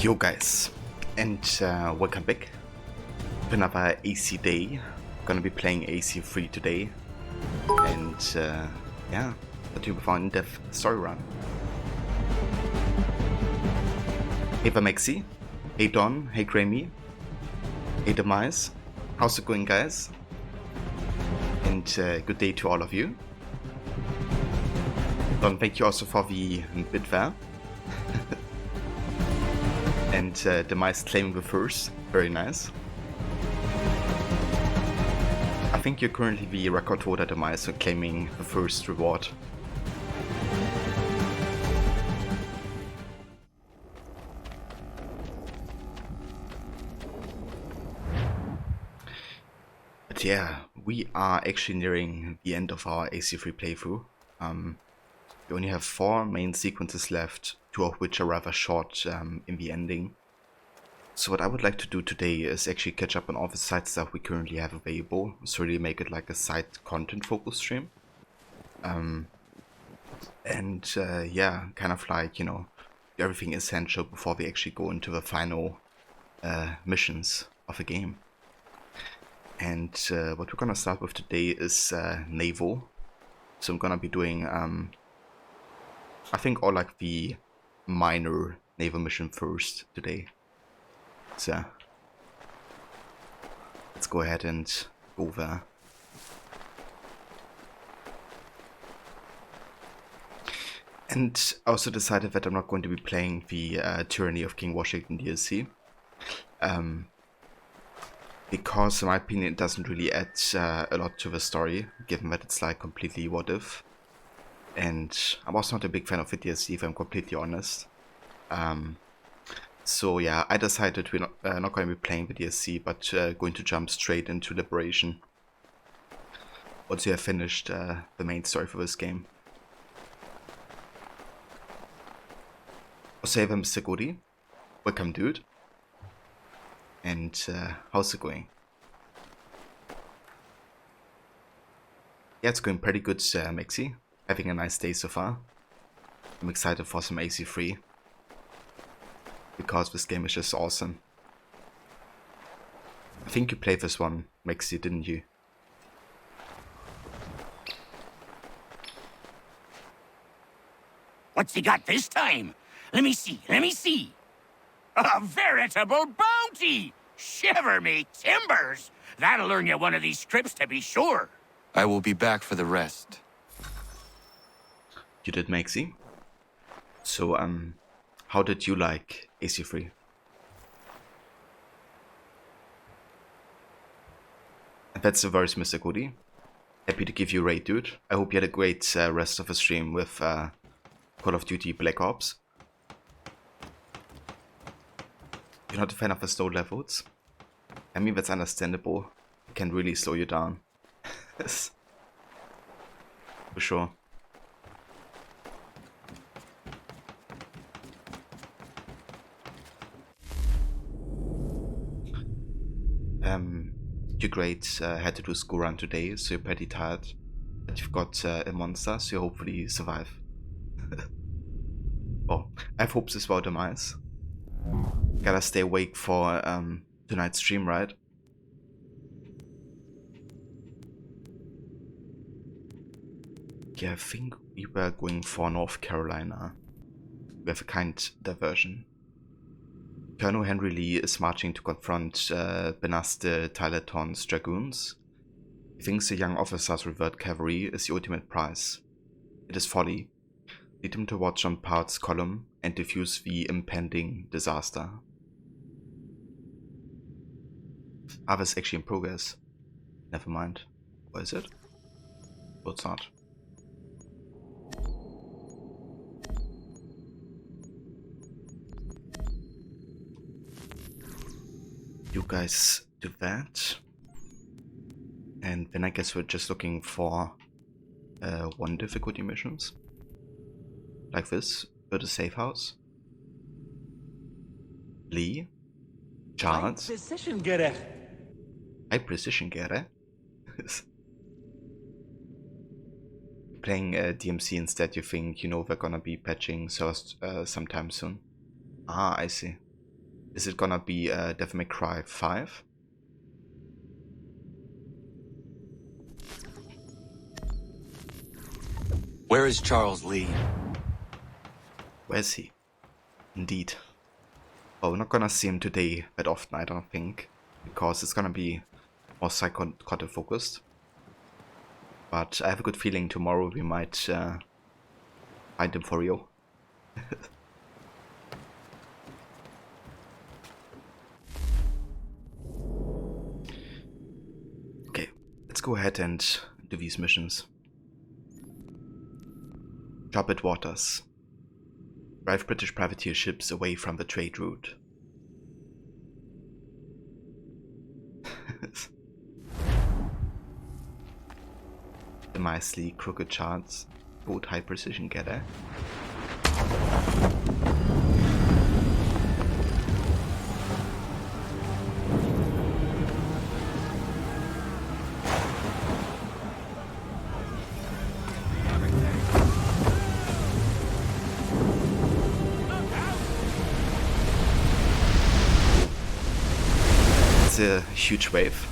Yo guys, and welcome back to another AC day. Gonna be playing AC3 today, and yeah, the Tube of in-depth story run. Hey Vamexi, hey Don, hey Grammy, hey Demise, how's it going guys? And good day to all of you. Don, thank you also for the Bitware. And Demise claiming the first, very nice. I think you're currently the record holder, Demise, so claiming the first reward. But yeah, we are actually nearing the end of our AC3 playthrough. We only have 4 main sequences left, 2 of which are rather short in the ending. So what I would like to do today is actually catch up on all the side stuff we currently have available, so really make it like a side content focus stream. Yeah, kind of like, you know, everything essential before we actually go into the final missions of the game. And what we're gonna start with today is naval. So I'm gonna be doing I think all like the minor naval mission first today. So let's go ahead and go there. And I also decided that I'm not going to be playing the Tyranny of King Washington DLC. Because in my opinion it doesn't really add a lot to the story, given that it's like completely what if. And I was not a big fan of the DLC, if I'm completely honest. So yeah, I decided we're not going to be playing the DLC, but going to jump straight into Liberation. Once you have finished the main story for this game. Oseva Mr. Goody, welcome dude. And how's it going? Yeah, it's going pretty good, Mexi. Having a nice day so far. I'm excited for some AC3. Because this game is just awesome. I think you played this one, Mexi, didn't you? What's he got this time? Let me see. A veritable bounty! Shiver me timbers! That'll earn you one of these scripts to be sure. I will be back for the rest. You did, Mexi. So, how did you like AC3? And that's the verse, Mr. Goody. Happy to give you a raid, dude. I hope you had a great rest of the stream with Call of Duty Black Ops. You're not a fan of the slow levels? I mean, that's understandable. It can really slow you down. For sure. You're great. Had to do school run today, so you're pretty tired. But you've got a monster, so you hopefully survive. Oh, I have hopes as well, Demise. Gotta stay awake for tonight's stream, right? Yeah, I think we were going for North Carolina. We have a kind diversion. Colonel Henry Lee is marching to confront Benas de Tyleton's dragoons. He thinks the young officer's revert cavalry is the ultimate prize. It is folly. Lead him towards John Parts' column and defuse the impending disaster. Ah, that's actually in progress. Never mind. What is it? Oh, it's not. You guys do that. And then I guess we're just looking for 1 difficulty missions. Like this. Build a safe house. Lee. Charles. Precision getter. High precision getter. Playing DMC instead, you think, you know, they're gonna be patching source sometime soon. Ah, I see. Is it gonna be Devil May Cry 5? Where is Charles Lee? Where is he? Indeed. Oh, we're not gonna see him today that often, I don't think. Because it's gonna be more psychotic focused. But I have a good feeling tomorrow we might find him for real. Okay, let's go ahead and do these missions. Troubled waters. Drive British privateer ships away from the trade route. The nicely crooked charts. Boat high precision gather. It's a huge wave.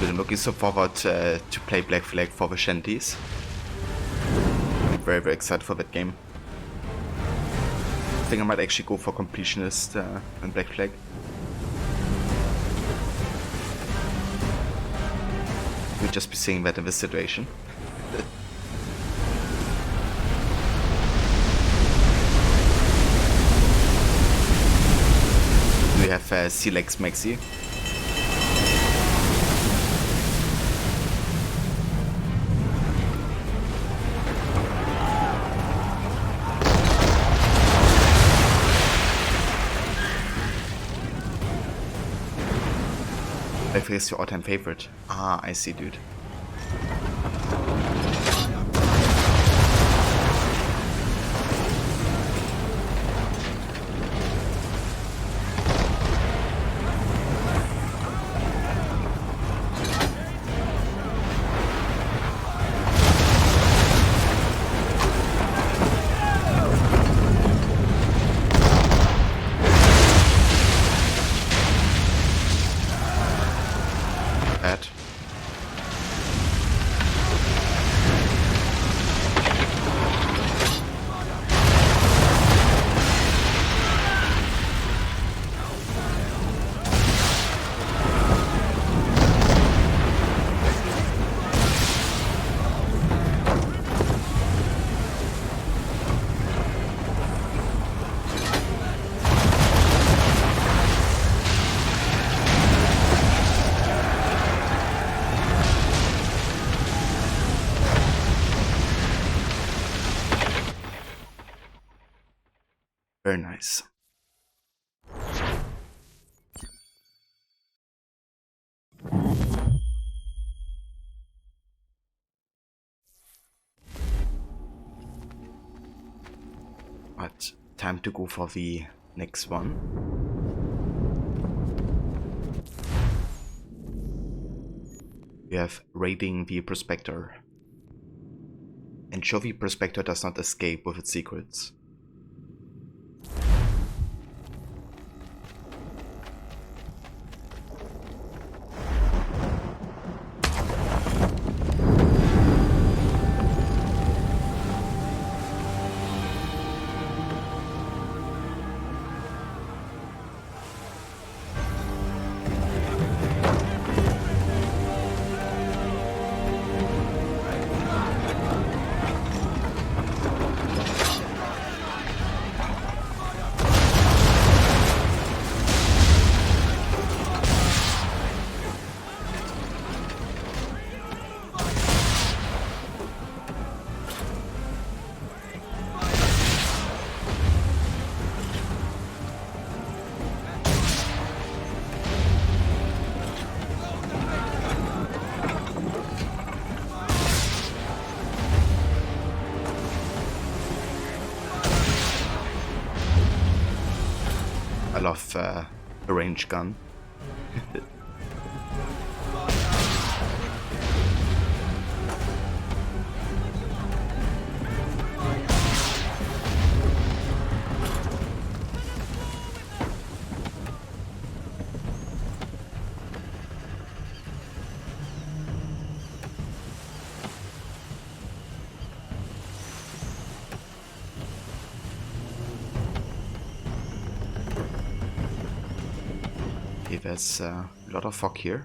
I'm looking so forward to play Black Flag for the Shanties. I'm very, very excited for that game. I think I might actually go for completionist in Black Flag. We'll just be seeing that in this situation. We have Silex Maxi. Black is your all-time favorite. Ah, I see, dude. Bad. Very nice. But time to go for the next one. We have raiding the Prospector. Ensure the Prospector does not escape with its secrets. of a range gun. Okay, there's a lot of fog here.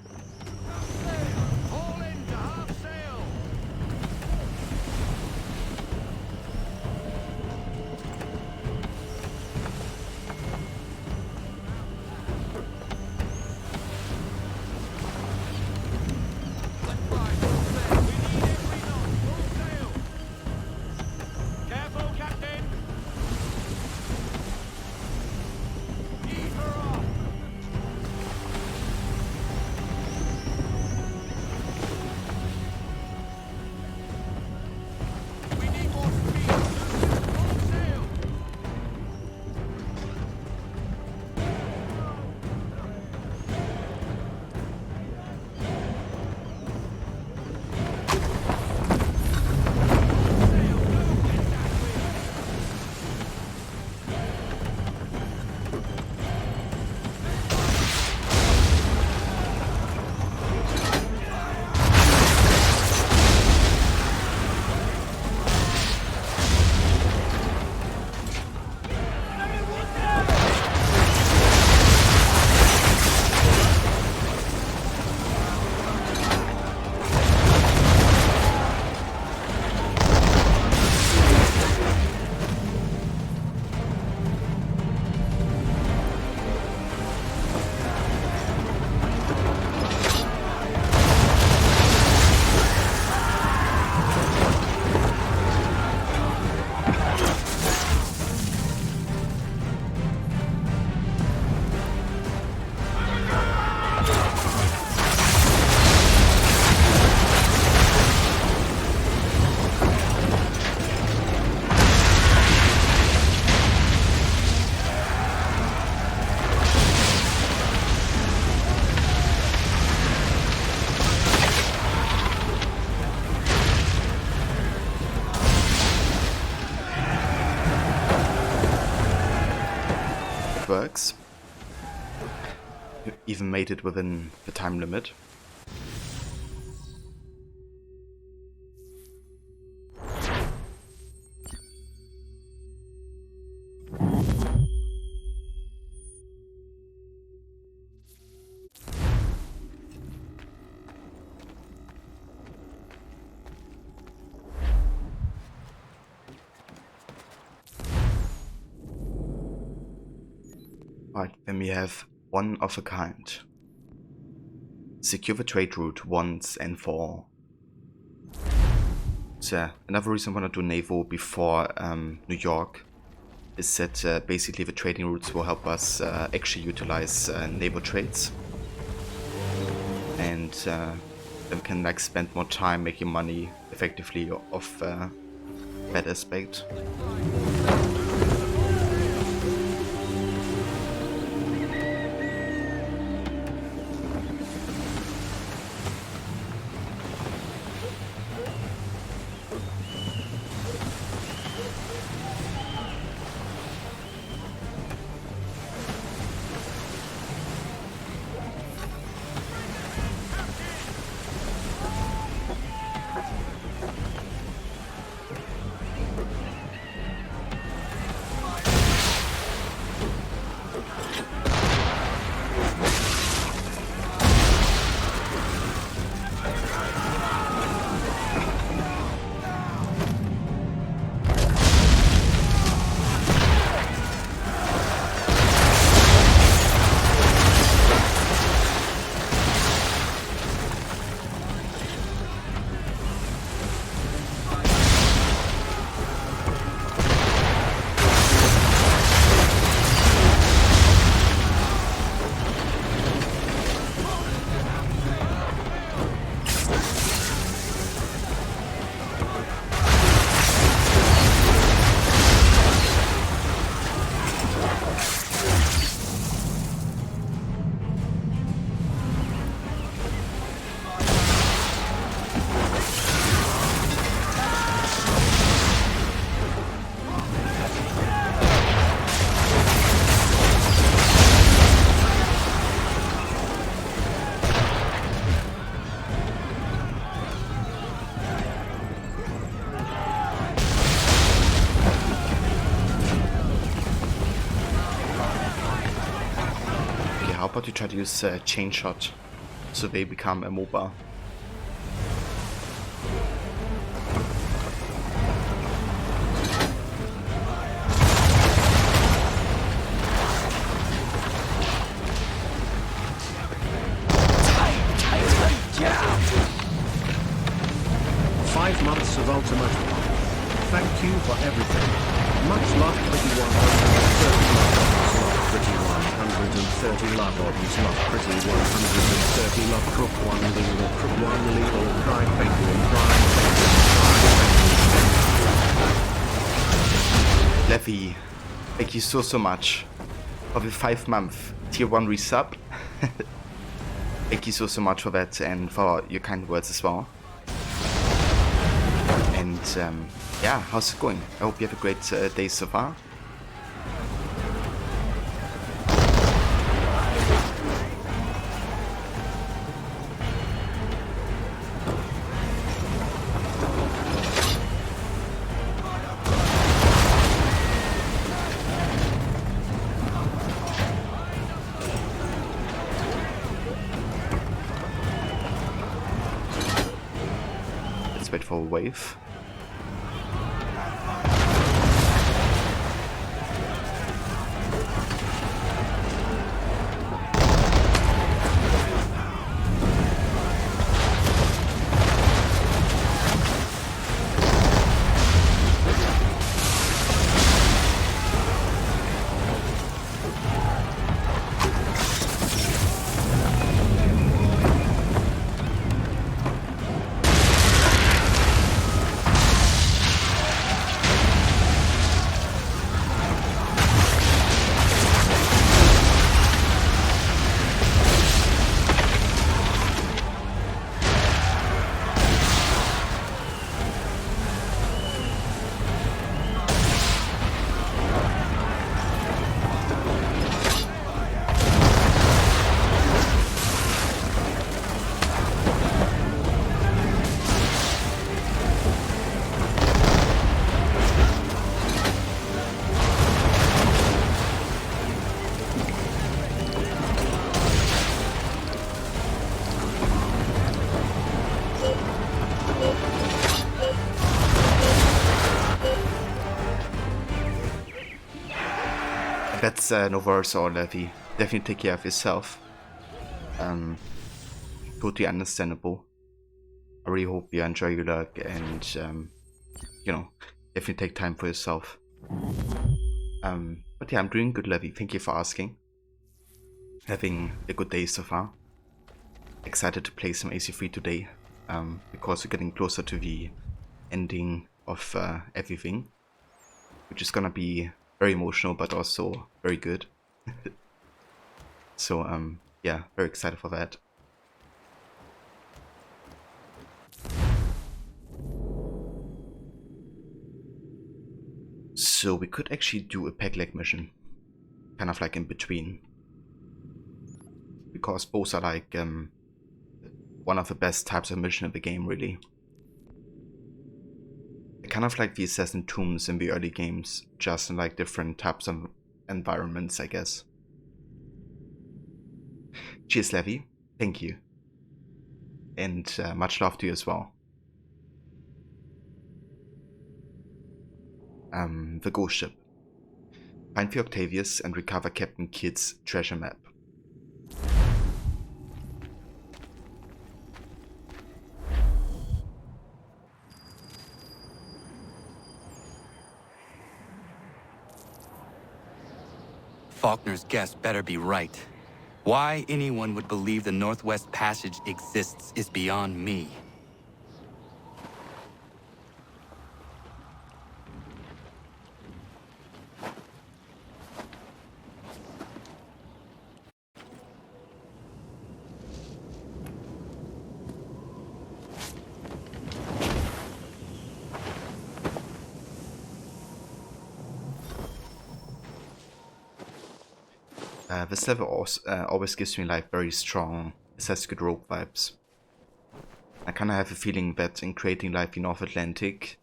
Works. You even made it within the time limit. Right, then we have one of a kind. Secure the trade route once and for all. So, another reason I want to do naval before New York is that basically the trading routes will help us actually utilize naval trades. And then we can like spend more time making money effectively off that aspect. about to try to use Chain Shot so they become immobile. Yeah. 5 months of Ultimate. Thank you for everything. Much love, Pretty 130 love, Pretty 130 love, Obbies love, Pretty 130 love, Crook 1 legal, Crook 1 legal, Prime Penguin, Prime Penguin. Levy, thank you so much for the 5-month tier 1 resub. Thank you so much for that and for your kind words as well. And yeah, how's it going? I hope you have a great day so far. Let's wait for a wave. That's no worries or Levy. Definitely take care of yourself. Totally understandable. I really hope you enjoy your luck and you know, definitely take time for yourself. But yeah, I'm doing good, Levy. Thank you for asking. Having a good day so far. Excited to play some AC3 today, because we're getting closer to the ending of everything, which is gonna be very emotional but also very good. So yeah, very excited for that. So we could actually do a peg leg mission, kind of like in between, because both are like one of the best types of mission in the game, really. Kind of like the Assassin Tombs in the early games, just in like different types of environments, I guess. Cheers, Levy. Thank you. And much love to you as well. The Ghost Ship. Find the Octavius and recover Captain Kidd's treasure map. Faulkner's guess better be right. Why anyone would believe the Northwest Passage exists is beyond me. This level always gives me like very strong Assassin's Creed Rogue vibes. I kind of have a feeling that in creating like the North Atlantic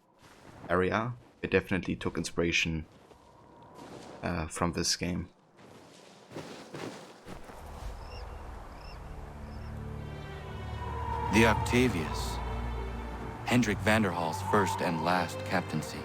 area, they definitely took inspiration from this game. The Octavius. Hendrik Vanderhall's first and last captaincy.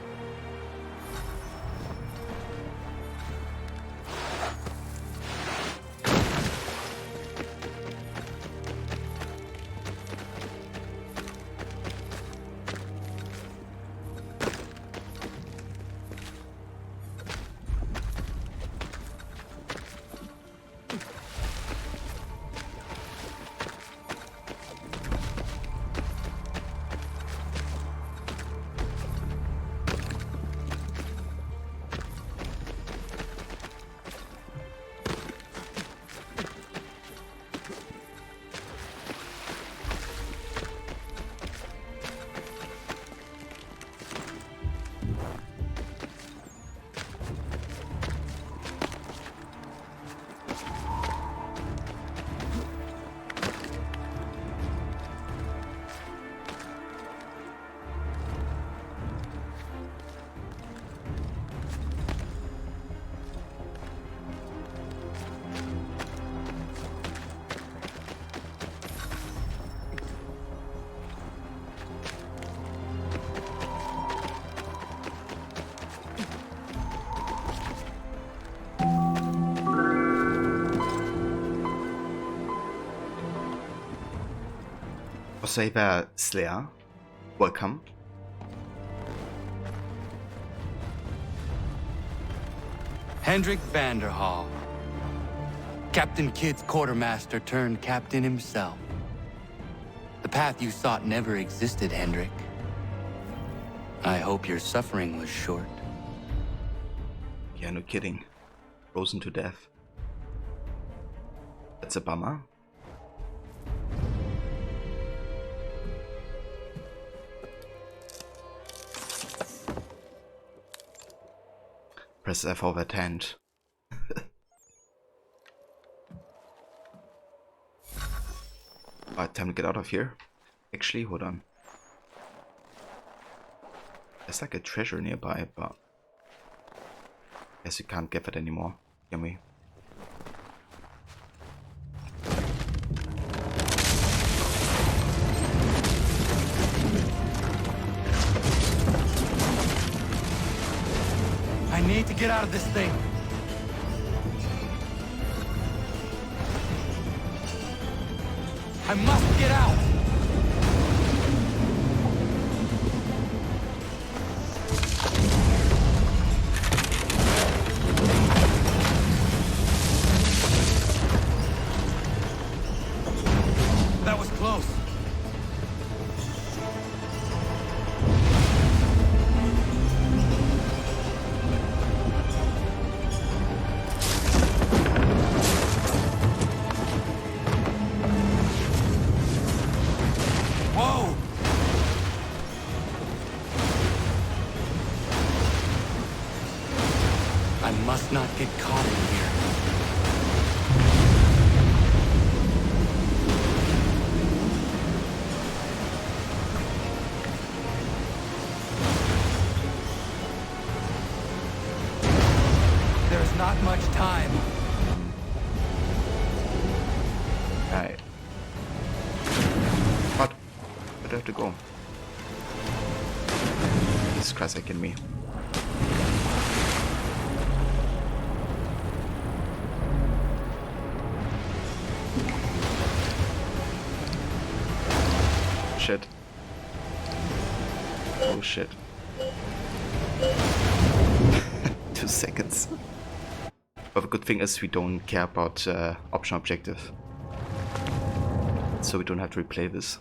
Saber Slayer, welcome. Hendrik Vanderhall. Captain Kidd's quartermaster turned captain himself. The path you sought never existed, Hendrik. I hope your suffering was short. Yeah, no kidding. Frozen to death. That's a bummer. Press F for that hand. Alright, time to get out of here. Actually, hold on. There's like a treasure nearby, but I guess you can't get that anymore, can we? I need to get out of this thing. I must get out. That was close. Must not get caught in here. There's not much time. Alright. What? Where do I have to go? Jesus Christ, kidding me. Shit. Oh shit. 2 seconds. But the good thing is we don't care about option objective. So we don't have to replay this.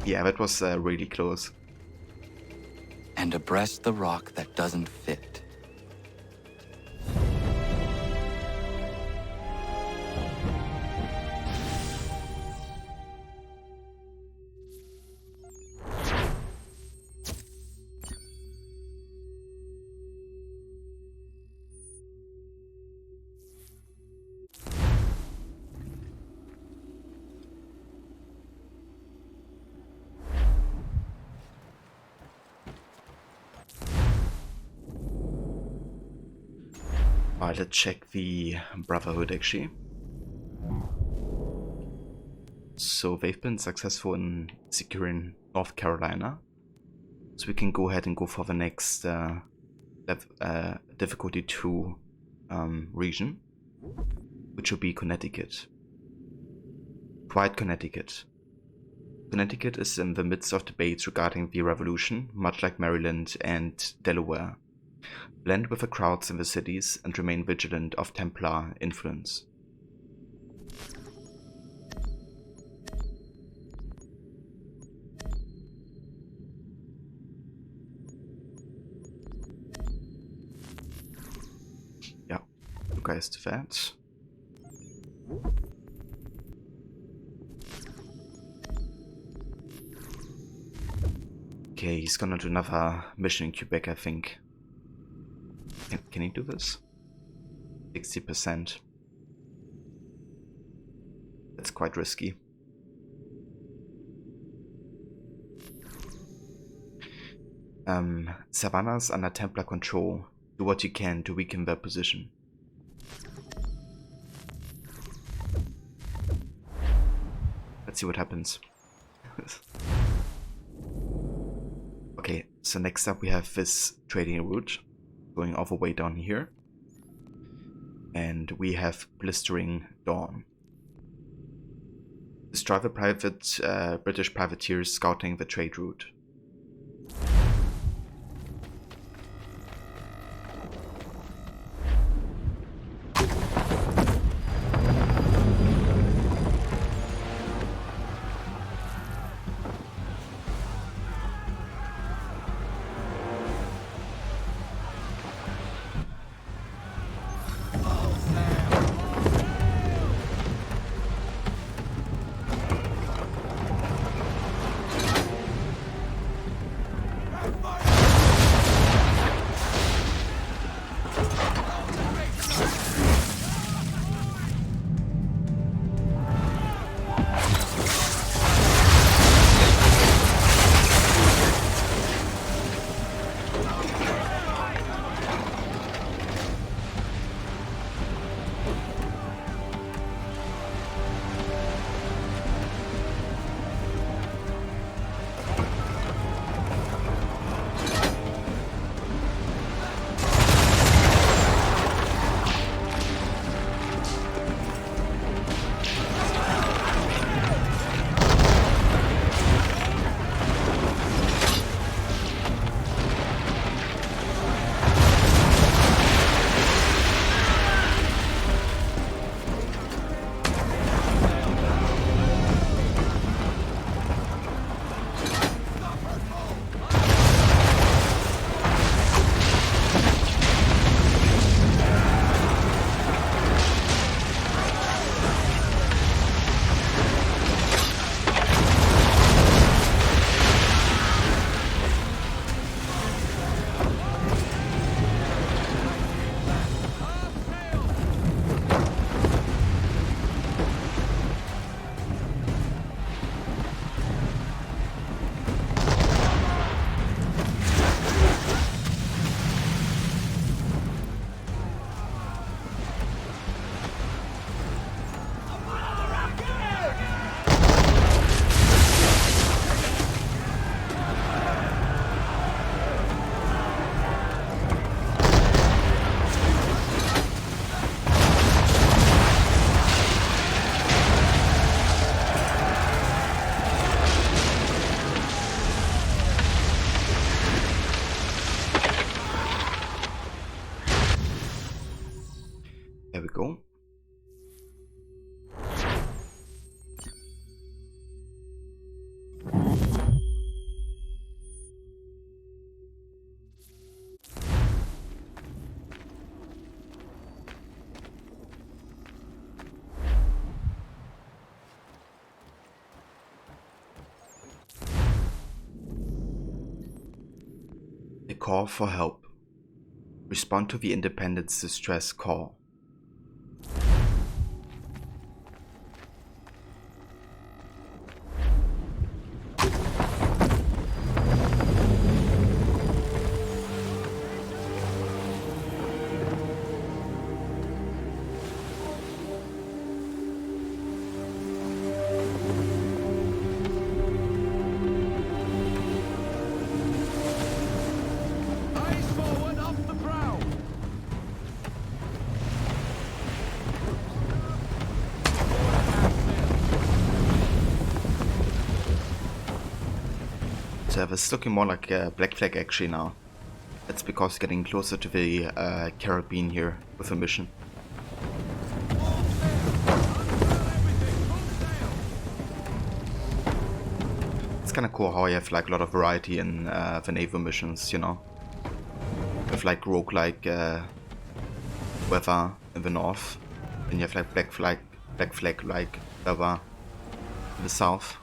Yeah, that was really close. And abreast the rock that doesn't fit. Alright, let's check the Brotherhood actually. So they've been successful in securing North Carolina. So we can go ahead and go for the next difficulty 2 region, which will be Connecticut. Quiet Connecticut. Connecticut is in the midst of debates regarding the revolution, much like Maryland and Delaware. Blend with the crowds in the cities and remain vigilant of Templar influence. Yeah, you guys do that. Okay, he's gonna do another mission in Quebec, I think. Can he do this? 60%. That's quite risky. Savannah's under Templar control. Do what you can to weaken their position. Let's see what happens. Okay, so next up we have this trading route going all the way down here. And we have Blistering Dawn. Destroy the private British privateers scouting the trade route. There we go. A call for help. Respond to the Independence distress call. this is looking more like a Black Flag actually now. That's because getting closer to the Caribbean here with a mission. It's kind of cool how you have like a lot of variety in the naval missions, you know. With like roguelike weather in the north, and you have like Black Flag like weather in the south.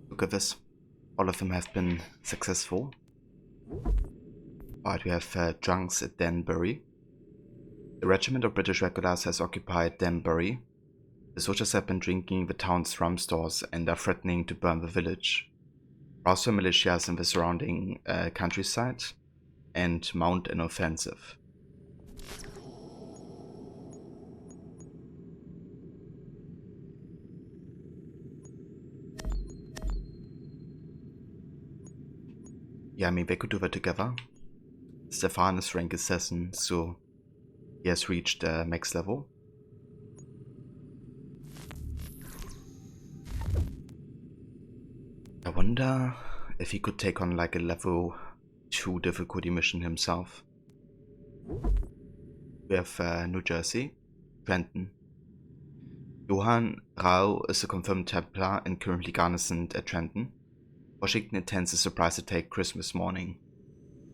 Look at this. All of them have been successful. Alright, we have junks at Danbury. The regiment of British regulars has occupied Danbury. The soldiers have been drinking the town's rum stores and are threatening to burn the village. Also, militias in the surrounding countryside and mount an offensive. Yeah, I mean, they could do that together. Stephanus rank is 7, so he has reached max level. I wonder if he could take on like a level 2 difficulty mission himself. We have New Jersey, Trenton. Johann Rau is a confirmed Templar and currently garrisoned at Trenton. Washington intends a surprise attack Christmas morning.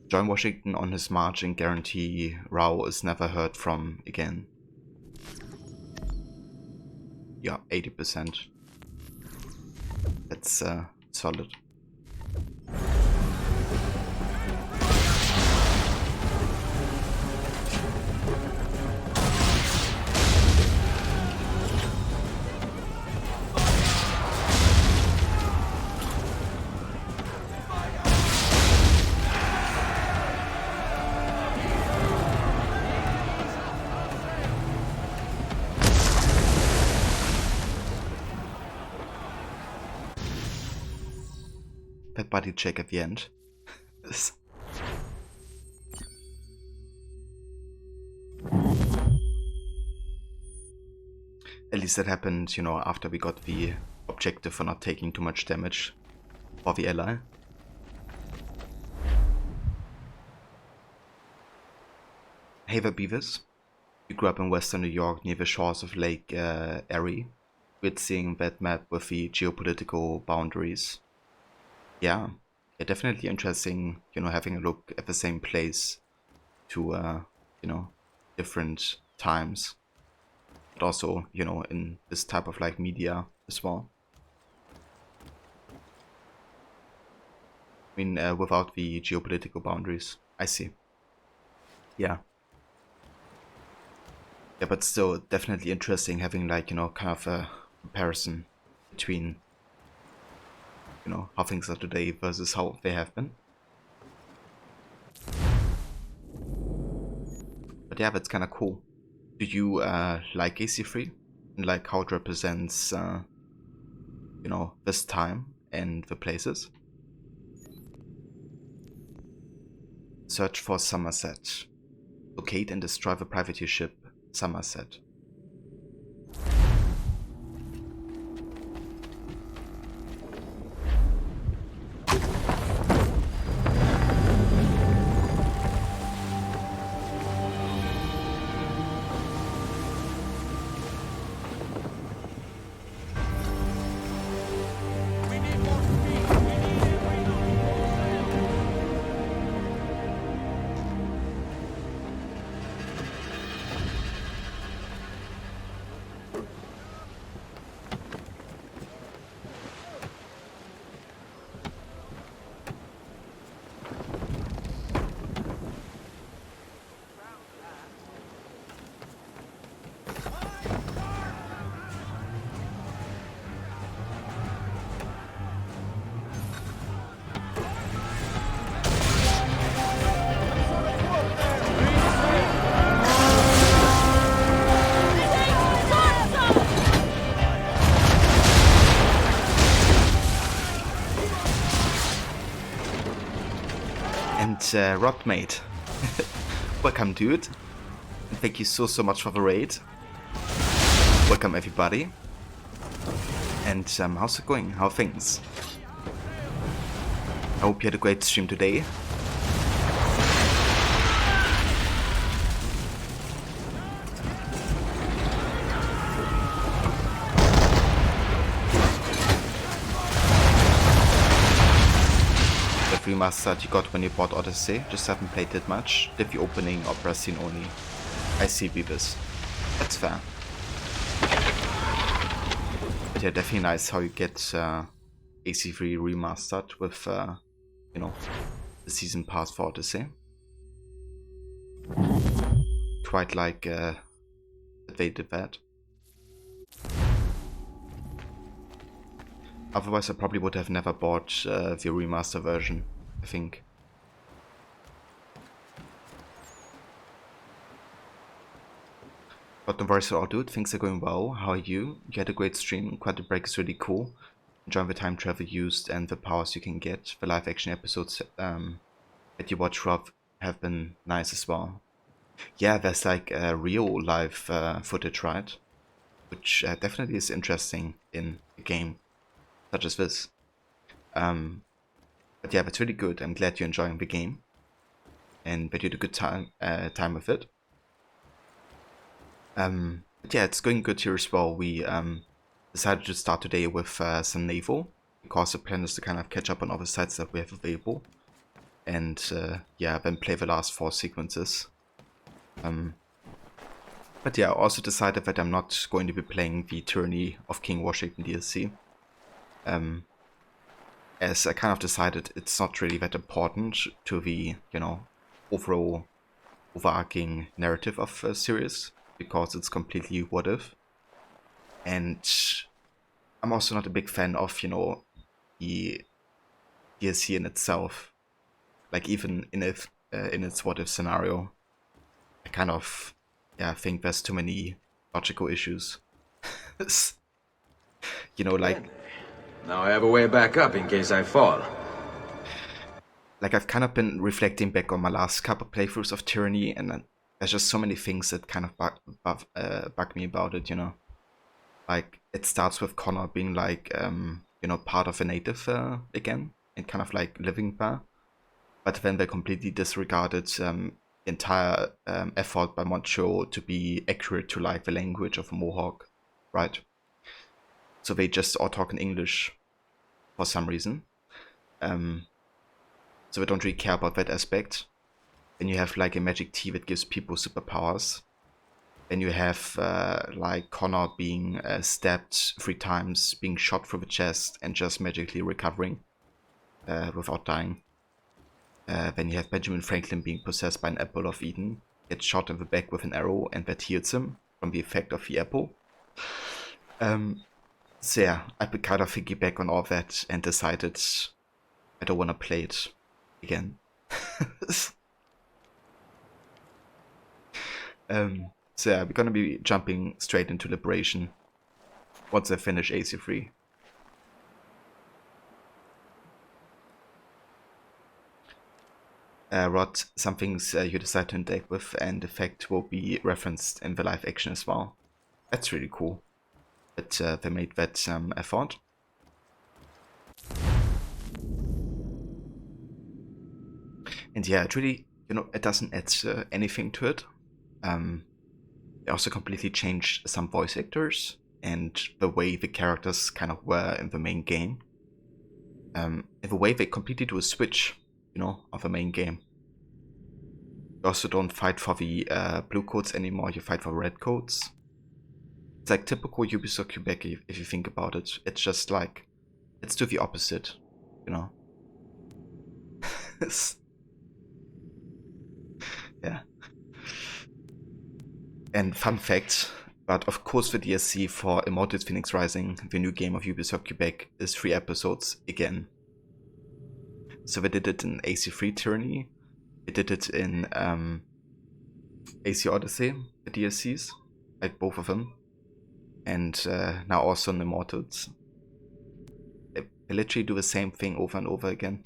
Join Washington on his march and guarantee Rao is never heard from again. Yeah, 80%. That's solid. That body check at the end. At least that happened, you know, after we got the objective for not taking too much damage for the ally. Hey there, Beavis. You grew up in western New York near the shores of Lake Erie. We're seeing that map with the geopolitical boundaries. Yeah, definitely interesting, you know, having a look at the same place to, you know, different times. But also, you know, in this type of like media as well. I mean, without the geopolitical boundaries. I see. Yeah. Yeah, but still definitely interesting having like, you know, kind of a comparison between, you know, how things are today versus how they have been. But yeah, that's kind of cool. Do you like AC3? And like how it represents, you know, this time and the places? Search for Somerset. Locate and destroy the privateer ship Somerset. Rodmate, welcome dude, and thank you so much for the raid. Welcome everybody, and how's it going? How are things? I hope you had a great stream today. Remastered you got when you bought Odyssey, just haven't played it much. Did the opening opera scene only. I see, Beavis. That's fair. But yeah, definitely nice how you get AC3 remastered with, you know, the season pass for Odyssey. Quite like that they did that. Otherwise I probably would have never bought the remaster version, I think. But don't worry, so all dude, things are going well. How are you? You had a great stream, Quantum Break is really cool. Enjoying the time travel used and the powers you can get. The live action episodes that you watch, Rob, have been nice as well. Yeah, there's like real live footage, right? Which definitely is interesting in a game such as this. But yeah, that's really good. I'm glad you're enjoying the game and that you had a good time with it. But yeah, it's going good here as well. We decided to start today with some naval, because the plan is to kind of catch up on all the sites that we have available, and yeah, then play the last 4 sequences. But yeah, I also decided that I'm not going to be playing the Tyranny of King Washington DLC. As I kind of decided it's not really that important to the, you know, overall overarching narrative of the series, because it's completely what if. And I'm also not a big fan of, you know, the DLC in itself. Like even in its what if scenario, I kind of, yeah, think there's too many logical issues. You know, like, now I have a way back up in case I fall. like I've kind of been reflecting back on my last couple playthroughs of Tyranny, and there's just so many things that kind of bug me about it, you know. Like, it starts with Connor being like, you know, part of a native again, and kind of like living there. But then they completely disregarded the entire effort by Montreal to be accurate to like the language of a Mohawk, right? So they just all talk in English for some reason. So they don't really care about that aspect. Then you have like a magic tea that gives people superpowers. Then you have like Connor being stabbed 3 times, being shot through the chest, and just magically recovering without dying. Then you have Benjamin Franklin being possessed by an apple of Eden, gets shot in the back with an arrow, and that heals him from the effect of the apple. So yeah, I've been kind of thinking back on all that and decided I don't want to play it again. So yeah, we're gonna be jumping straight into Liberation once I finish AC3. Rod, some things you decide to interact with and effect will be referenced in the live action as well. That's really cool that they made that effort. And yeah, it really, it doesn't add anything to it. They also completely changed some voice actors and the way the characters kind of were in the main game. In the way they completely do a switch, of the main game. You also don't fight for the blue codes anymore, you fight for red codes. It's like typical Ubisoft Quebec if you think about it. It's just like, let's do the opposite, Yeah. And fun fact, but of course the DLC for Immortals Phoenix Rising, the new game of Ubisoft Quebec, is 3 episodes again. So they did it in AC3 Tyranny, they did it in AC Odyssey, the DLCs, like both of them, and now also in Immortals. They literally do the same thing over and over again.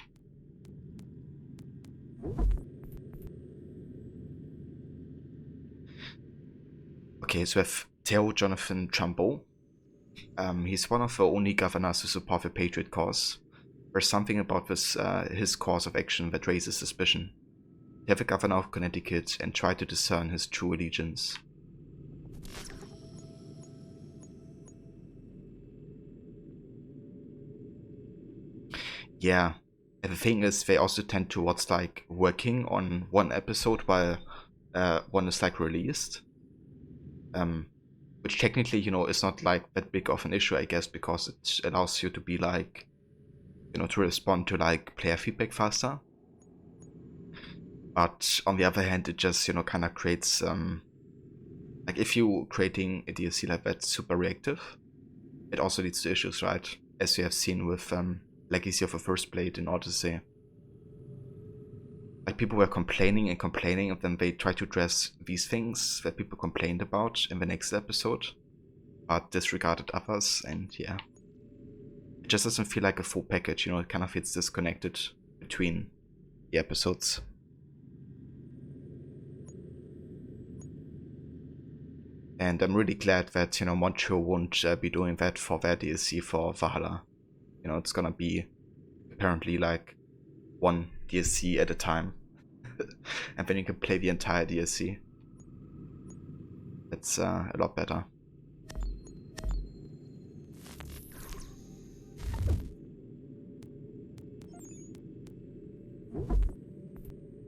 Okay, so we have Theo Jonathan Trumbo. He's one of the only governors who support the Patriot cause. There's something about this his course of action that raises suspicion. They have the governor of Connecticut and try to discern his true allegiance. Yeah, and the thing is, they also tend towards like working on one episode while one is like released. Which technically, is not like that big of an issue, I guess, because it allows you to be like, to respond to like player feedback faster. But on the other hand, it just, kind of creates, like if you creating a DLC like that super reactive, it also leads to issues, right? As you have seen with Legacy of the First Blade in Odyssey. Like people were complaining and complaining, and then they tried to address these things that people complained about in the next episode, but disregarded others, and yeah. It just doesn't feel like a full package, it kind of feels disconnected between the episodes. And I'm really glad that, Montreal won't be doing that for their DLC for Valhalla. It's gonna be apparently like one DLC at a time. And then you can play the entire DLC. That's a lot better.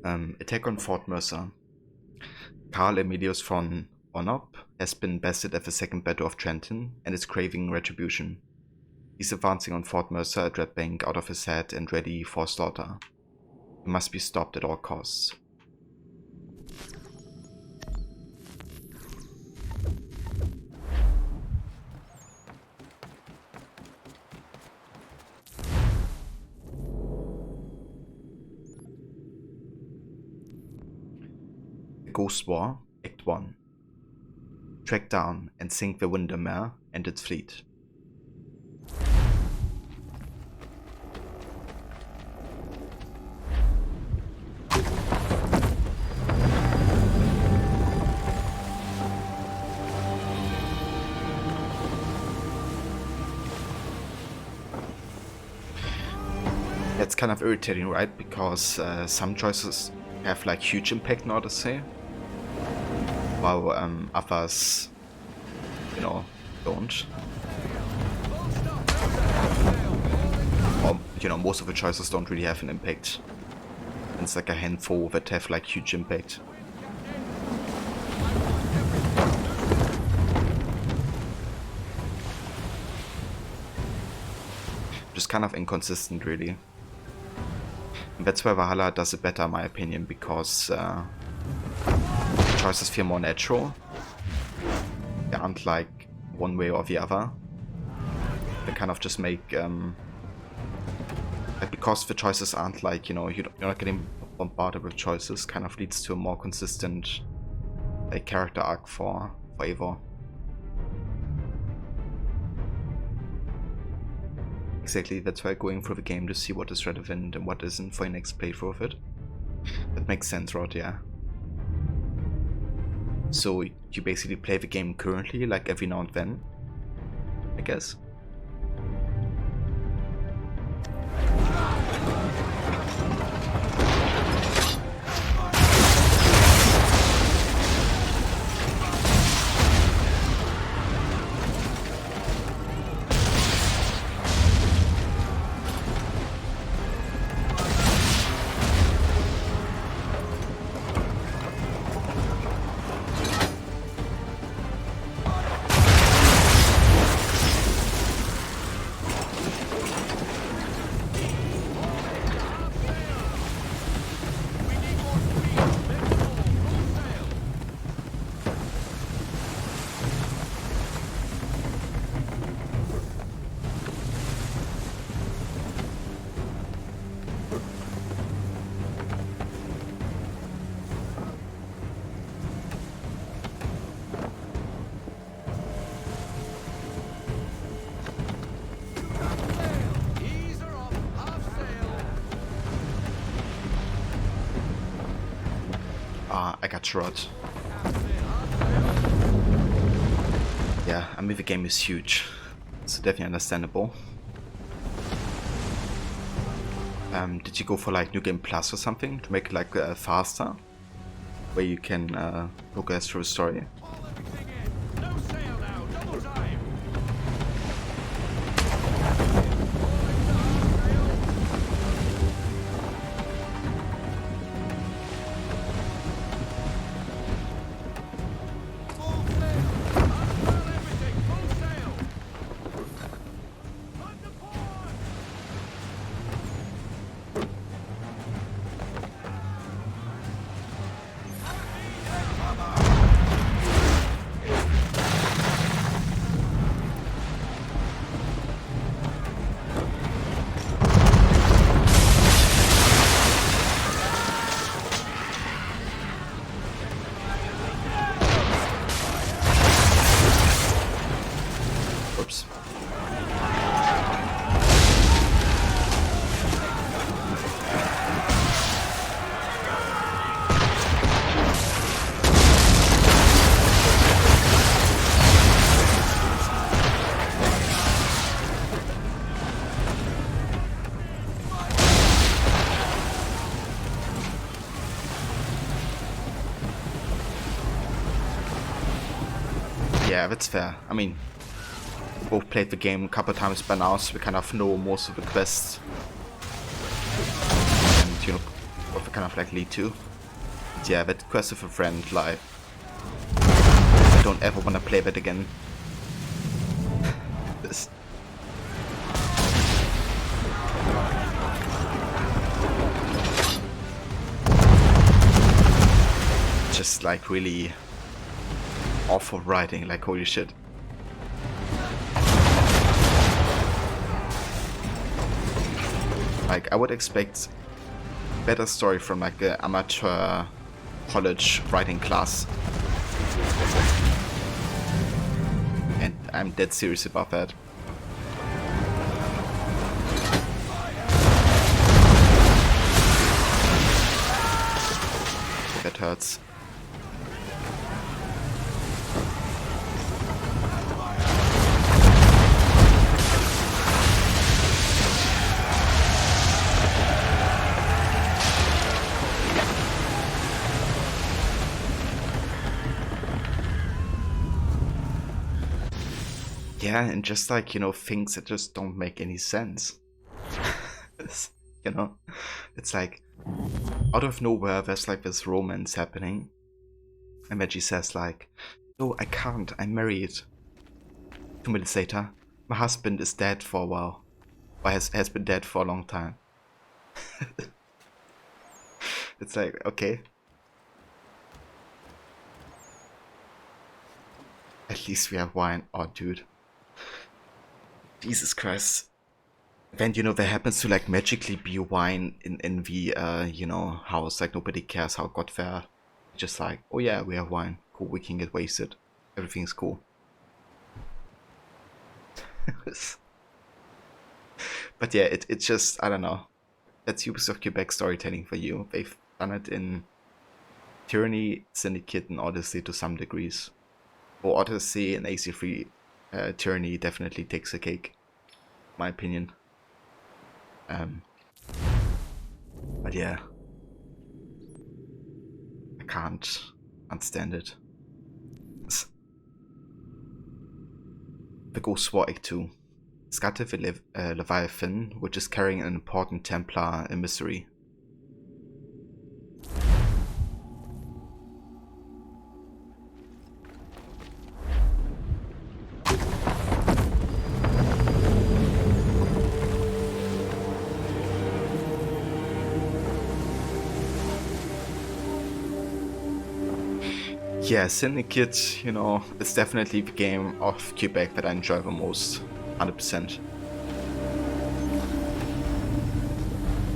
Attack on Fort Mercer. Karl Emilius von Onop has been bested at the Second Battle of Trenton and is craving retribution. He's advancing on Fort Mercer at Red Bank out of his head and ready for slaughter. He must be stopped at all costs. The Ghost War, Act 1. Track down and sink the Windermere and its fleet. That's kind of irritating, right? Because some choices have like huge impact in Odyssey, while others, don't. Or, most of the choices don't really have an impact. It's like a handful that have like huge impact. Just kind of inconsistent, really. And that's where Valhalla does it better, in my opinion, because the choices feel more natural. They aren't like one way or the other. They kind of just make like, because the choices aren't like, you're not getting bombarded with choices, kind of leads to a more consistent a character arc for Eivor. Exactly, that's why I'm going through the game to see what is relevant and what isn't for your next playthrough of it. That makes sense, Rod, yeah. So you basically play the game currently, like every now and then, I guess? I got shot. Yeah, I mean the game is huge, so definitely understandable. Did you go for like New Game Plus or something to make it like faster, where you can progress through the story? Oops. Yeah, that's fair. I mean, we both played the game a couple times by now, so we kind of know most of the quests. And, you know, what they kind of like lead to. But yeah, that quest with a friend, like, I don't ever want to play that again. This. Just like really awful writing, like holy shit. Like I would expect better story from like an amateur college writing class. And I'm dead serious about that. That hurts. Yeah, and just like, you know, things that just don't make any sense. You know? It's like, out of nowhere, there's like this romance happening. And Reggie says like, no, I can't, I'm married. 2 minutes later, my husband is dead for a while. Or has been dead for a long time. It's like, okay. At least we have wine. Oh, dude. Jesus Christ. Then, you know, there happens to like magically be wine in the, you know, house. Like nobody cares how it got there. Just like, oh yeah, we have wine. Cool. cool, we can get wasted. Everything's cool. But yeah, it's just, I don't know. That's Ubisoft Quebec storytelling for you. They've done it in Tyranny, Syndicate, and Odyssey to some degrees. For Odyssey and AC3, Tyranny definitely takes a cake, in my opinion. But yeah, I can't understand it. The Ghost War Act 2. Scativ Leviathan, which is carrying an important Templar emissary. Yeah, Syndicate, you know, is definitely the game of Quebec that I enjoy the most, 100%.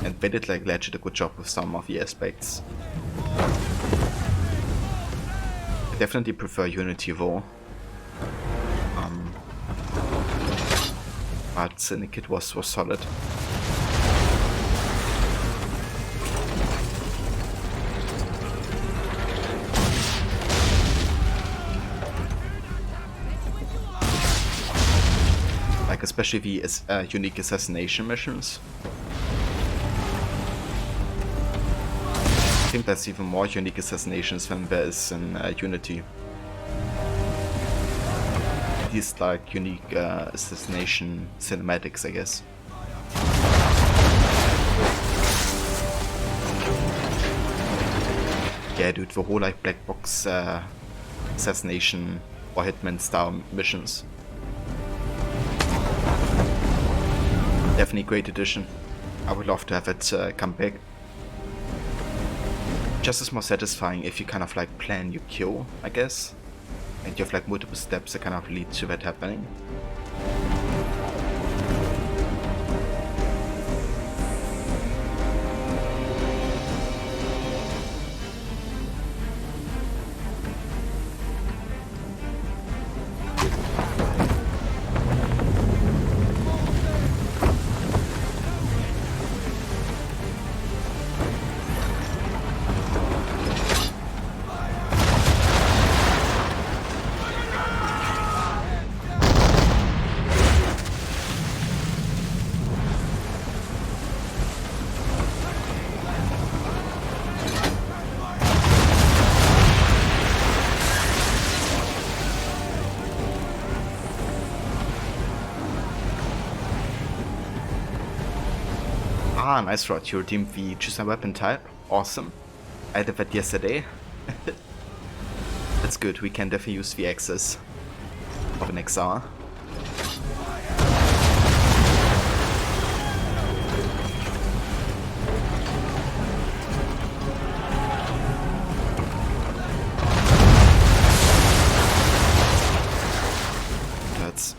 And they did like legit a good job with some of the aspects. I definitely prefer Unity though. But Syndicate was solid. Like especially the unique assassination missions. I think there's even more unique assassinations than there is in Unity. These like unique assassination cinematics, I guess. Yeah, dude, the whole like black box assassination or Hitman style missions. Definitely great addition. I would love to have it come back. Just as more satisfying if you kind of like plan your kill, I guess. And you have like multiple steps that kind of lead to that happening. Ah, nice Rod, you redeemed the choose a weapon type. Awesome. I did that yesterday. That's good, we can definitely use the access of an XR. That's...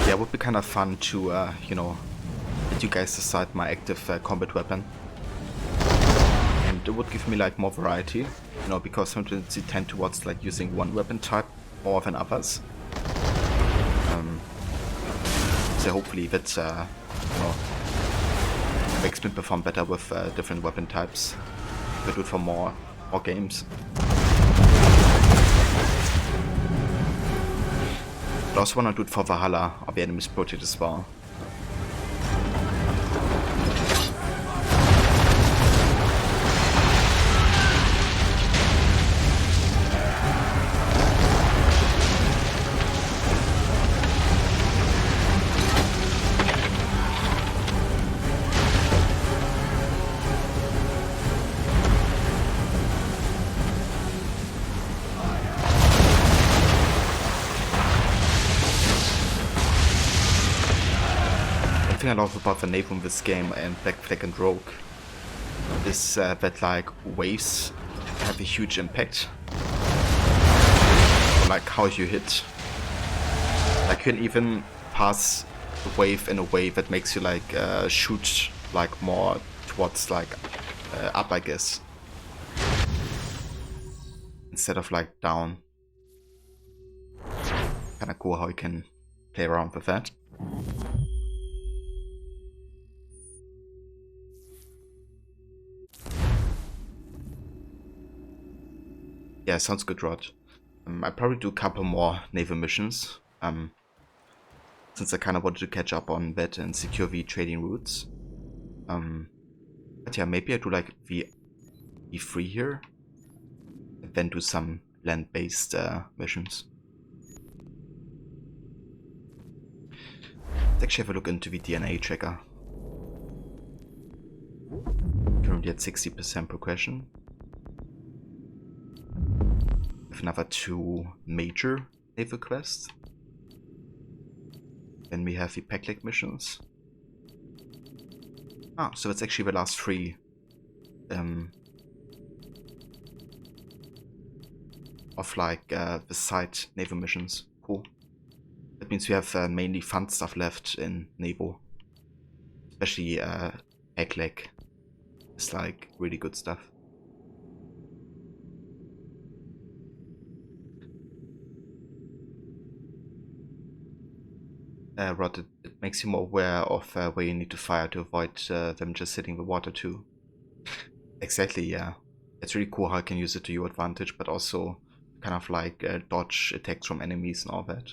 Yeah, it would be kind of fun to, you know, let you guys decide my active combat weapon. And it would give me like more variety, you know, because sometimes you tend towards like using one weapon type more than others. So hopefully that, you know, makes me perform better with different weapon types. I do it for more games. I also want to do it for Valhalla, or the Enemies Project as well. The thing I love about the name of this game and Black Flag and Rogue is that like waves have a huge impact. like how you hit. Like you can even pass the wave in a way that makes you like shoot like more towards like up, I guess, instead of like down. Kinda cool how you can play around with that. Yeah, sounds good, Rod. I'll probably do a couple more naval missions, since I kind of wanted to catch up on that and secure the trading routes. But yeah, maybe I do like V3 here, and then do some land-based missions. Let's actually have a look into the DNA tracker. Currently at 60% progression. With another 2 major naval quests. Then we have the Peklik missions. Ah, so it's actually the last 3 of like the side naval missions. Cool. That means we have mainly fun stuff left in naval. Especially Peklik. It's like really good stuff. Rod, it makes you more aware of where you need to fire to avoid them just hitting the water too. Exactly, yeah. It's really cool how you can use it to your advantage, but also kind of like dodge attacks from enemies and all that.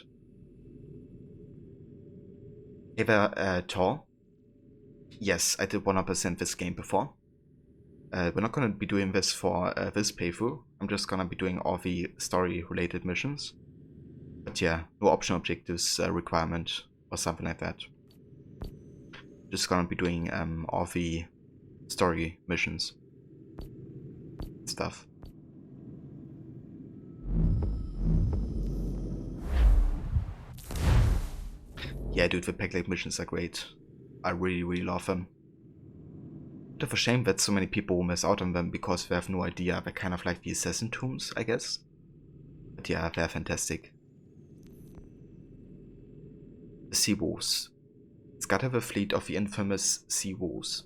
Hey there, Tor. Yes, I did 100% this game before. We're not going to be doing this for this playthrough. I'm just going to be doing all the story-related missions. But yeah, no optional objectives requirement or something like that. Just gonna be doing all the story missions stuff. Yeah, dude, the Peklik missions are great. I really love them. Bit of a shame that so many people miss out on them because they have no idea. They're kind of like the assassin tombs, I guess. But yeah, they're fantastic. The Sea Wolves. It's gotta have a fleet of the infamous Sea Wolves.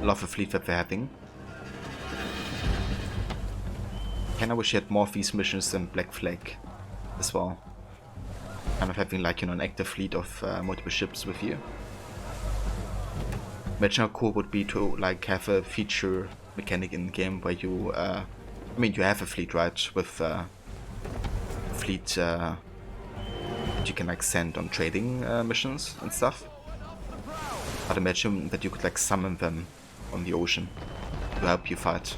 Love the fleet that they're having. Kinda wish you had more of these missions than Black Flag as well. Kind of having like, you know, an active fleet of multiple ships with you. Imagine how cool it would be to like have a feature mechanic in the game where you, I mean, you have a fleet, right, with fleet that you can like send on trading missions and stuff. But imagine that you could like summon them on the ocean to help you fight.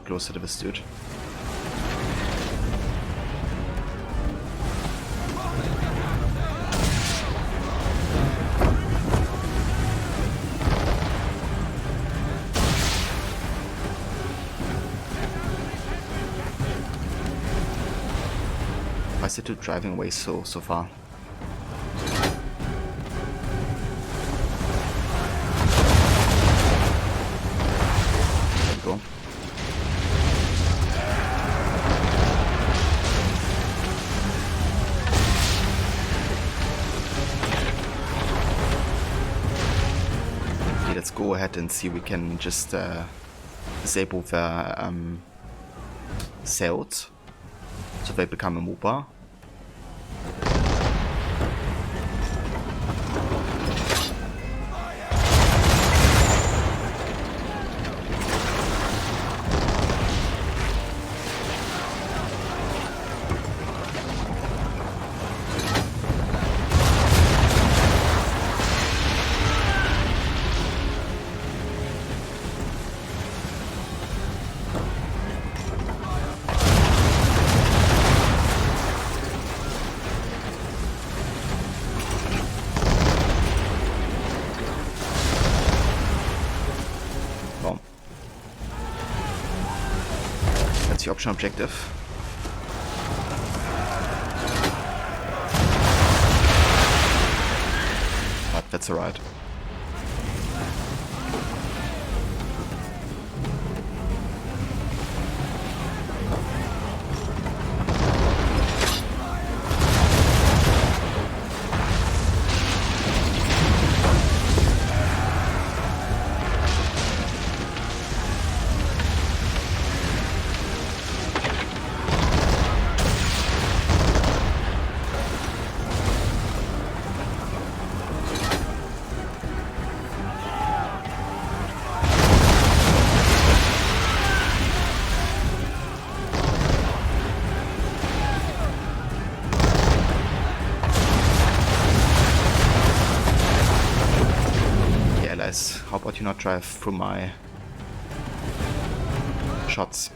Closer to this dude. is it driving away so far? There we go. Okay, let's go ahead and see if we can just disable the sails so they become immobile. The option objective. But that's alright. How about you not drive through my shots?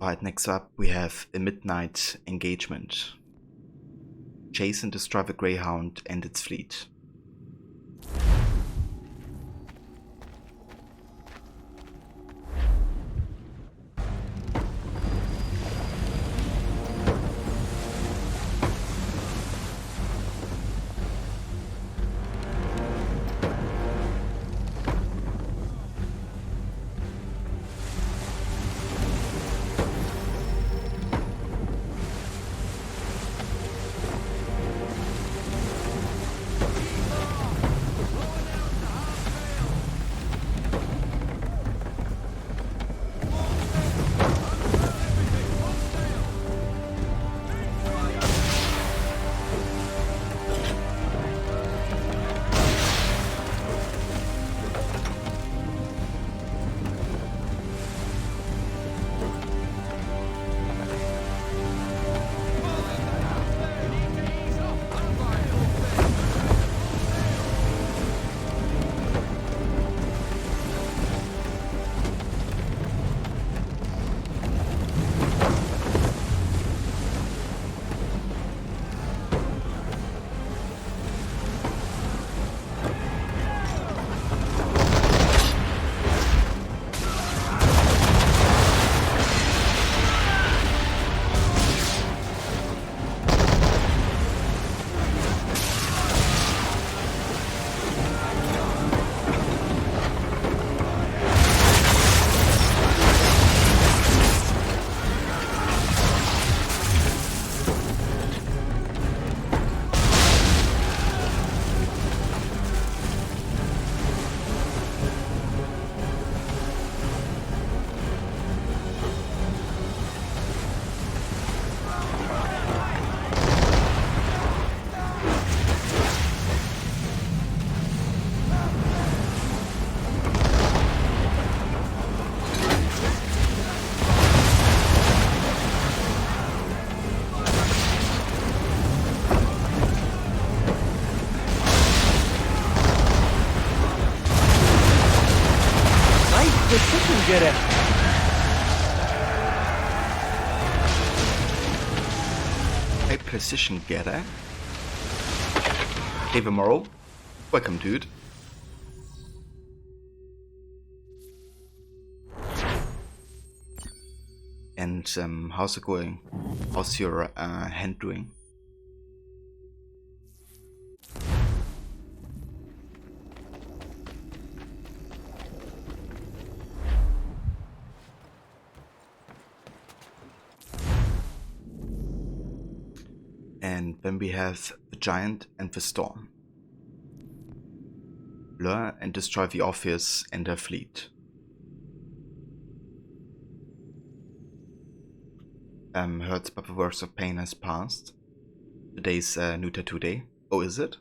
Alright, next up we have a midnight engagement. Chase and destroy the Greyhound and its fleet. get it. Hey, precision getter. David Morrow. Welcome, dude. And how's it going? How's your hand doing? And then we have the Giant and the Storm. Lure and destroy the Orpheus and their fleet. Hurts, but the worst of pain has passed. Today's new tattoo day. Oh, is it?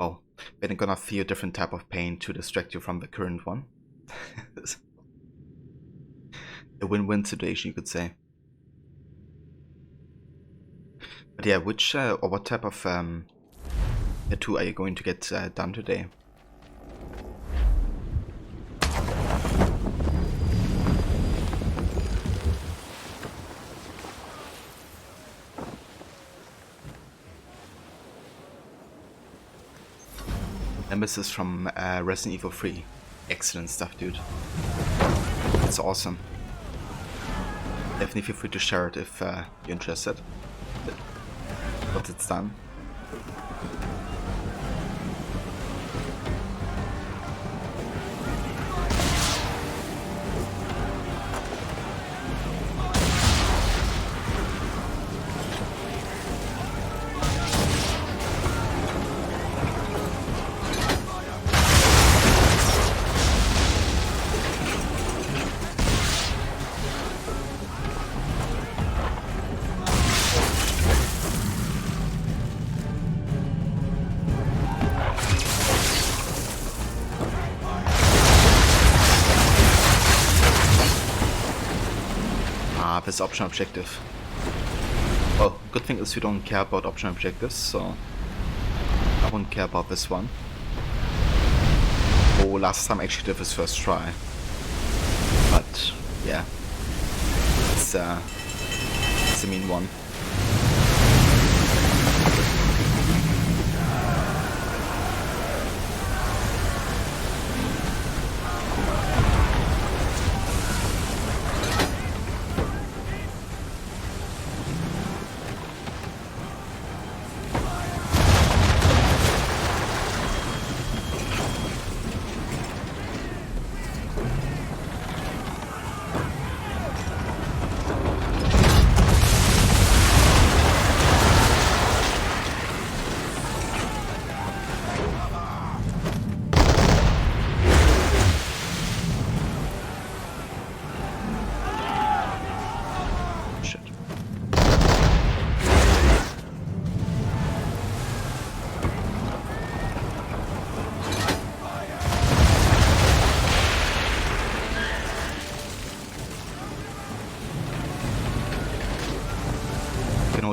Oh, then you're gonna feel a different type of pain to distract you from the current one. A win-win situation, you could say. But yeah, which or what type of tattoo are you going to get done today? Nemesis from Resident Evil 3. Excellent stuff, dude. It's awesome. Definitely feel free to share it if you're interested. But it's done. This optional objective. Well, good thing is we don't care about optional objectives, so I won't care about this one. Oh, last time I actually did this first try. But yeah, it's a mean one.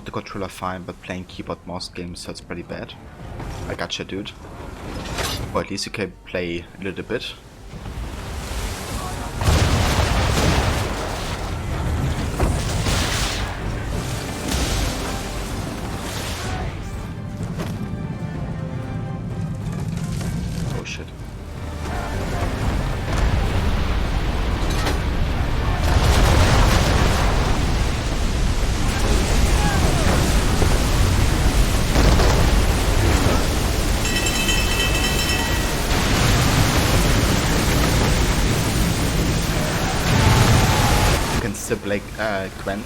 The controller fine, but playing keyboard mouse games hurts pretty bad. I gotcha, dude. Or at least you can play a little bit. Oh shit. Blake Gwent.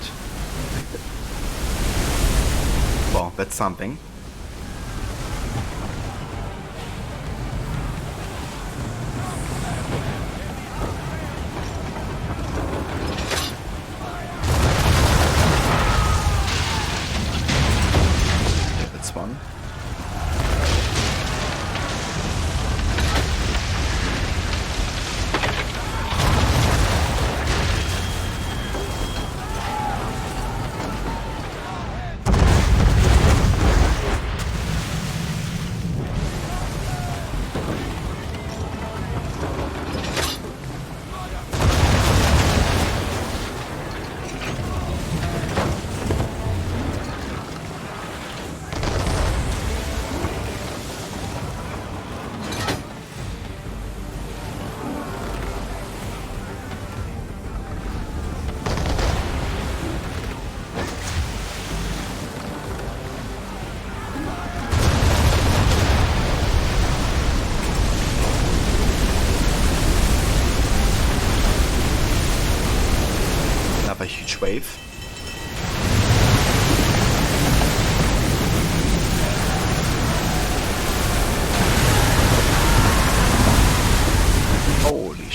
Well, that's something. Okay, that's one.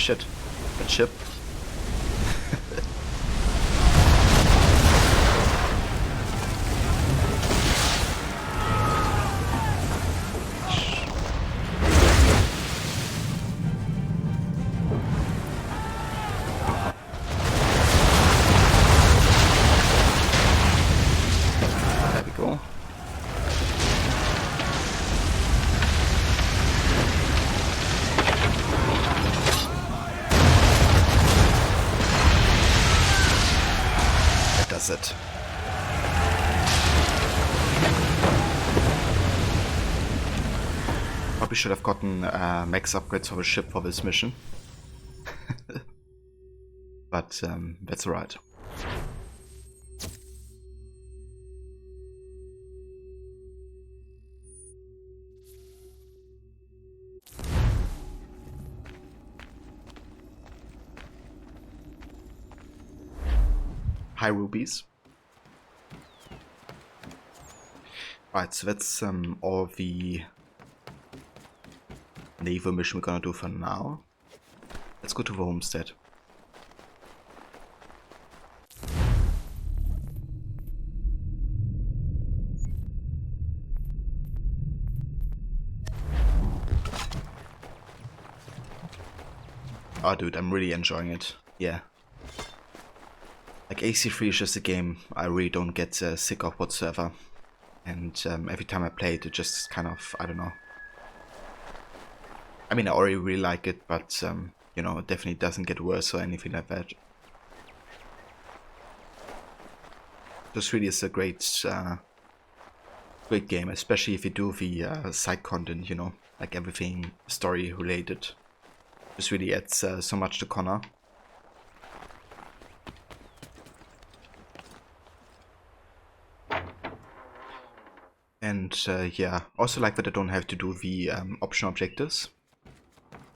shit. That ship. There we go. That does it. Probably should have gotten max upgrades for the ship for this mission. But that's alright. High rubies. Right, so that's all the naval mission we're gonna do for now. Let's go to the homestead. Oh dude, I'm really enjoying it. Yeah. Like AC3 is just a game I really don't get sick of whatsoever. And every time I play it, it just kind of, I don't know. I mean, I already really like it, but you know, it definitely doesn't get worse or anything like that. This really is a great great game, especially if you do the side content, you know, like everything story related. This really adds so much to Connor. And yeah, also like that I don't have to do the optional objectives.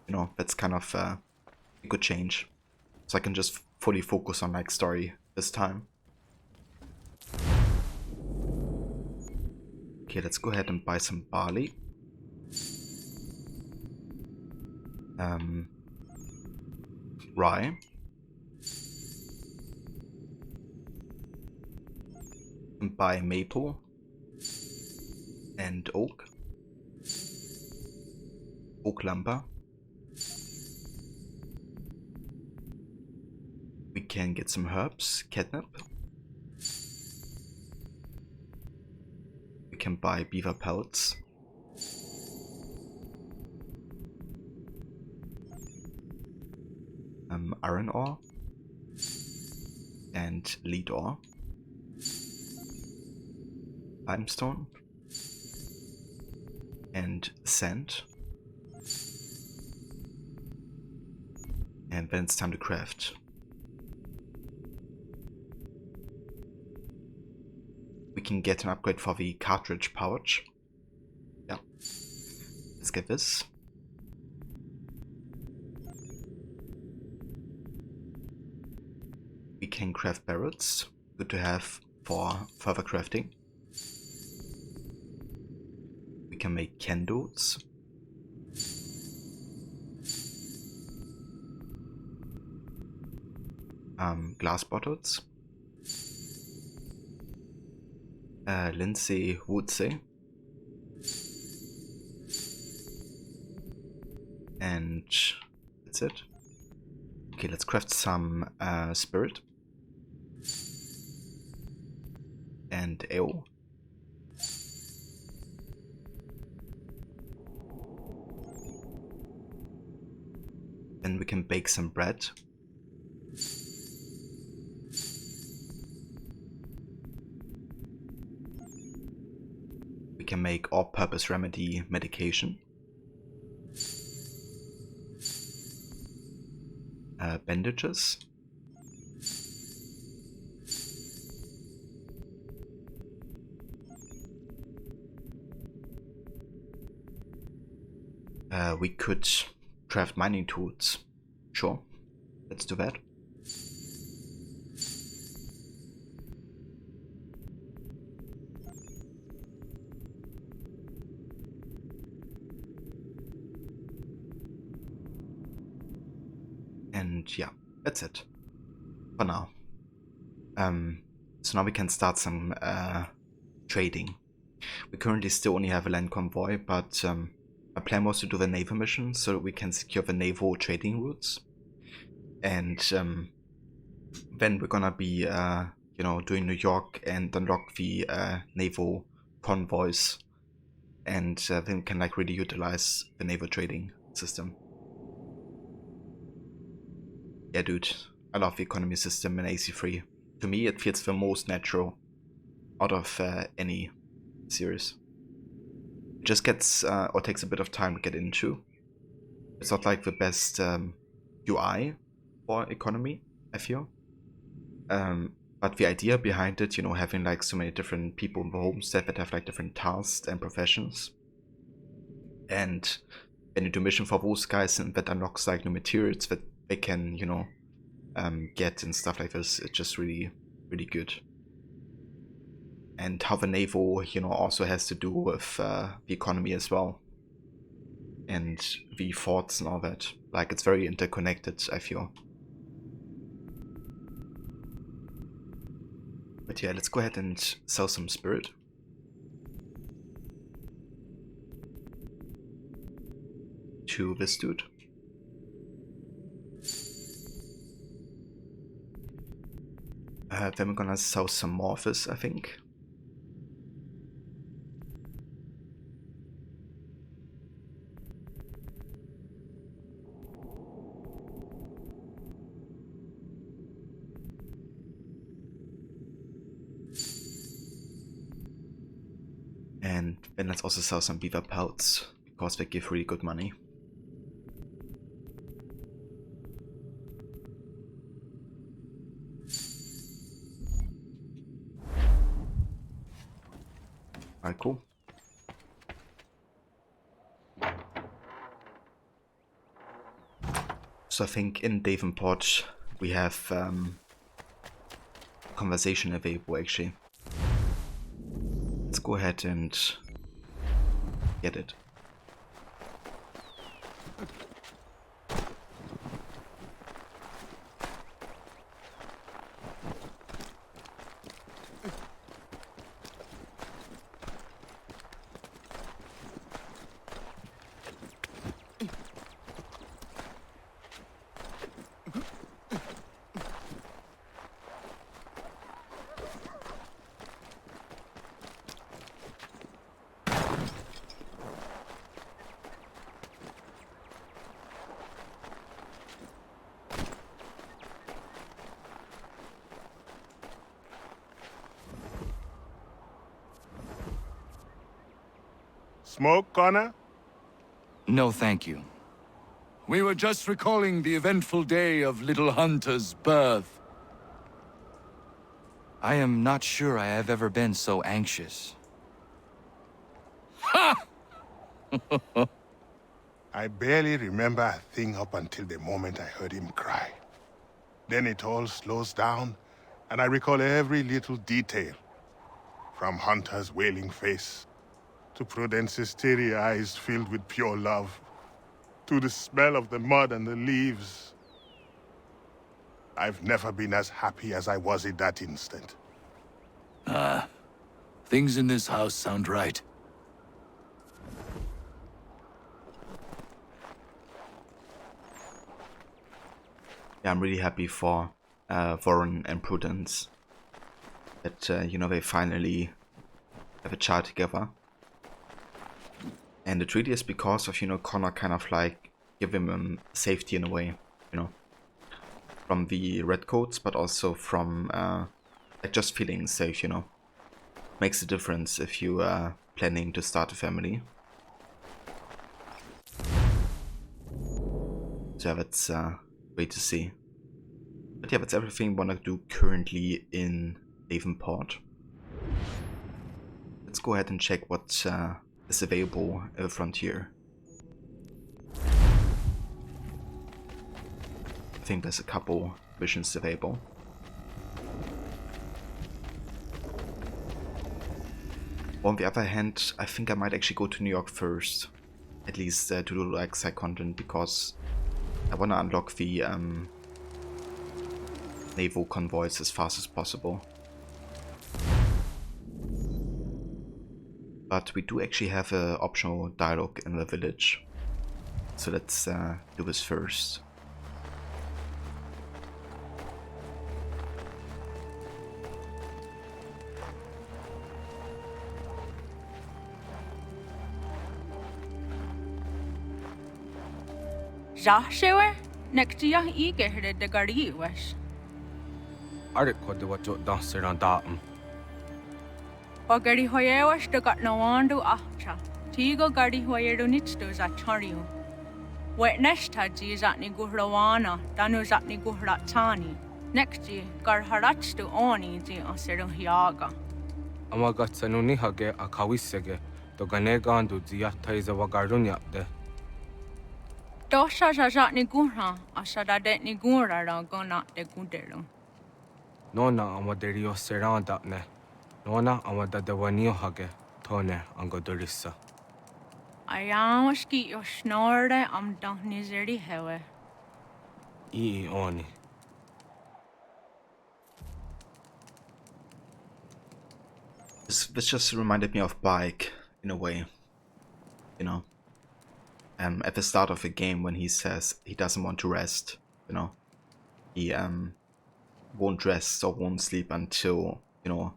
You know, that's kind of a good change. So I can just fully focus on like story this time. Okay, let's go ahead and buy some barley. Rye. And buy maple. And oak. Oak lumber. We can get some herbs, catnip. We can buy beaver pelts. Iron ore. And lead ore. Limestone. And sand. And then it's time to craft. We can get an upgrade for the cartridge pouch. Yeah. Let's get this. We can craft barrels. Good to have for further crafting. We can make candles. Glass bottles. Lindsay Woodsey. And that's it. Okay, let's craft some spirit. And ale. Then we can bake some bread. We can make all-purpose remedy medication. Bandages. We could craft mining tools. Sure, let's do that. And yeah, that's it for now. So now we can start some trading. We currently still only have a land convoy, but my plan was to do the naval mission so that we can secure the naval trading routes. And then we're gonna be doing New York and unlock the naval convoys, and then we can like really utilize the naval trading system. Yeah, dude, I love the economy system in AC3. To me, it feels the most natural out of any series. It just gets or takes a bit of time to get into. It's not like the best UI for economy, I feel. But the idea behind it, having like so many different people in the homestead that have like different tasks and professions, and when you do mission for those guys, and that unlocks like new materials that they can, get and stuff like this, it's just really, really good. And how the naval, also has to do with the economy as well, and the forts and all that. Like, it's very interconnected, I feel. But yeah, let's go ahead and sell some spirit. To this dude. Then we're gonna sell some more of this, I think. And then let's also sell some beaver pelts, because they give really good money. Alright, cool. So I think in Davenport we have conversation available actually. Let's go ahead and get it. Smoke, Connor? No, thank you. We were just recalling the eventful day of little Hunter's birth. I am not sure I have ever been so anxious. I barely remember a thing up until the moment I heard him cry. Then it all slows down, and I recall every little detail. From Hunter's wailing face, to Prudence's teary eyes filled with pure love, to the smell of the mud and the leaves. I've never been as happy as I was in that instant. Things in this house sound right. Yeah, I'm really happy for Warren and Prudence that they finally have a child together. And it really is because of Connor kind of like giving them safety in a way, from the redcoats, but also from like just feeling safe, Makes a difference if you are planning to start a family. So yeah, that's great to see. But yeah, that's everything I want to do currently in Davenport. Let's go ahead and check what is available at the frontier. I think there's a couple missions available. On the other hand, I think I might actually go to New York first, at least to do like side content, because I want to unlock the naval convoys as fast as possible. But we do actually have an optional dialogue in the village. So let's do this first. Zashewer, next to ya eager the gari wish. Arik ko de wat danser an datum. O gari hoyewash to got no one do ahcha. Tigo gari hoyedo nitstos at chario. Wet nest had is at ni guhrawana, danus at ni guhratani. Next year, gar harach to oni di asero hiaga. Amagat sanuni hage a kawisege, to ganegandu ziata is a wagarunya de. Dosha jat ni gurha, asada det ni gura gona de gudero. Nona amaderio seranda ne. Nona amada de wanio hage, tone angodurissa. I am ski your snorre am don't nizeri hewe. Oni. This just reminded me of Bike in a way, you know. At the start of the game, when he says he doesn't want to rest, you know, he won't rest or won't sleep until, you know,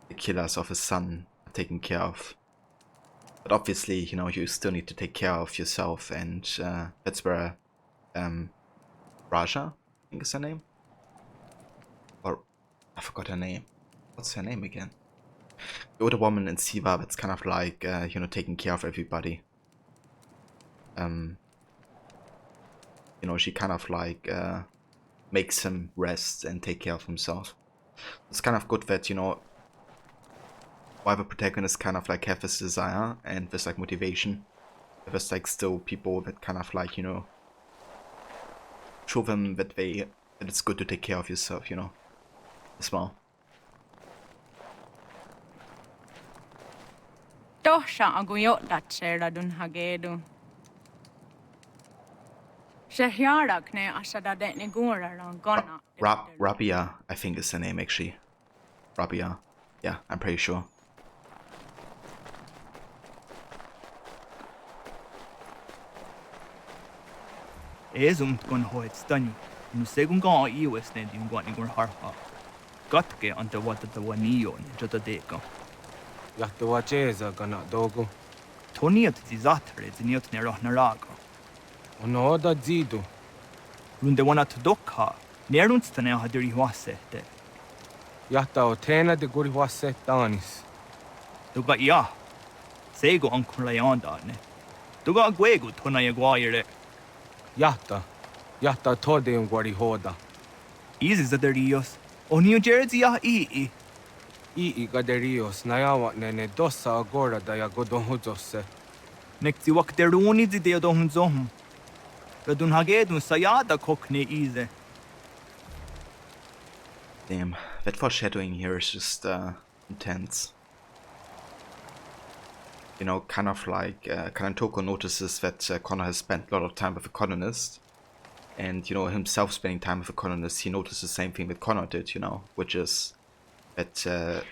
the killers of his son are taken care of. But obviously, you know, you still need to take care of yourself, and that's where Raja, I think is her name, or I forgot her name. What's her name again? The older woman in Siva that's kind of like, you know, taking care of everybody. You know, she kind of like makes him rest and take care of himself. It's kind of good that, you know, while the protagonists kind of like have this desire and this like motivation, there's like still people that kind of like, you know, show them that it's good to take care of yourself, you know, as well. Dosha aguyot that sera dun hagedu. Shehiarak ne asada det ni gura gona. Rabia, I think is the name actually. Rabia. Yeah, I'm pretty sure. Gon hoit stani. Nu segun ga iwes ne din gon gur harha. Gatke ante wat the wanio ne jota deka. Yahto wacheza gana dogo. Toniat zizatre ziniot ne raga. Ono da zidu. Runde wana to dokha. Nerunstane hadiri wasete. Yahta o tena de guri waset danis. Duga ya. Sego ankun layanda ne. Duga gwegu tona yagwaire. Yahta tode un guari hoda. Easy zaderios. Onio jersey ya ii. Ii gaderios nayawa nene dosa agora da ya godon hujose. Nekti wakteruni zi de don zohum. Gadun hagedun sayada kokne easy. Damn, that foreshadowing here is just intense. You know, kind of like Kanatoko notices that Connor has spent a lot of time with a colonist, and you know, himself spending time with a colonist, he noticed the same thing that Connor did, you know, which is that they're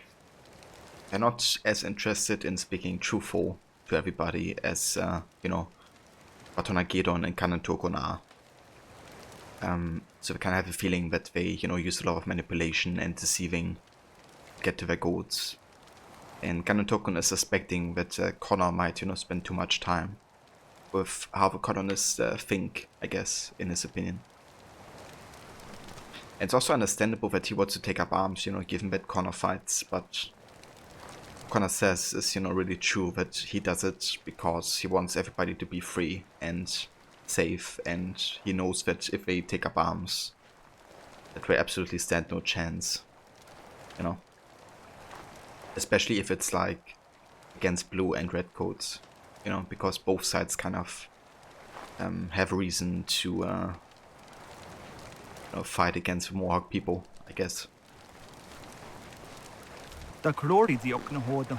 not as interested in speaking truthful to everybody as you know, Batonagedon and Kanatoko are. So we kind of have a feeling that they, you know, use a lot of manipulation and deceiving to get to their goals. And Kanatokun is suspecting that Connor might, you know, spend too much time with how the colonists think, I guess, in his opinion. And it's also understandable that he wants to take up arms, you know, given that Connor fights, but Connor says is, you know, really true, that he does it because he wants everybody to be free and safe, and he knows that if they take up arms, that they absolutely stand no chance, you know. Especially if it's like against blue and red coats, you know, because both sides kind of have a reason to you know, fight against the Mohawk people, I guess. Da krori di okna hoda.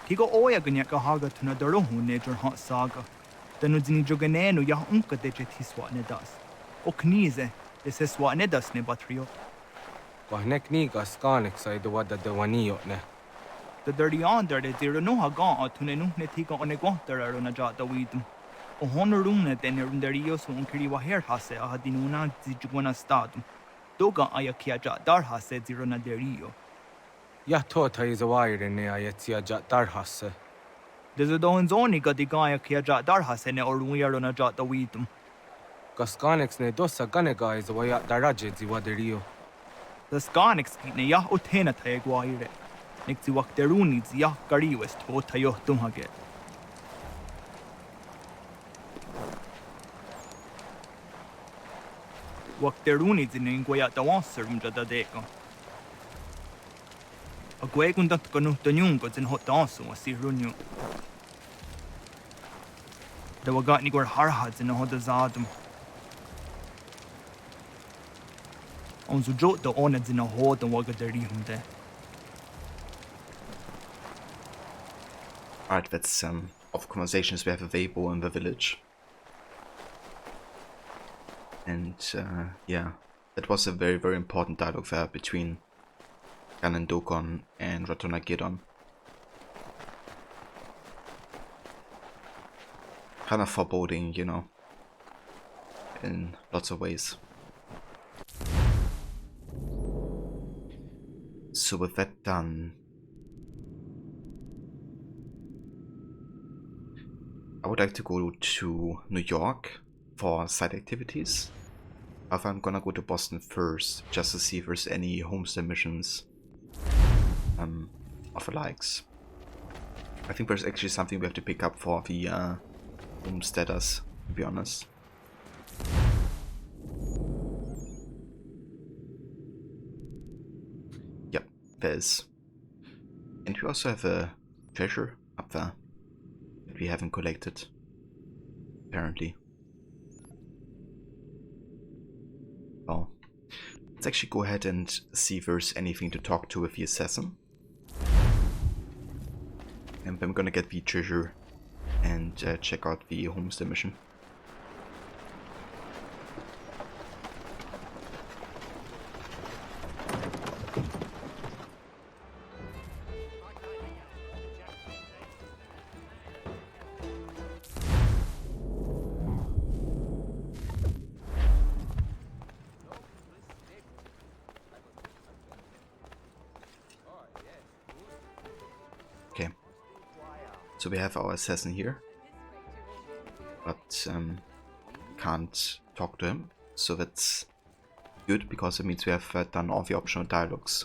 Tigo oya ganya ka haga tuna darohu nature hot saga. Danu dini joganenu ya unka de jetiswa ne das. Oknize, this is what ne das ne batrio. Quahnek ni ga Skarnix I the wada the wanio ne. The dirty on there de zero no ha gone out to ne tika on a guanter on a jot the weedum. O honor room then you're in the Rios on Kiriwa hair hase a hadinuna zijuana stadum. Doga ayakia jot dar hase zero na derio. Ya tot is a wire in ne Ayatia jat dar hasse. There's a don's only got the guy kia jot dar hase or we are on a jot the weedum. Gaskanix ne dosa ganega is a way at Daraje Ziwaderio. The Skarnix ne ya utena taeguire. Nixi wak deruni zia gari west o tayo tumhage. Wak deruni ziningwaya the onser mjada deko. A guegundat gonu the nyungo zin hot dansu a sirunyu. The wagatni gor harhads in a hot zadum. On zu jot the oneds in a hot and wagaderi hunde. Alright, that's of conversations we have available in the village. And yeah, that was a very, very important dialogue there between Ganon Dokon and Ratona Gedon. Kind of foreboding, you know, in lots of ways. So with that done, I would like to go to New York for side activities. However, I'm gonna go to Boston first, just to see if there's any homestead missions of the likes. I think there's actually something we have to pick up for the homesteaders, to be honest. Yep, there is. And we also have a treasure up there that we haven't collected, apparently. Well, let's actually go ahead and see if there's anything to talk to with the assassin. And then I'm gonna get the treasure and check out the homestead mission. Okay, so we have our assassin here, but can't talk to him, so that's good because it means we have done all the optional dialogues.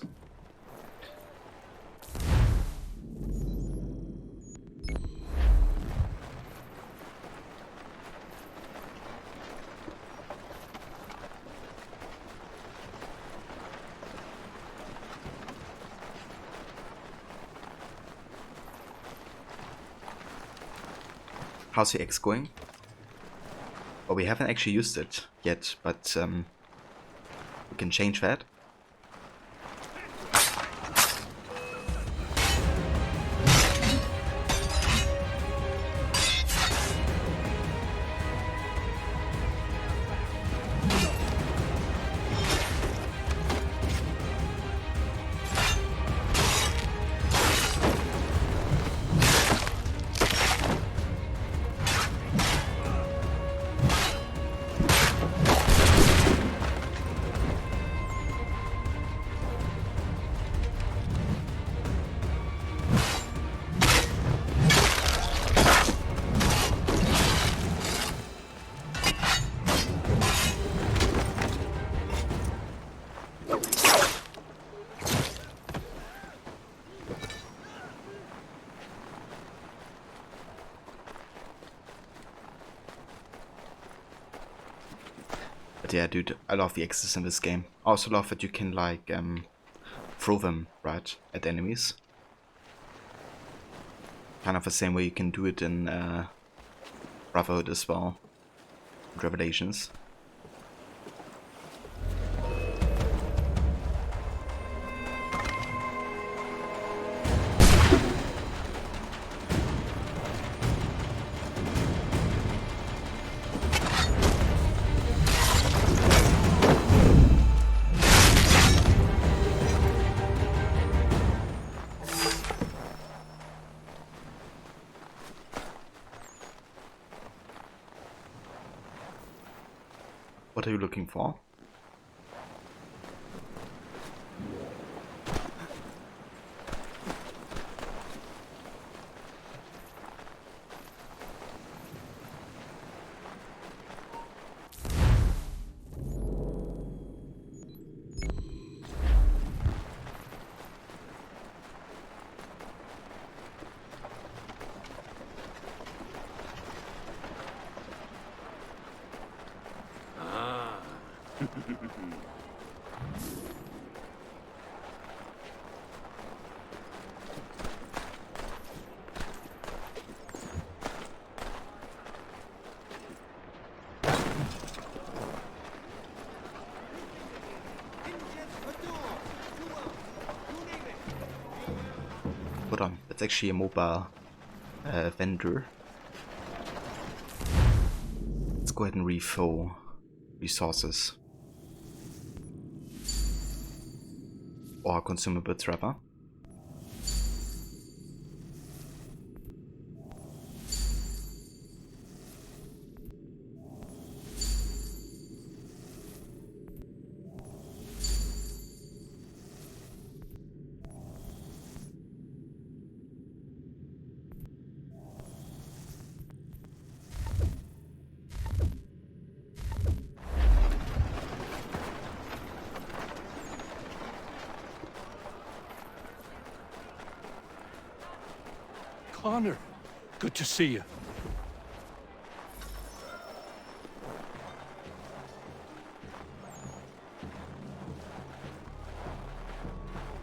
How's the X going? Well, we haven't actually used it yet, but we can change that. But yeah, dude, I love the X's in this game. I also love that you can, like, throw them, right, at enemies. Kind of the same way you can do it in Brotherhood as well, Revelations. What are you looking for? Hold on, that's actually a mobile vendor. Let's go ahead and refill resources. Or consumables rather. Connor, good to see you.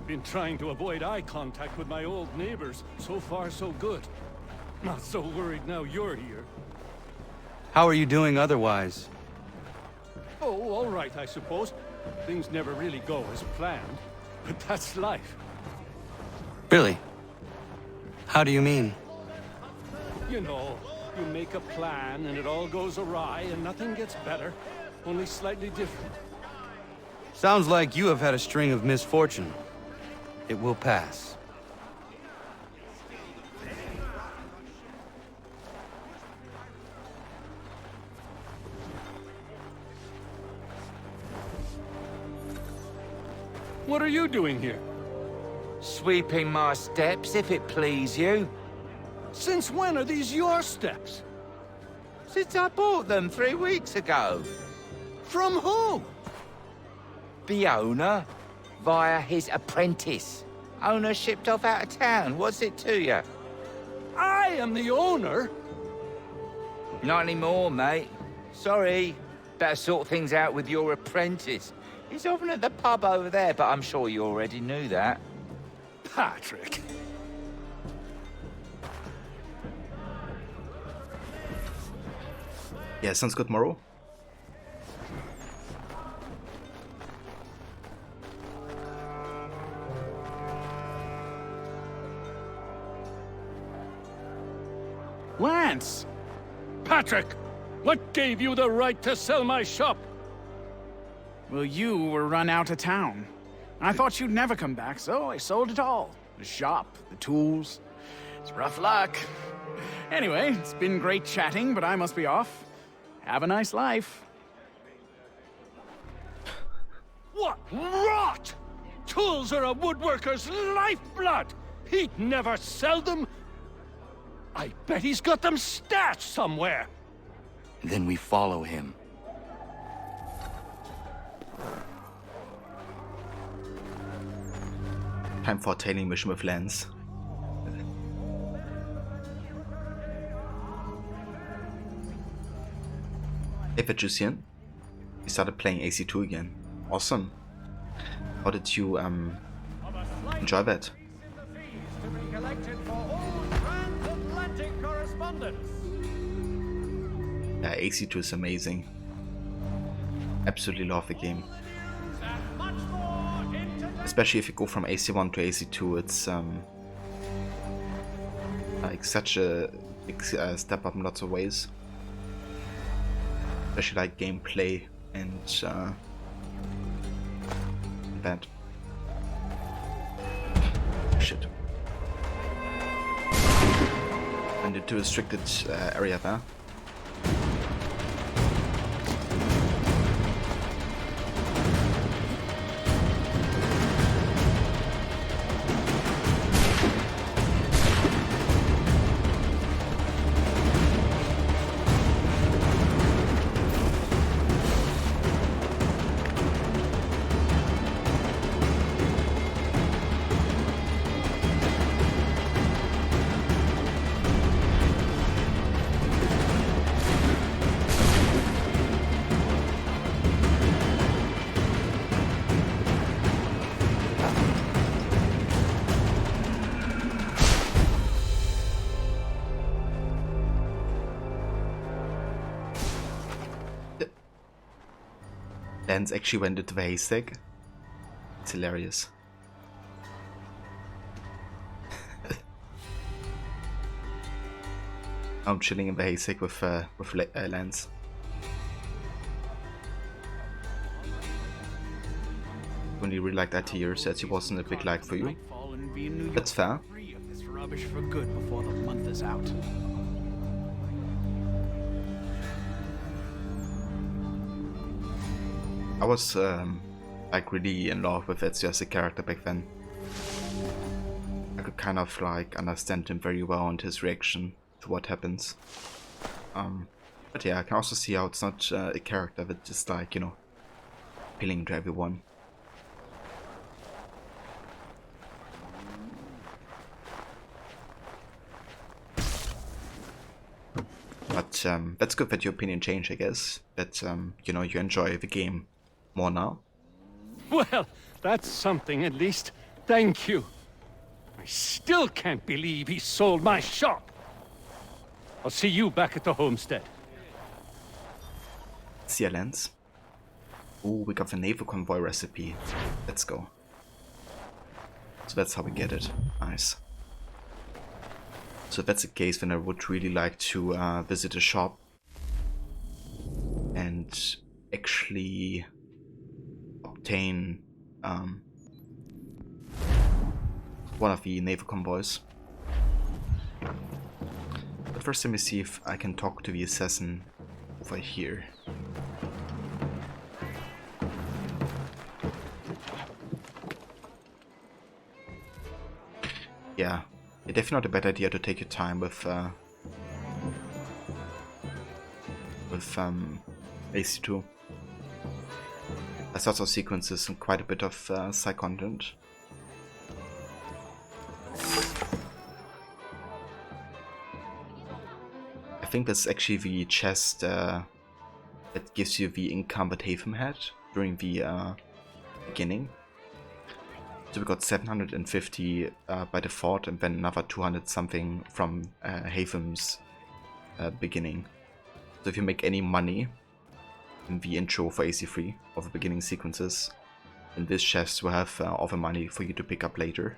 Been trying to avoid eye contact with my old neighbors. So far, so good. Not so worried now you're here. How are you doing otherwise? Oh, all right, I suppose. Things never really go as planned, but that's life. Really? How do you mean? You know, you make a plan and it all goes awry and nothing gets better, only slightly different. Sounds like you have had a string of misfortune. It will pass. What are you doing here? Sweeping my steps, if it please you. Since when are these your steps? Since I bought them 3 weeks ago. From who? The owner, via his apprentice. Owner shipped off out of town. What's it to you? I am the owner? Not anymore, mate. Sorry. Better sort things out with your apprentice. He's often at the pub over there, but I'm sure you already knew that. Patrick. Yeah, sounds good, Morrow. Lance! Patrick! What gave you the right to sell my shop? Well, you were run out of town. I thought you'd never come back, so I sold it all. The shop, the tools. It's rough luck. Anyway, it's been great chatting, but I must be off. Have a nice life. What rot! Tools are a woodworker's lifeblood! He'd never sell them! I bet he's got them stashed somewhere! Then we follow him. Time for a tailing mission with Lance. Hey Petrusian, you started playing AC2 again. Awesome. How did you enjoy that? Yeah, AC2 is amazing. Absolutely love the game. Especially if you go from AC1 to AC2, it's like such a big step up in lots of ways. Especially like gameplay and that. Shit. And into a restricted area there. Lance actually went into the haystack. It's hilarious. I'm chilling in the haystack with Lance. Only really liked that here, says he wasn't a big like for you. That's fair. This rubbish for good before the month is out. I was like really in love with Ezio as a character back then. I could kind of like understand him very well and his reaction to what happens. But yeah, I can also see how it's not a character that just like, you know, appealing to everyone. But that's good that your opinion changed, I guess. That, you know, you enjoy the game more now. Well, that's something at least. Thank you. I still can't believe he sold my shop. I'll see you back at the homestead. See ya, Lance. Ooh, we got the naval convoy recipe. Let's go. So that's how we get it. Nice. So if that's the case, then I would really like to visit a shop and actually obtain one of the naval convoys. But first let me see if I can talk to the assassin over here. Yeah, it's definitely not a bad idea to take your time with AC2. There's lots of sequences and quite a bit of side content. I think that's actually the chest that gives you the income that Hatham had during the beginning. So we got 750 by default and then another 200 something from Hatham's beginning. So if you make any money in the intro for AC3 or the beginning sequences, then this chest will have all the money for you to pick up later.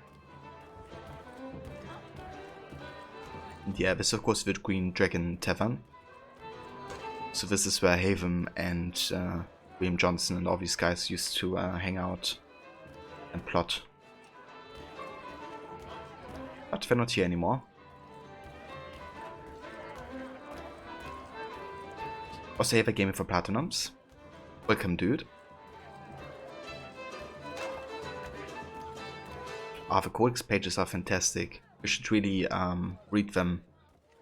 And yeah, this is of course the Green Dragon Tavern. So this is where Hatham and William Johnson and all these guys used to hang out and plot. But they're not here anymore. Also have a game for Platinums. Welcome, dude. The codex pages are fantastic. You should really read them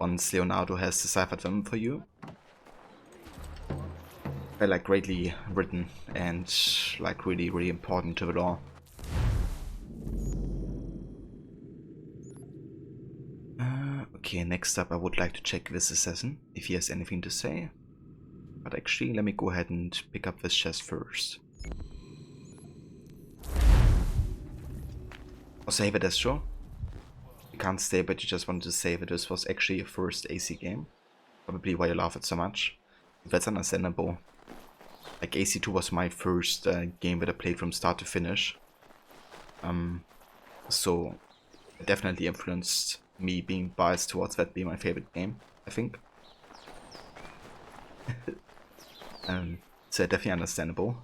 once Leonardo has deciphered them for you. They're like greatly written and like really important to the lore. Okay, next up I would like to check this assassin if he has anything to say. But actually let me go ahead and pick up this chest first. Or save it, Astro. You can't stay, but you just wanted to say that this was actually your first AC game. Probably why you love it so much. That's understandable. Like AC2 was my first game that I played from start to finish. So it definitely influenced me being biased towards that being my favorite game, I think. So definitely understandable.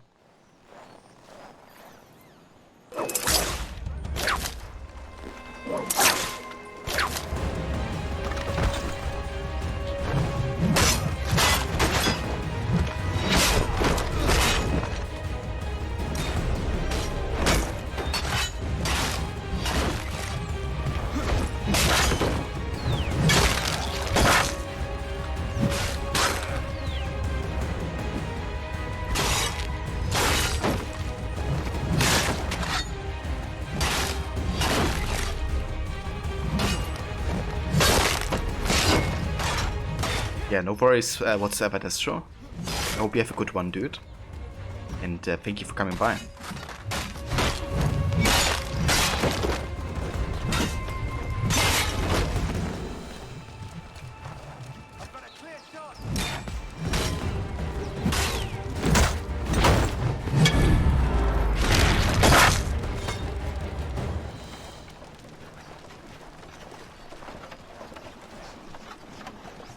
Yeah, no worries whatsoever, Destro. I hope you have a good one, dude. And thank you for coming by.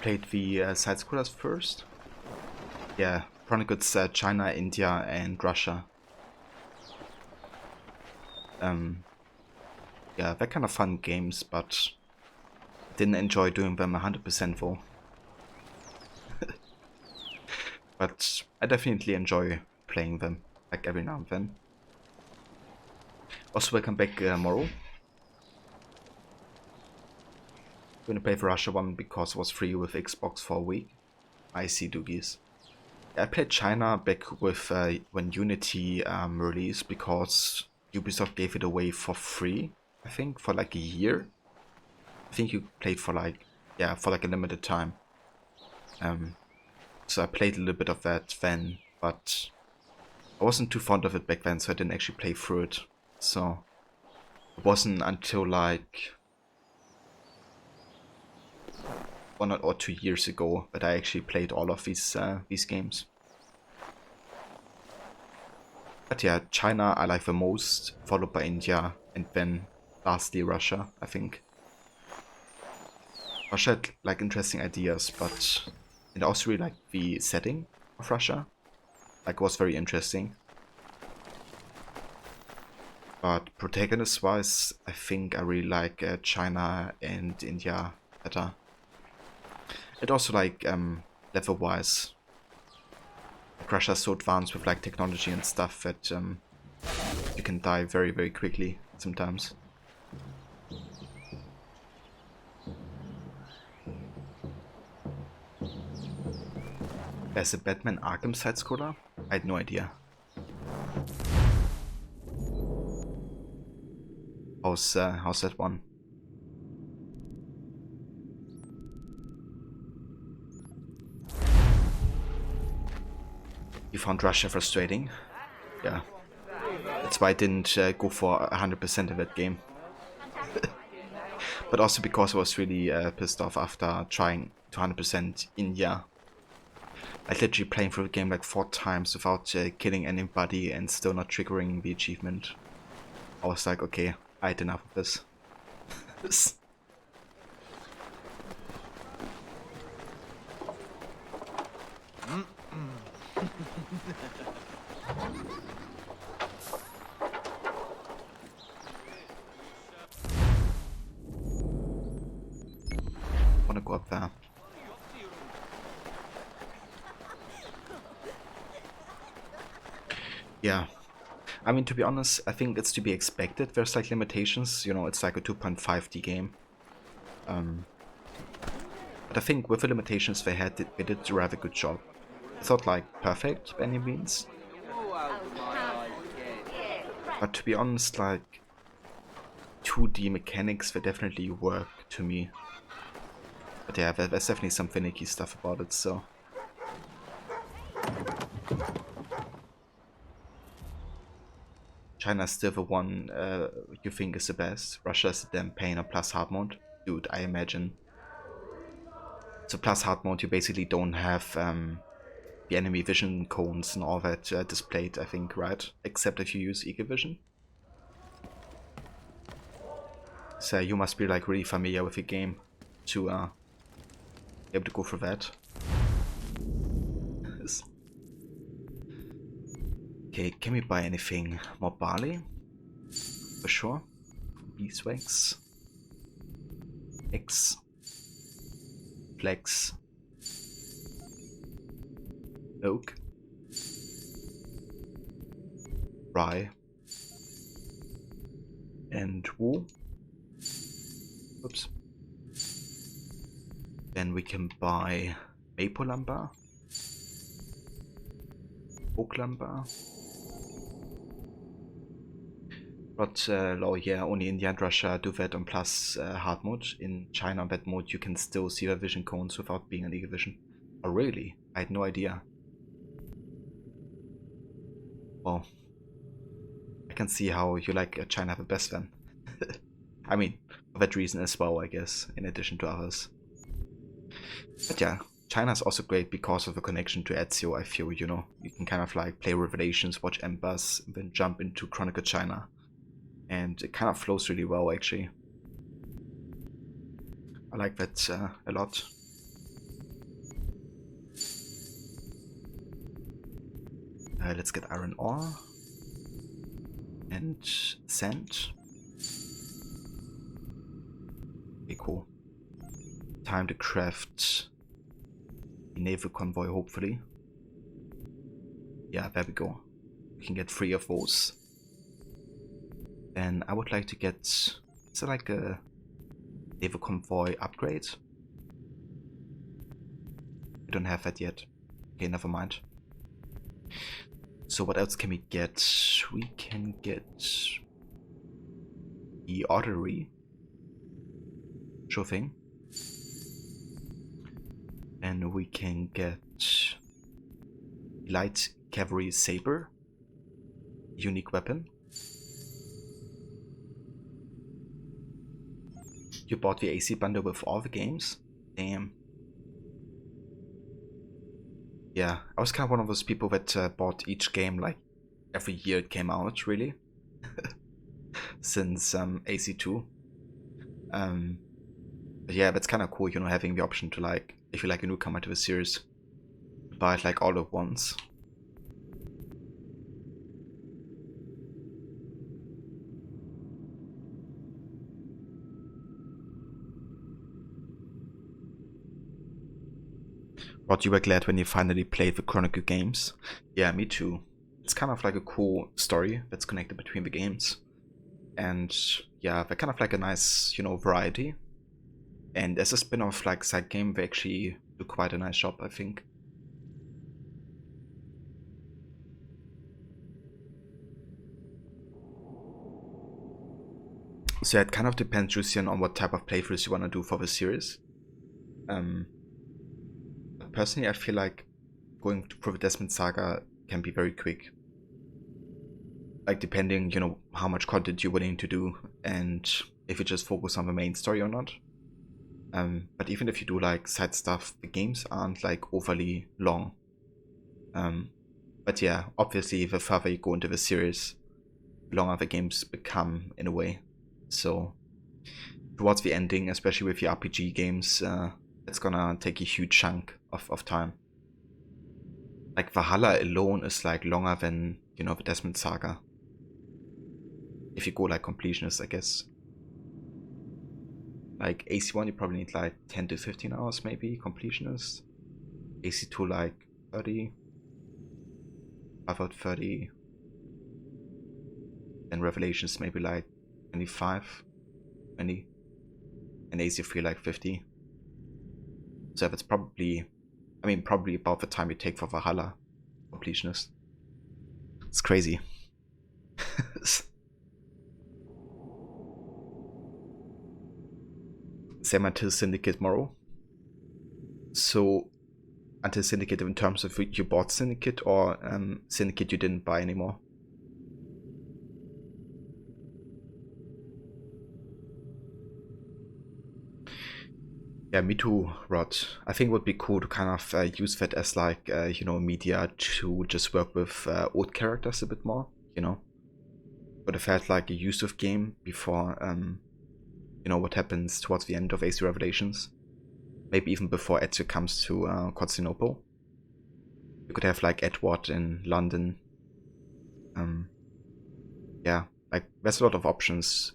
played the side-scrollers first. Yeah, Chronicles China, India, and Russia. Yeah, they're kind of fun games, but didn't enjoy doing them 100% though. But I definitely enjoy playing them, like every now and then. Also, welcome back, Moro. Gonna play the Russia one because it was free with Xbox for a week. I see doogies. I played China back with when Unity released because Ubisoft gave it away for free, I think, for like a year. I think you played for like, yeah, for like a limited time. So I played a little bit of that then, but I wasn't too fond of it back then, so I didn't actually play through it. So it wasn't until like 1 or 2 years ago that I actually played all of these games. But yeah, China I like the most, followed by India, and then lastly Russia, I think. Russia had like interesting ideas, but and I also really like the setting of Russia. Like, it was very interesting. But protagonist-wise, I think I really like China and India better. And also like level-wise, Russia's so advanced with like technology and stuff that you can die very, very quickly sometimes. There's a Batman Arkham side-scroller? I had no idea. How's that one? You found Russia frustrating? Yeah. That's why I didn't go for 100% of that game. But also because I was really pissed off after trying to 100% India. I literally playing through the game like 4 times without killing anybody and still not triggering the achievement. I was like, okay, I had enough of this. Wanna go up there. Yeah, I mean, to be honest, I think it's to be expected. There's like limitations, you know, it's like a 2.5D game. But I think with the limitations they had, they did a rather good job. It's not like perfect by any means. But to be honest, like 2D mechanics, they definitely work to me. But yeah, there's definitely some finicky stuff about it, so. China's still the one you think is the best. Russia's the damn pain on plus hard mode. Dude, I imagine. So plus hard mode, you basically don't have the enemy vision cones and all that displayed, I think, right? Except if you use Eagle Vision. So you must be like really familiar with the game to be able to go for that. Okay, can we buy anything? More barley? For sure. Beeswax. X. Flax. Oak. Rye. And wool. Oops. Then we can buy maple lumber. Oak lumber. But yeah, only India and Russia do that on plus hard mode. In China on that mode you can still see the vision cones without being an Eagle Vision. Oh really? I had no idea. Well, I can see how you like China the best then. I mean, for that reason as well, I guess, in addition to others. But yeah, China is also great because of the connection to Ezio, I feel, you know. You can kind of like play Revelations, watch Embers, and then jump into Chronicle China. And it kind of flows really well, actually. I like that a lot. Let's get iron ore and sand. Okay, cool. Time to craft a naval convoy, hopefully. Yeah, there we go. We can get 3 of those. And I would like to get, is it like a naval convoy upgrade? We don't have that yet. Okay, never mind. So what else can we get? We can get the artillery. Sure thing. And we can get light cavalry saber. Unique weapon. You bought the AC bundle with all the games? Damn. Yeah, I was kind of one of those people that bought each game like every year it came out, really. Since AC2. But yeah, that's kind of cool, you know, having the option to, like, if you like a newcomer to the series, buy it like all at once. But you were glad when you finally played the Chronicle games. Yeah, me too. It's kind of like a cool story that's connected between the games. And yeah, they're kind of like a nice, you know, variety. And as a spin-off like side game, they actually do quite a nice job, I think. So yeah, it kind of depends, Lucian, on what type of playthroughs you want to do for the series. Personally, I feel like going through the Desmond Saga can be very quick. Like, depending, you know, how much content you're willing to do and if you just focus on the main story or not. But even if you do like side stuff, the games aren't like overly long. But yeah, obviously the further you go into the series, the longer the games become in a way. So towards the ending, especially with the RPG games, it's gonna take a huge chunk of time. Like Valhalla alone is like longer than, you know, the Desmond Saga. If you go like completionist, I guess. Like AC1 you probably need like 10 to 15 hours maybe, completionist. AC2 like 30. About 30. Then Revelations maybe like 25, 20. And AC3 like 50. So that's probably, I mean, probably about the time you take for Valhalla completionist. It's crazy. Same until Syndicate Morrow. So until Syndicate in terms of you bought Syndicate or Syndicate you didn't buy anymore? Yeah, me too, Rod. I think it would be cool to kind of use that as like, you know, media to just work with old characters a bit more, you know. Would have had like a Yusuf game before, you know, what happens towards the end of AC Revelations. Maybe even before Ezio comes to Constantinople. You could have like Edward in London. Yeah, like there's a lot of options.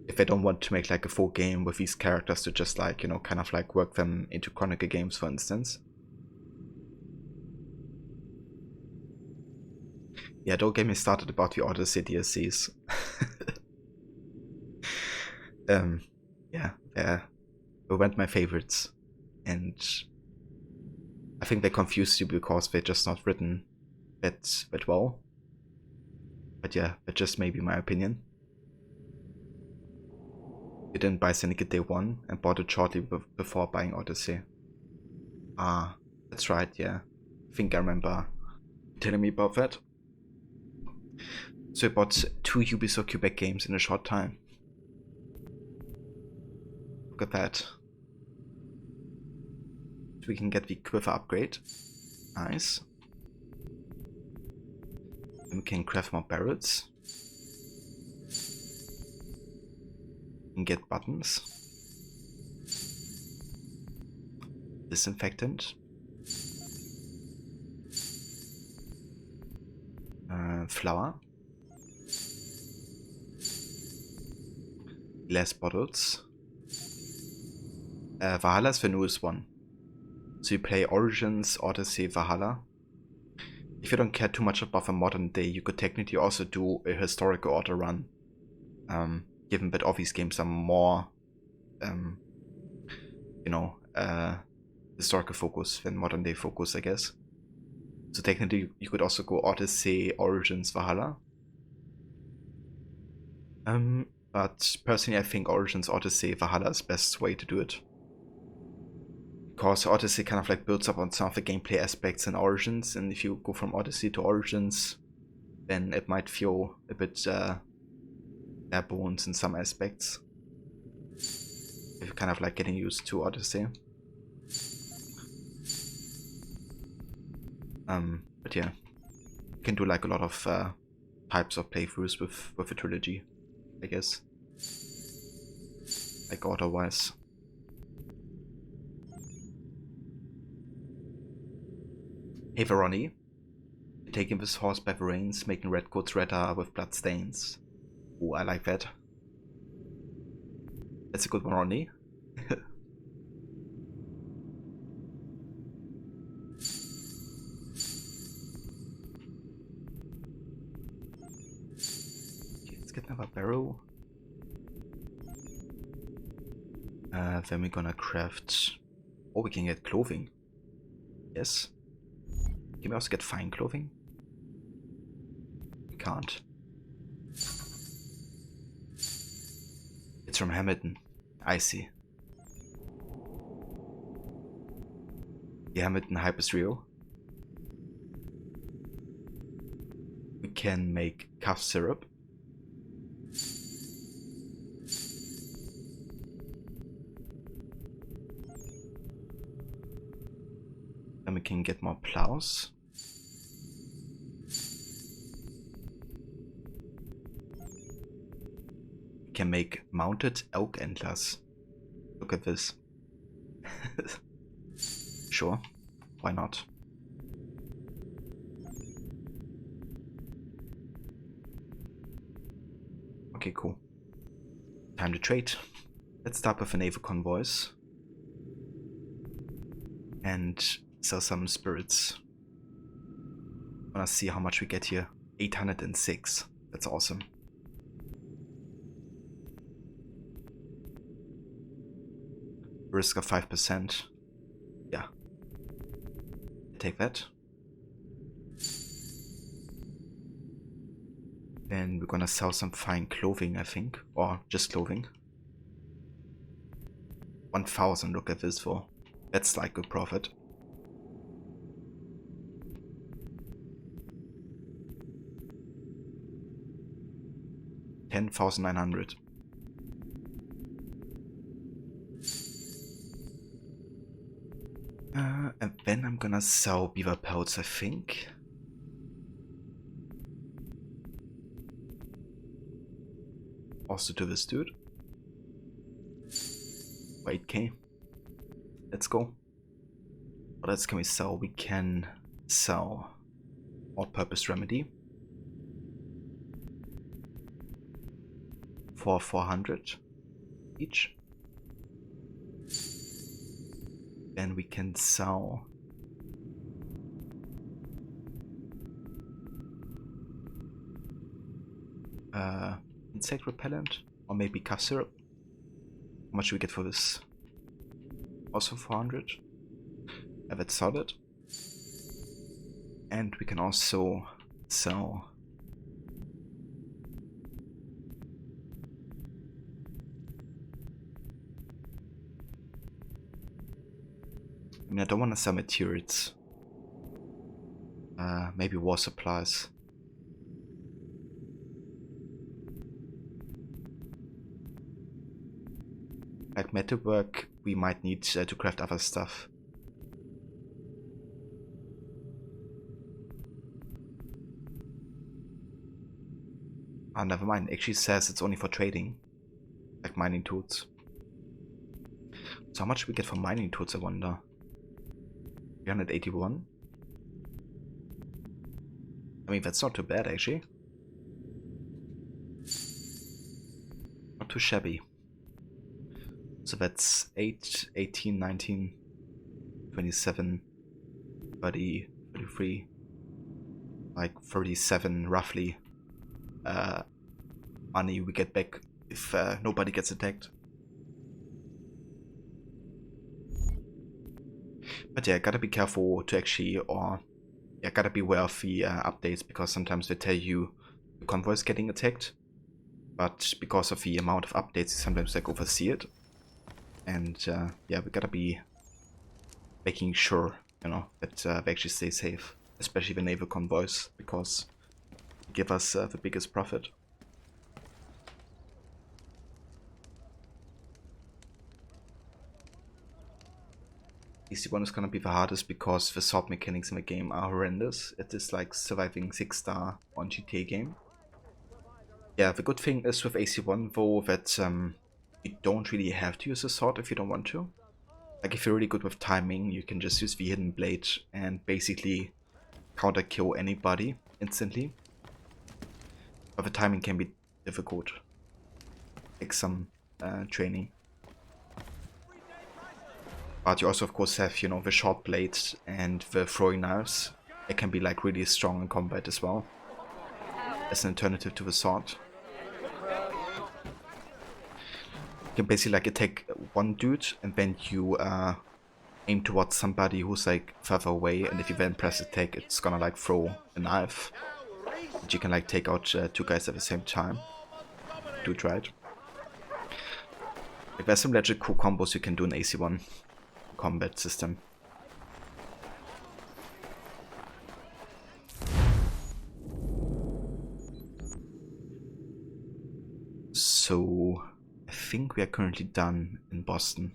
If they don't want to make like a full game with these characters, to just like, you know, kind of like work them into Chronicle games, for instance. Yeah, don't get me started about the Odyssey DLCs. Yeah, they weren't my favorites, and I think they confused you because they're just not written that well. But yeah, that's just maybe my opinion. You didn't buy Syndicate day one and bought it shortly before buying Odyssey. Ah, that's right, yeah. I think I remember telling me about that. So you bought 2 Ubisoft Quebec games in a short time. Look at that. So we can get the Quiver upgrade. Nice. And we can craft more barrels. And get buttons. Disinfectant. flour. Glass bottles. Valhalla is the newest one. So you play Origins, Odyssey, Valhalla. If you don't care too much about the modern day, you could technically also do a historical auto run. Given that all these games are more, historical focus than modern day focus, I guess. So technically you could also go Odyssey, Origins, Valhalla. But personally I think Origins, Odyssey, Valhalla is the best way to do it. Because Odyssey kind of like builds up on some of the gameplay aspects in Origins, and if you go from Odyssey to Origins, then it might feel a bit bare bones in some aspects. If you're kind of like getting used to Odyssey. But yeah, you can do like a lot of types of playthroughs with a trilogy, I guess. Like order-wise. Hey Veroni, taking this horse by the reins, making redcoats redder with blood stains. Ooh, I like that. That's a good one, Ronnie. Let's get another barrel. Then we're gonna craft... Oh, we can get clothing. Yes. Can we also get fine clothing? We can't. It's from Hamilton. I see. The Hamilton hype is real. We can make cough syrup. Then we can get more plows. We can make mounted elk antlers. Look at this. Sure, why not? Okay, cool. Time to trade. Let's start with the naval convoys. And sell some spirits. Wanna see how much we get here. 806. That's awesome. Risk of 5%. Yeah. Take that. Then we're gonna sell some fine clothing, I think. Or just clothing. 1000, look at this for. That's like good profit. $10,900. And then I'm gonna sell beaver pelts, I think. Also to this dude. 8k. Let's go. What else can we sell? We can sell all-purpose remedy for 400 each. Then we can sell insect repellent or maybe cough syrup. How much do we get for this? Also 400. Yeah, that's solid. And we can also sell I mean, I don't want to sell materials. Maybe war supplies. Like metalwork, we might need to craft other stuff. Ah, never mind. It actually says it's only for trading. Like mining tools. So how much do we get for mining tools, I wonder? 381. I mean, that's not too bad, actually. Not too shabby. So that's 8, 18, 19, 27, 30, 33, like 37 roughly money we get back if nobody gets attacked. But yeah, gotta be careful to actually, or yeah, gotta be aware of the updates, because sometimes they tell you the convoy is getting attacked, but because of the amount of updates, sometimes like oversee it. And yeah, we gotta be making sure, you know, that we actually stay safe, especially the naval convoys, because they give us the biggest profit. AC1 is gonna be the hardest because the sword mechanics in the game are horrendous. It is like surviving 6-star on GTA game. Yeah, the good thing is with AC1 though that you don't really have to use a sword if you don't want to. Like if you're really good with timing, you can just use the hidden blade and basically counter kill anybody instantly. But the timing can be difficult. Take some training. But you also of course have, you know, the short blades and the throwing knives. They can be like really strong in combat as well, as an alternative to the sword. You can basically like attack one dude and then you aim towards somebody who's like further away, and if you then press attack, it's gonna like throw a knife. But you can like take out 2 guys at the same time. Do it right. Like, there's some legit cool combos you can do in AC1 combat system. So I think we are currently done in Boston.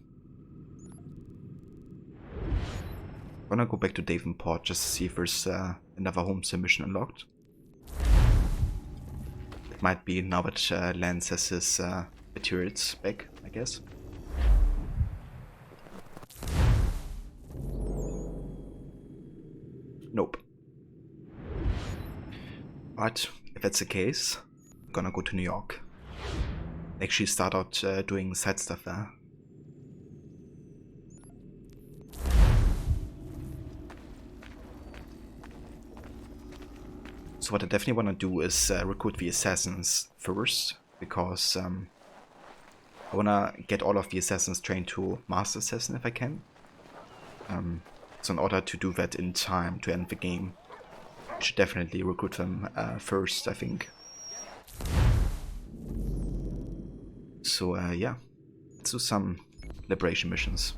I'm gonna go back to Davenport just to see if there's another homestead mission unlocked. It might be now that Lance has his materials back, I guess. Nope. But if that's the case, I'm gonna go to New York. Actually start out doing side stuff there. So what I definitely want to do is recruit the assassins first, because I want to get all of the assassins trained to Master Assassin if I can. So in order to do that in time to end the game, I should definitely recruit them first, I think. So yeah, let's do some liberation missions.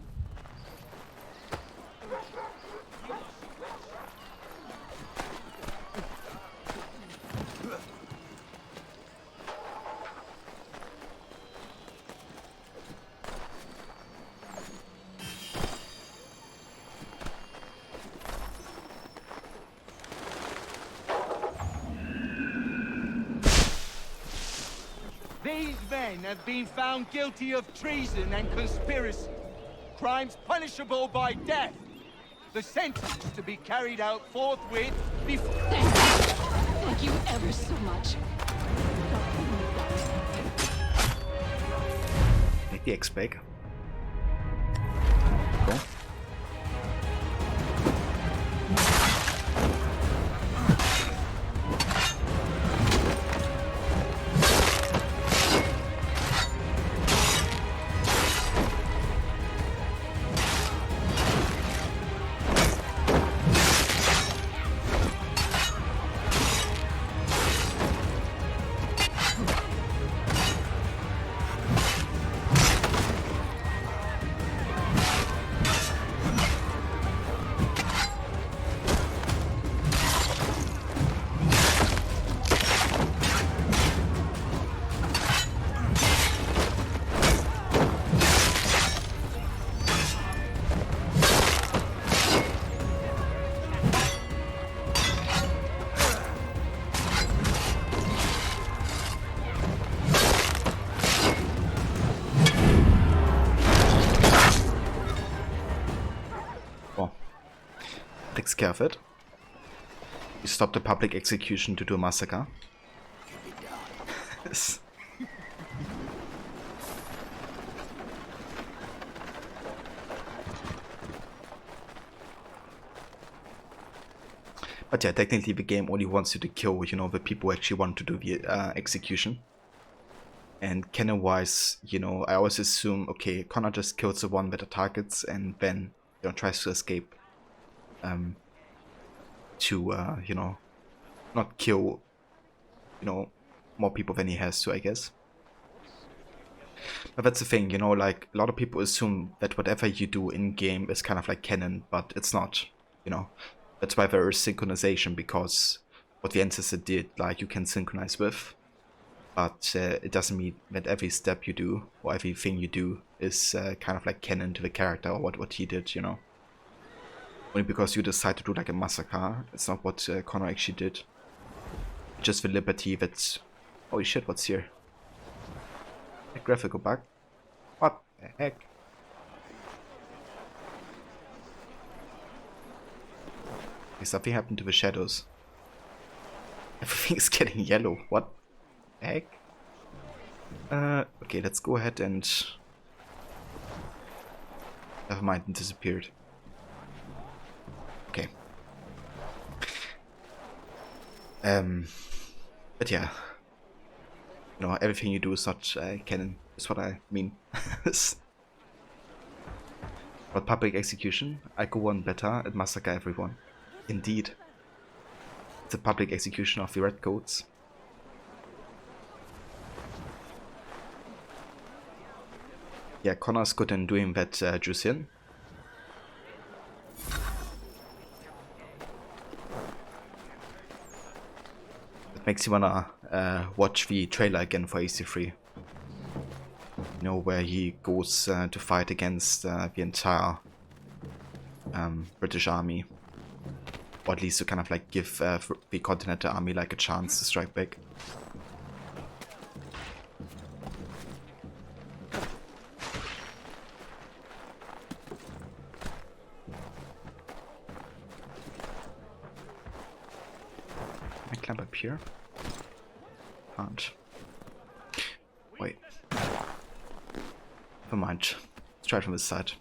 These men have been found guilty of treason and conspiracy, crimes punishable by death. The sentence to be carried out forthwith before... Thank you ever so much. Make the X big. Cool. Takes care of it. You stop the public execution to do a massacre. But yeah, technically the game only wants you to kill, you know, the people who actually want to do the execution. And canon-wise, you know, I always assume, okay, Connor just kills the one with the targets and then, you know, tries to escape. You know, not kill, you know, more people than he has to, I guess. But that's the thing, you know, like, a lot of people assume that whatever you do in-game is kind of like canon, but it's not, you know. That's why there is synchronization, because what the ancestor did, like, you can synchronize with. But it doesn't mean that every step you do, or everything you do, is kind of like canon to the character, or what he did, you know. Only because you decide to do like a massacre, it's not what Connor actually did. Just the liberty that... Holy shit, what's here? A graphical bug? What the heck? Okay, something happened to the shadows. Everything is getting yellow. What the heck? Okay, let's go ahead and... Never mind, it disappeared. Okay. But yeah. You know, everything you do is not canon, is what I mean. But public execution, I go one better and massacre everyone. Indeed. It's a public execution of the redcoats. Yeah, Connor's good in doing that, Jusin. It makes you wanna watch the trailer again for AC3. You know, where he goes to fight against the entire British army. Or at least to kind of like give the Continental Army like a chance to strike back. Can I climb up here? Can't. Wait. Never mind. Let's try it from this side.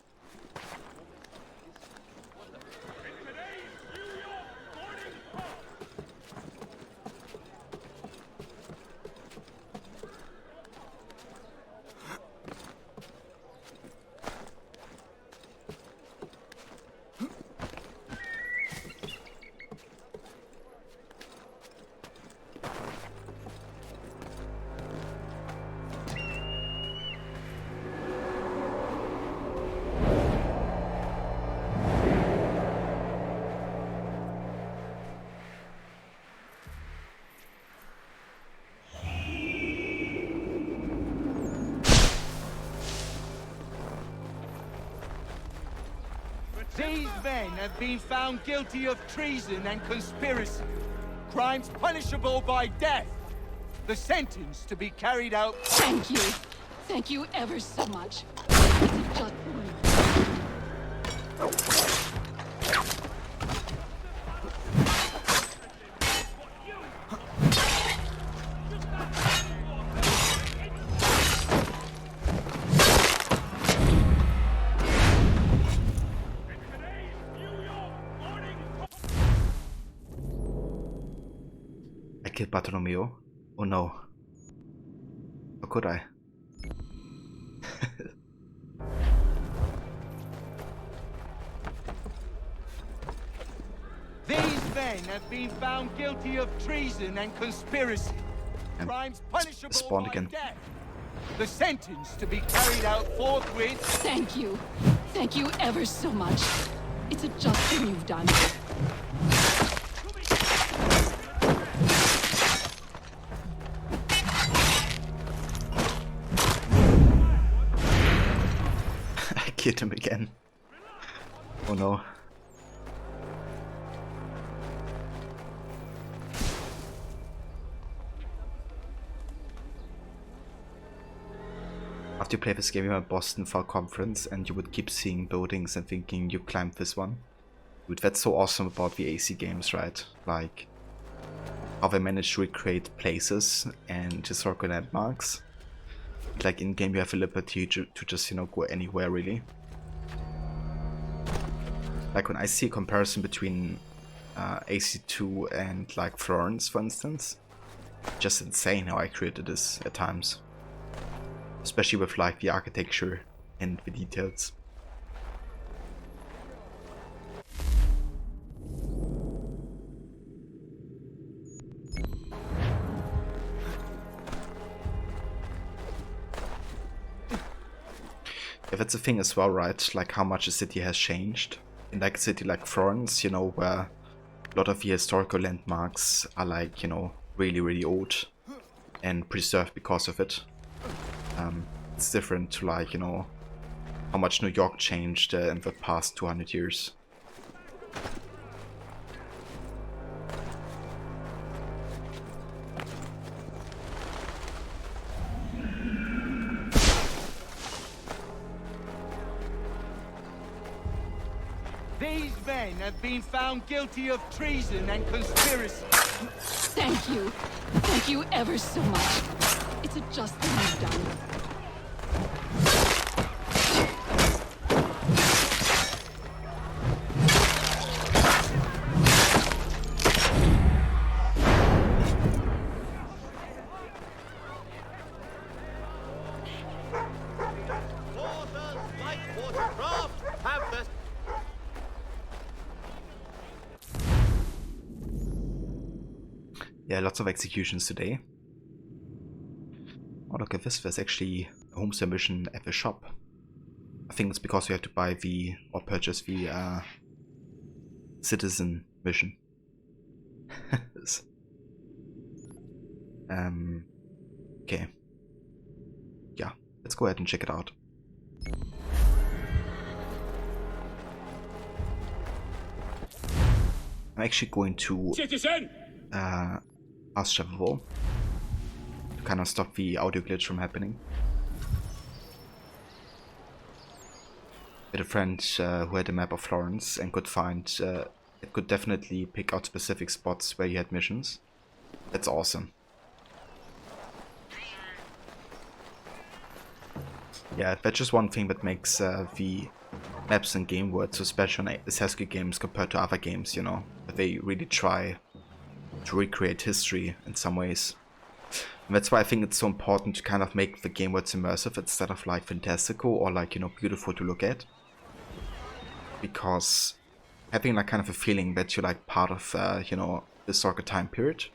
These men have been found guilty of treason and conspiracy. Crimes punishable by death. The sentence to be carried out... Thank you. Thank you ever so much. It's just... Killed Bartolomeo? Oh no. How could I? These men have been found guilty of treason and conspiracy. And Crimes punishable spawned by again. death. The sentence to be carried out forthwith. Thank you. Thank you ever so much. It's a just thing you've done. Killed him again. Oh no. After you play this game, you were at Boston for a conference and you would keep seeing buildings and thinking you climbed this one. Dude, that's so awesome about the AC games, right? Like, how they managed to recreate places and historical landmarks. Like in game, you have a liberty to just, you know, go anywhere really. Like when I see a comparison between AC2 and like Florence, for instance, just insane how accurate it is at times, especially with like the architecture and the details. Yeah, that's the thing as well, right? Like how much a city has changed. In like a city like Florence, you know, where a lot of the historical landmarks are like, you know, really, really old and preserved because of it. It's different to like, you know, how much New York changed in the past 200 years. These men have been found guilty of treason and conspiracy. Thank you. Thank you ever so much. It's a just thing you've done. Yeah, lots of executions today. Oh, look at this, there's actually a homestead mission at the shop. I think it's because you have to buy the, or purchase the citizen mission. Okay. Yeah, let's go ahead and check it out. I'm actually going to ask Chevrolet to kind of stop the audio glitch from happening. With a friend who had a map of Florence and could find, it could definitely pick out specific spots where you had missions. That's awesome. Yeah, that's just one thing that makes the maps and game world so special in Assassin's Creed games compared to other games, you know. They really try to recreate history in some ways. And that's why I think it's so important to kind of make the game worlds immersive instead of like fantastical or like, you know, beautiful to look at. Because having like kind of a feeling that you're like part of, you know, the historical time period.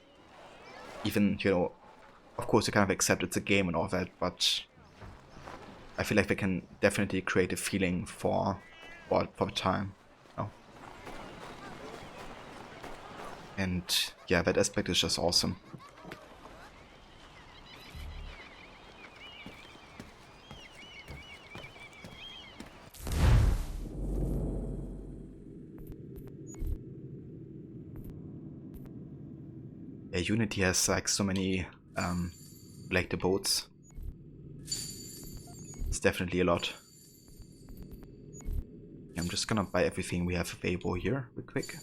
Even, you know, of course you kind of accept it's a game and all that, but I feel like they can definitely create a feeling for the time. You know? And yeah, that aspect is just awesome. Yeah, Unity has like so many collector boats. It's definitely a lot. I'm just gonna buy everything we have available here real quick.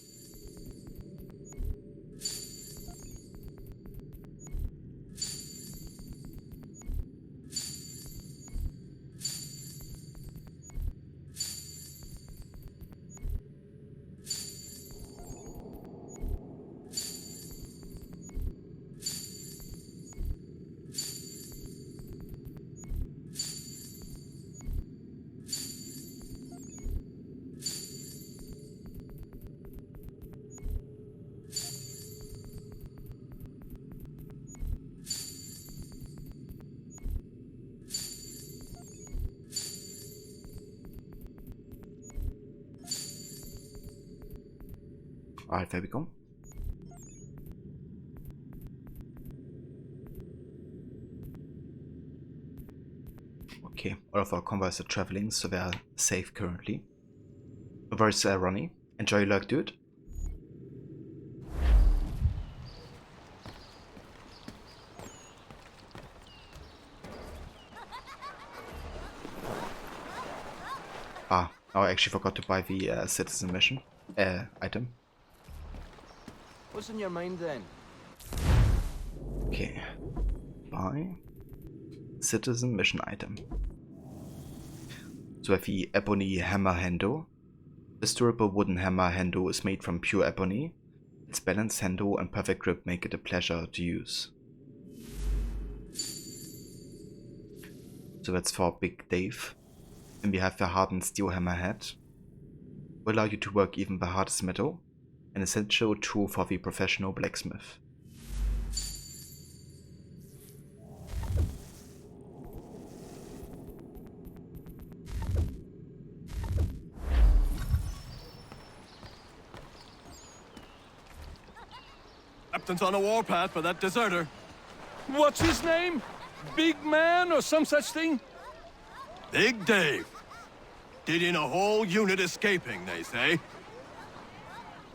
Alright, there we go. Okay, all of our convoys are traveling, so they are safe currently. Where's Ronnie? Enjoy your luck, dude. Ah, oh, I actually forgot to buy the citizen mission item. What's in your mind then? Okay. Buy. Citizen mission item. So we have the ebony hammer handle. This durable wooden hammer handle is made from pure ebony. Its balanced handle and perfect grip make it a pleasure to use. So that's for Big Dave. And we have the hardened steel hammerhead. Will allow you to work even the hardest metal. An essential tool for the professional blacksmith. Captain's on a warpath for that deserter. What's his name? Big Man or some such thing? Big Dave. Did in a whole unit escaping, they say.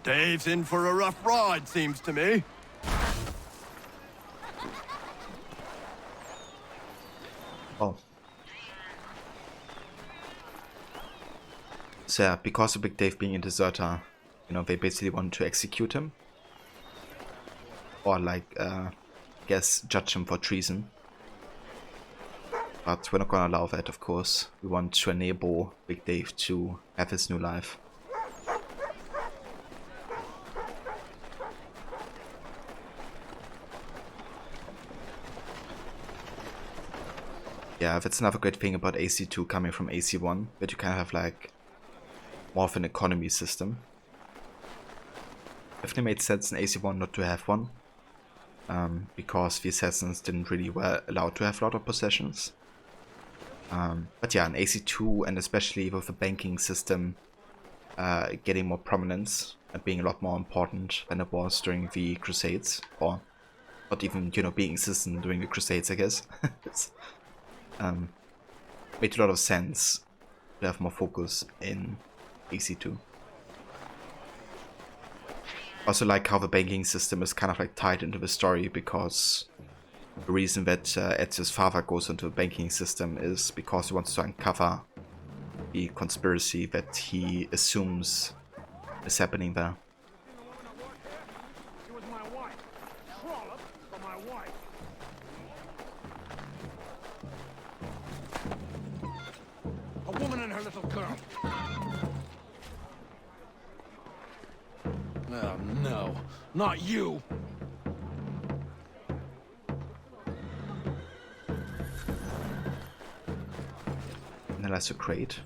Dave's in for a rough ride, seems to me. Oh. So yeah, because of Big Dave being a deserter, you know, they basically want to execute him. Or like, guess, judge him for treason. But we're not gonna allow that, of course. We want to enable Big Dave to have his new life. Yeah, that's another great thing about AC2 coming from AC1, that you kind of have like more of an economy system. Definitely made sense in AC1 not to have one, because the assassins didn't really were allowed to have a lot of possessions. But yeah, in AC2, and especially with the banking system getting more prominence and being a lot more important than it was during the Crusades, or not even, you know, being existent during the Crusades, I guess. Made a lot of sense to have more focus in AC2. Also like how the banking system is kind of like tied into the story, because the reason that Ezio's father goes into the banking system is because he wants to uncover the conspiracy that he assumes is happening there. A woman and her little girl. Oh, no. Not you. Analyze a crate.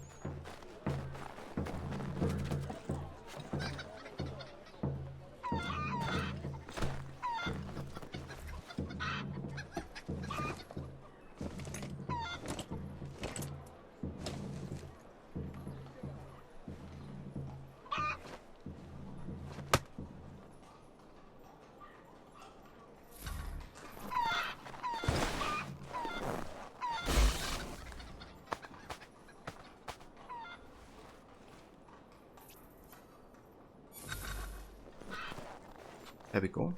There we go.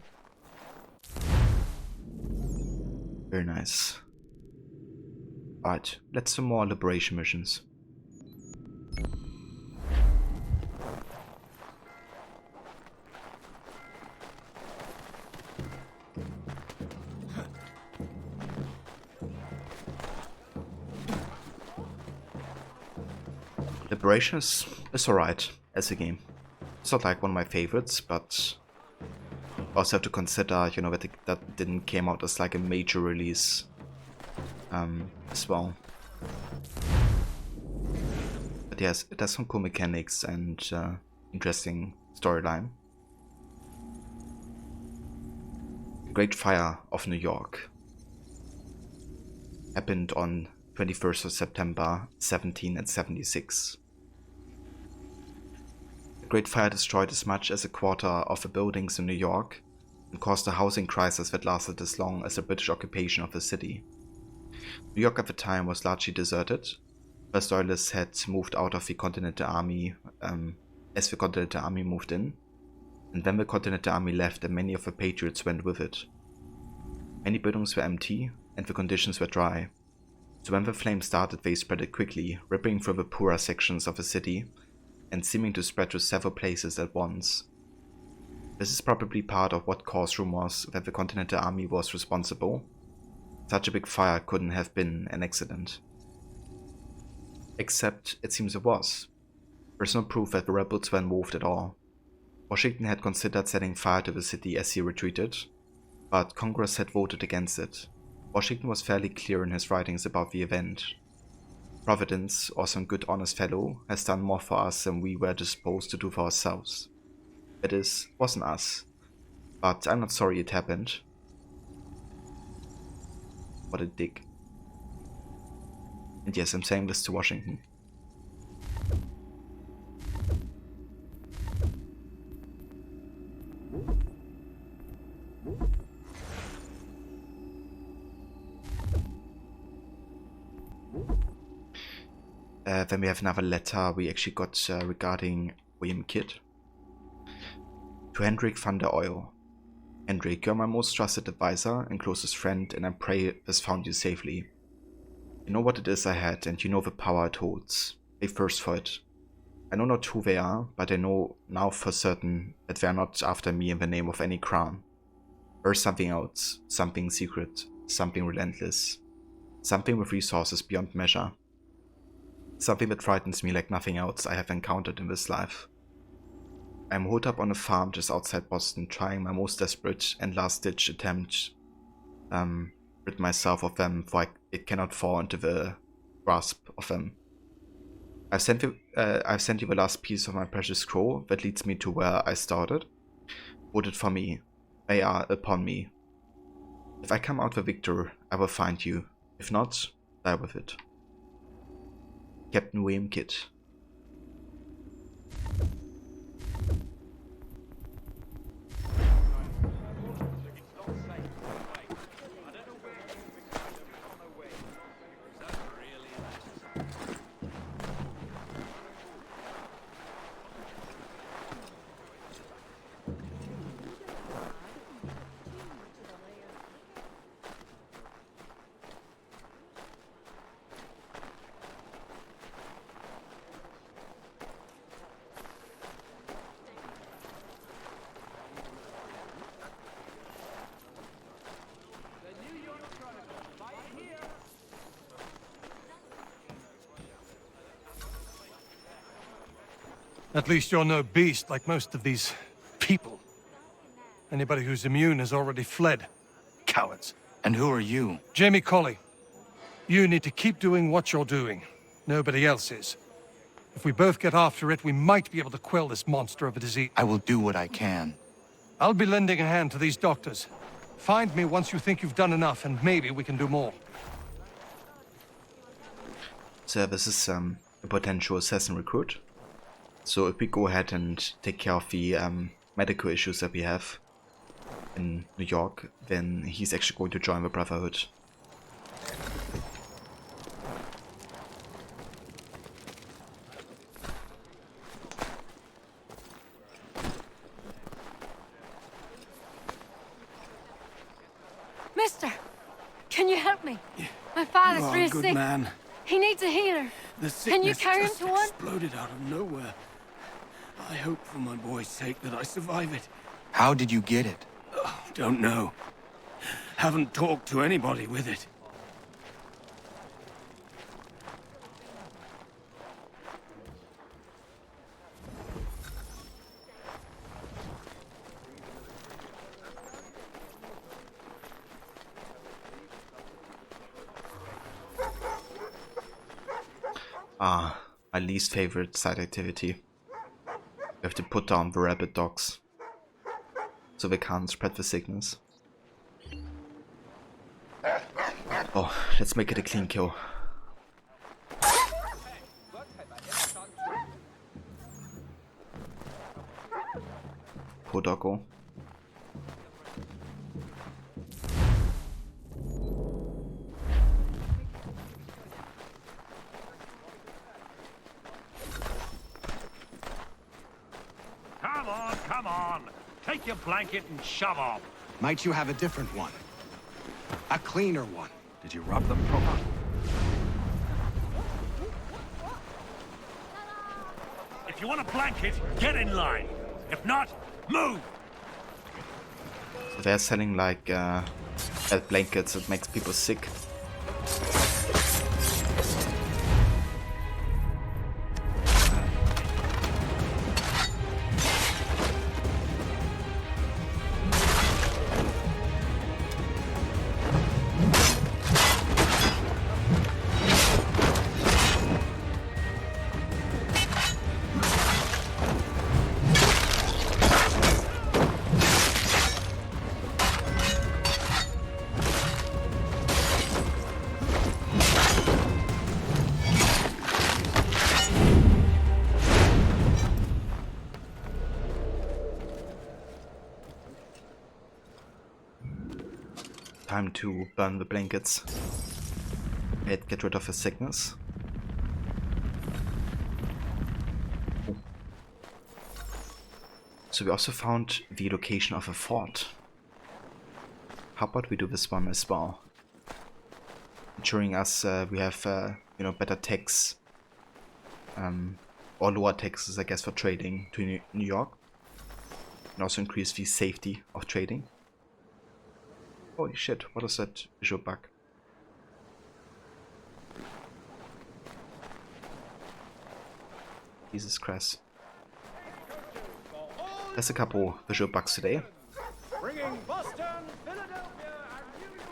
Very nice. Alright, let's do more liberation missions. Liberation is alright as a game. It's not like one of my favorites, but also have to consider, you know, that that didn't came out as like a major release as well. But yes, it has some cool mechanics and interesting storyline. Great Fire of New York happened on 21st of September 1776. The Great Fire destroyed as much as a quarter of the buildings in New York and caused a housing crisis that lasted as long as the British occupation of the city. New York at the time was largely deserted. First Loyalists had moved out of the Continental Army as the Continental Army moved in, and then the Continental Army left and many of the Patriots went with it. Many buildings were empty and the conditions were dry, so when the flames started they spread quickly, ripping through the poorer sections of the city and seeming to spread to several places at once. This is probably part of what caused rumors that the Continental Army was responsible. Such a big fire couldn't have been an accident. Except it seems it was. There's no proof that the rebels were involved at all. Washington had considered setting fire to the city as he retreated, but Congress had voted against it. Washington was fairly clear in his writings about the event. Providence, or some good honest fellow, has done more for us than we were disposed to do for ourselves. That is, wasn't us. But I'm not sorry it happened. What a dick. And yes, I'm saying this to Washington. Then we have another letter we actually got regarding William Kidd. To Hendrik van der Oil. Hendrik, you're my most trusted advisor and closest friend, and I pray this found you safely. You know what it is I had, and you know the power it holds. They thirst for it. I know not who they are, but I know now for certain that they are not after me in the name of any crown. There is something else, something secret, something relentless, something with resources beyond measure. Something that frightens me like nothing else I have encountered in this life. I am holed up on a farm just outside Boston, trying my most desperate and last-ditch attempt rid myself of them, for it cannot fall into the grasp of them. I've sent you the last piece of my precious scroll that leads me to where I started. Hold it for me. They are upon me. If I come out the victor, I will find you. If not, die with it. Captain William Kidd. At least you're no beast like most of these people. Anybody who's immune has already fled. Cowards. And who are you? Jamie Colley. You need to keep doing what you're doing. Nobody else is. If we both get after it, we might be able to quell this monster of a disease. I will do what I can. I'll be lending a hand to these doctors. Find me once you think you've done enough, and maybe we can do more. So this is a potential assassin recruit. So if we go ahead and take care of the medical issues that we have in New York, then he's actually going to join the Brotherhood. Mister, can you help me? My father's You are a real good sick. man. He needs a healer. The Can you sickness carry him just to one? exploded out of nowhere. I hope for my boy's sake that I survive it. How did you get it? Don't know. Haven't talked to anybody with it. Ah, my least favorite side activity. We have to put down the rabid dogs, so they can't spread the sickness. Oh, let's make it a clean kill. Poor doggo. Come on! Take your blanket and shove off! Might you have a different one? A cleaner one? Did you rub them proper? If you want a blanket, get in line. If not, move! They're selling like blankets that makes people sick. Time to burn the blankets and get rid of his sickness. So we also found the location of a fort. How about we do this one as well? Ensuring us we have you know, better tax or lower taxes, I guess, for trading to New York, and also increase the safety of trading. Holy shit, what is that visual bug? Jesus Christ. There's a couple visual bugs today. Bringing Boston, Philadelphia, and New York.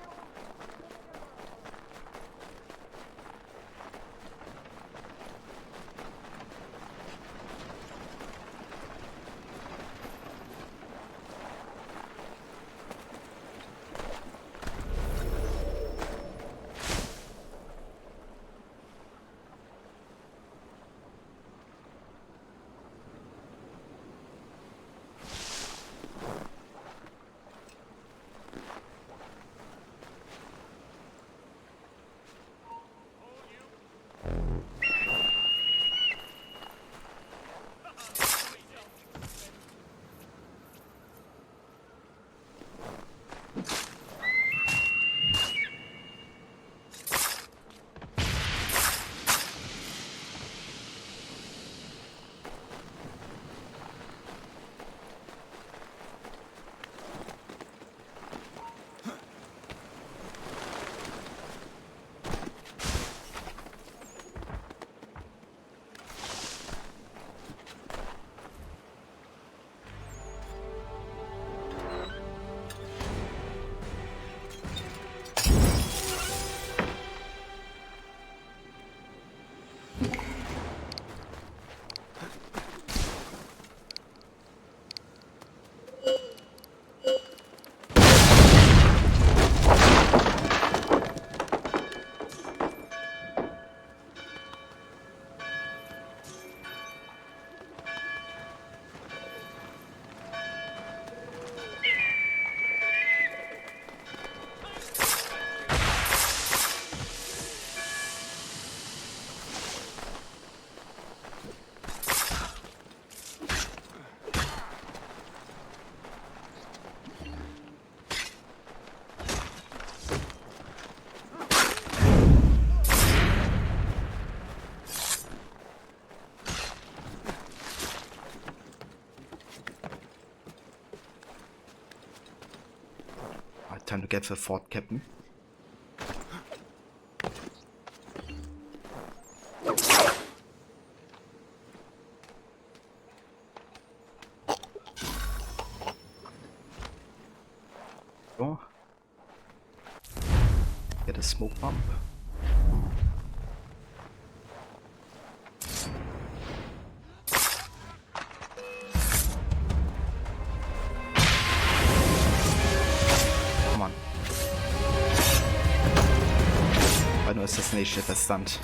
Time to get the fort, Captain. So. Get a smoke bomb. Assassination if a stunt.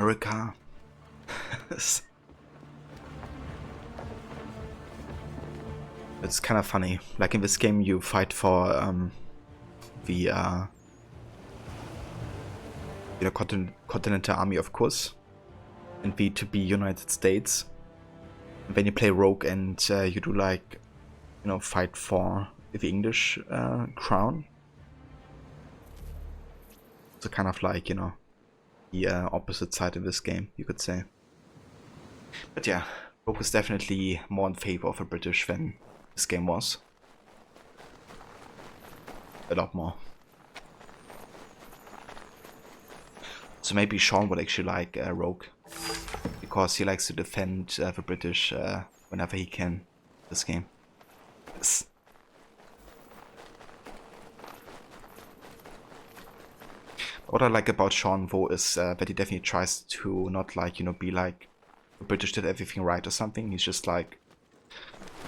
America. It's kind of funny. Like in this game, you fight for the Continental Army, of course, and the to be United States. And then you play Rogue, and you do like, you know, fight for the English crown. So kind of like, you know, the opposite side of this game, you could say. But yeah, Rogue is definitely more in favor of the British than this game was. A lot more. So maybe Sean would actually like Rogue, because he likes to defend the British whenever he can in this game. Yes. What I like about Sean though is that he definitely tries to not like, you know, be like the British did everything right or something. He's just like,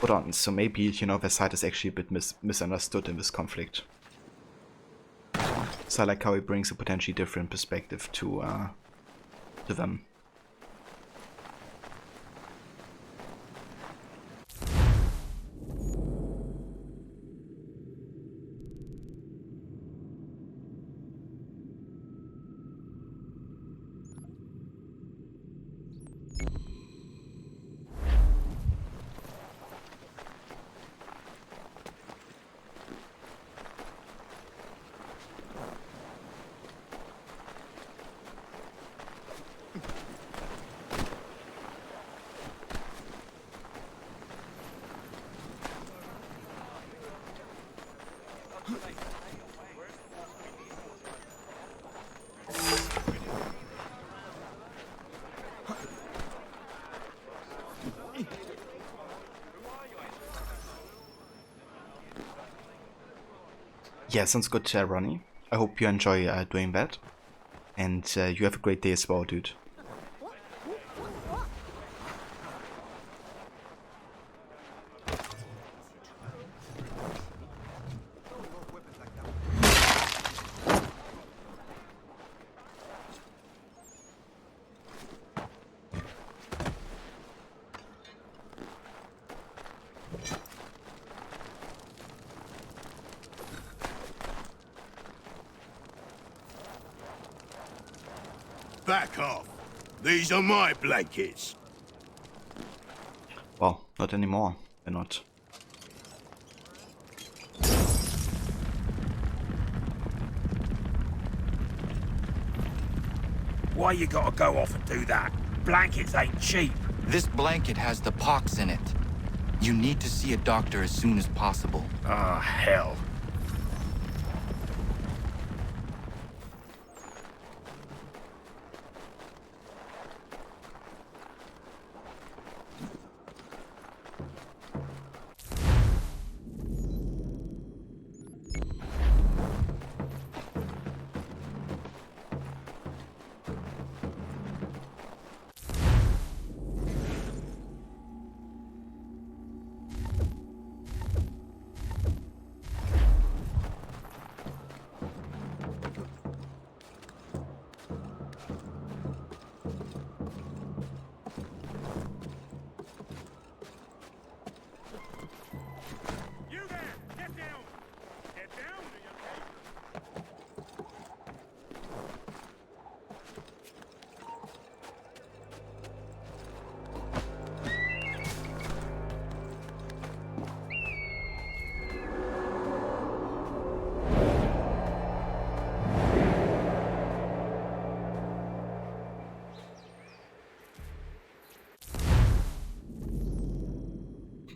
hold on, so maybe, you know, their side is actually a bit misunderstood in this conflict. So I like how he brings a potentially different perspective to them. Yeah, sounds good, Ronnie. I hope you enjoy doing that. And you have a great day as well, dude. Back off. These are my blankets. Well, not anymore. They're not. Why you gotta go off and do that? Blankets ain't cheap. This blanket has the pox in it. You need to see a doctor as soon as possible. Ah, hell.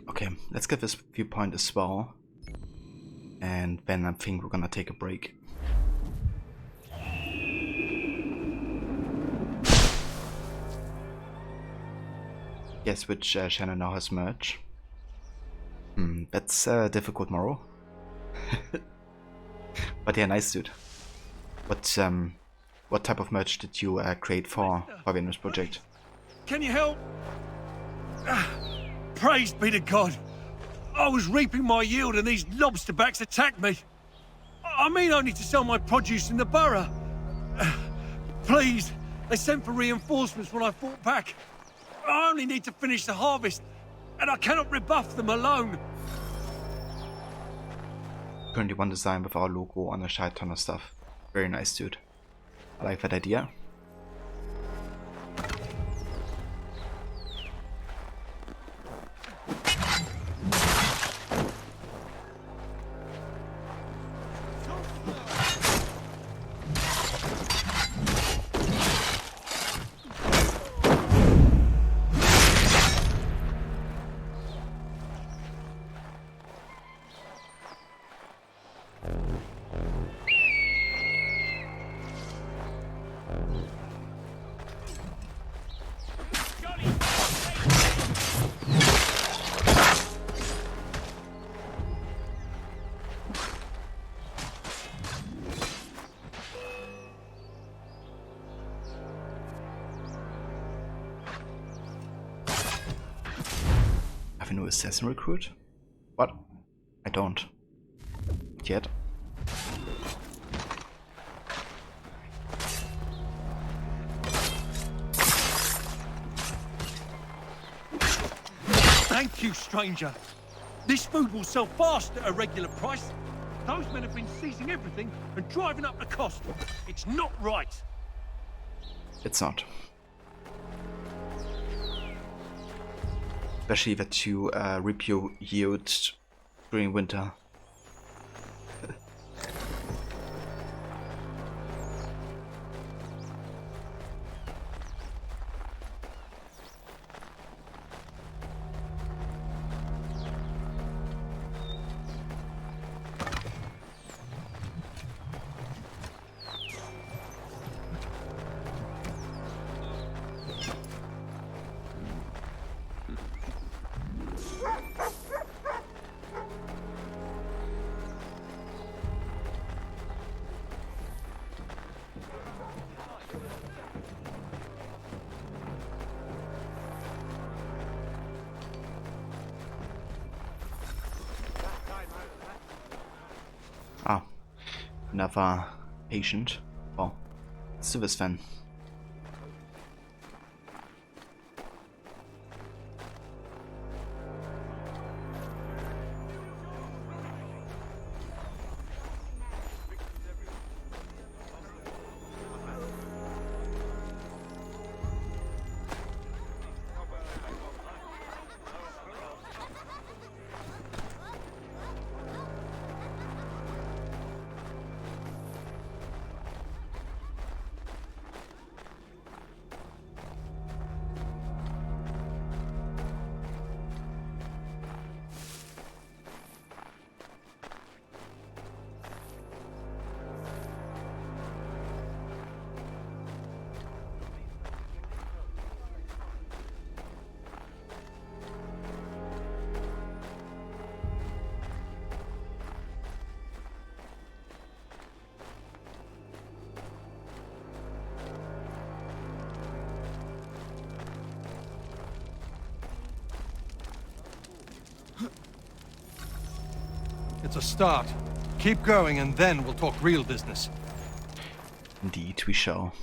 Okay, let's get this viewpoint as well. And then I think we're gonna take a break. Yes, which Shannon now has merch. That's difficult, Morrow. But yeah, nice dude. What type of merch did you create for Venus Project? Can you help? Praise be to God. I was reaping my yield and these lobsterbacks attacked me. I mean only to sell my produce in the borough. Please, They sent for reinforcements when I fought back. I only need to finish the harvest, and I cannot rebuff them alone. Currently one design with our logo on a shit ton of stuff. Very nice, dude. I like that idea. Have a new assassin recruit? What? I don't. Not yet. Thank you, stranger. This food will sell fast at a regular price. Those men have been seizing everything and driving up the cost. It's not right. It's not. Especially that you reap your yield during winter. Ah, another patient. Oh, let's do this then. It's a start. Keep going and then we'll talk real business. Indeed, we shall.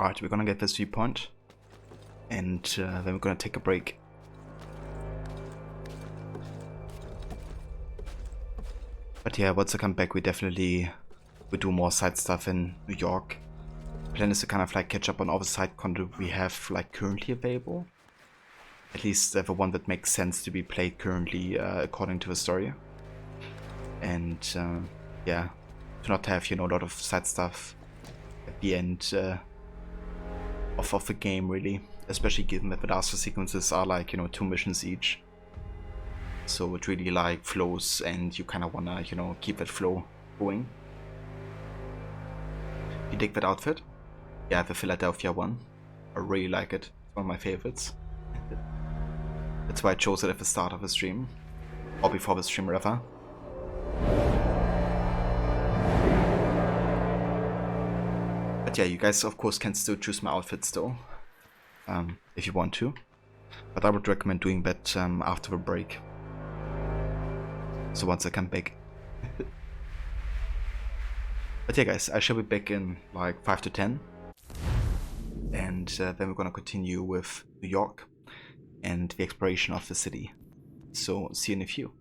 Alright, we're gonna get this viewpoint, and then we're gonna take a break. But yeah, once I come back, we definitely will do more side stuff in New York. Plan is to kind of like catch up on all the side content we have like currently available. At least the one that makes sense to be played currently according to the story. And yeah, to not have, you know, a lot of side stuff at the end of the game, really. Especially given that the last two sequences are like, you know, 2 missions each. So it really like flows, and you kind of wanna, you know, keep that flow going. You dig that outfit? Yeah, the Philadelphia one. I really like it. It's one of my favorites. That's why I chose it at the start of the stream. Or before the stream, rather. But yeah, you guys of course can still choose my outfits though. If you want to. But I would recommend doing that after the break. So once I come back. But yeah guys, I shall be back in like 5 to 10. And then we're gonna continue with New York and the exploration of the city. So see you in a few.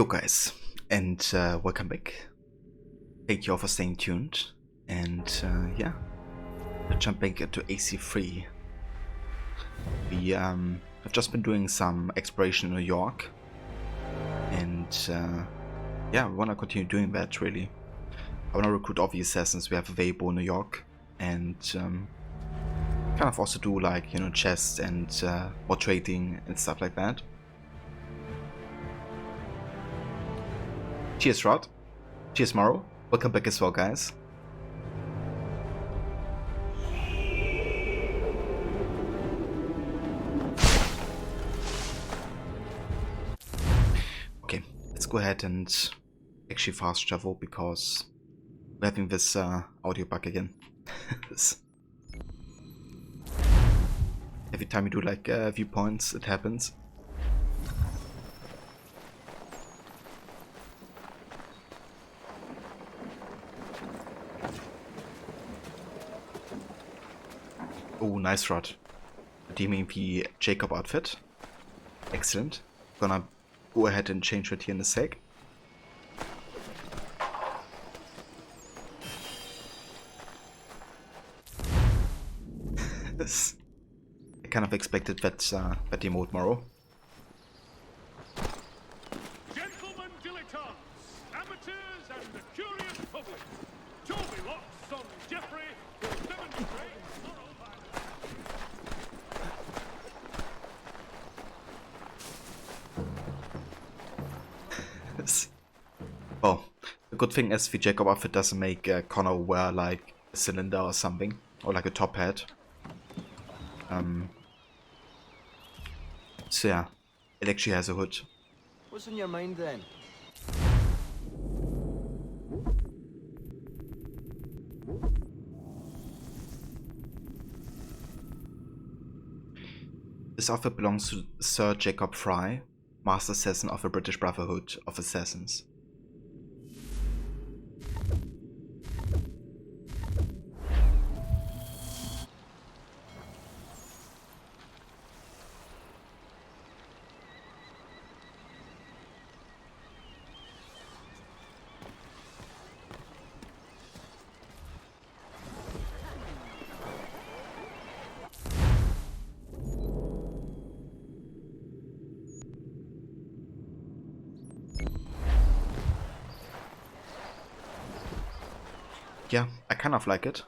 Yo guys, and welcome back. Thank you all for staying tuned, and yeah, we're jumping into AC3. We have just been doing some exploration in New York, and yeah, we want to continue doing that really. I want to recruit all the assassins we have available in New York, and kind of also do like, you know, chests and more trading and stuff like that. Cheers, Rod. Cheers, Morrow. Welcome back as well, guys. Okay, let's go ahead and actually fast travel because we're having this audio bug again. Every time you do like viewpoints, it happens. Oh, nice, Rod. Redeeming the Jacob outfit. Excellent. Gonna go ahead and change it here in a sec. I kind of expected that emote, Morrow. Gentlemen dilettantes, amateurs and the curious public, Toby Locke's son Jeffrey will demonstrate moral violence. Well, the good thing is the Jacob outfit doesn't make Connor wear like a cylinder or something, or like a top hat. So yeah, it actually has a hood. What's in your mind then? This outfit belongs to Sir Jacob Fry, Master Assassin of the British Brotherhood of Assassins. Yeah, I kind of like it.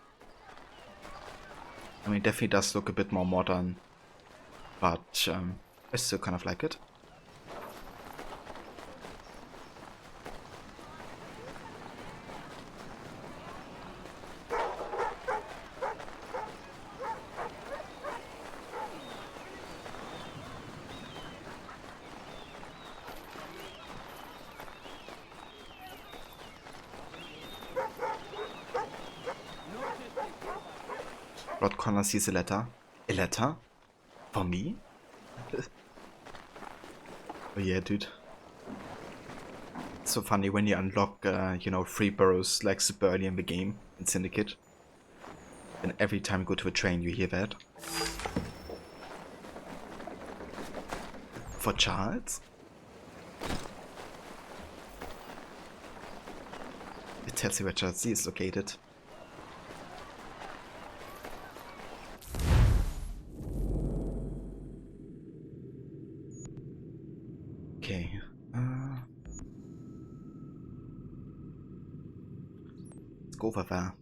I mean, it definitely does look a bit more modern, but I still kind of like it. Lord Connor sees a letter. A letter? For me? Oh yeah, dude. It's so funny when you unlock, you know, free boroughs like super early in the game in Syndicate. And every time you go to a train, you hear that. For Charles? It tells you where Charles C is located. Okay. Let's go over there.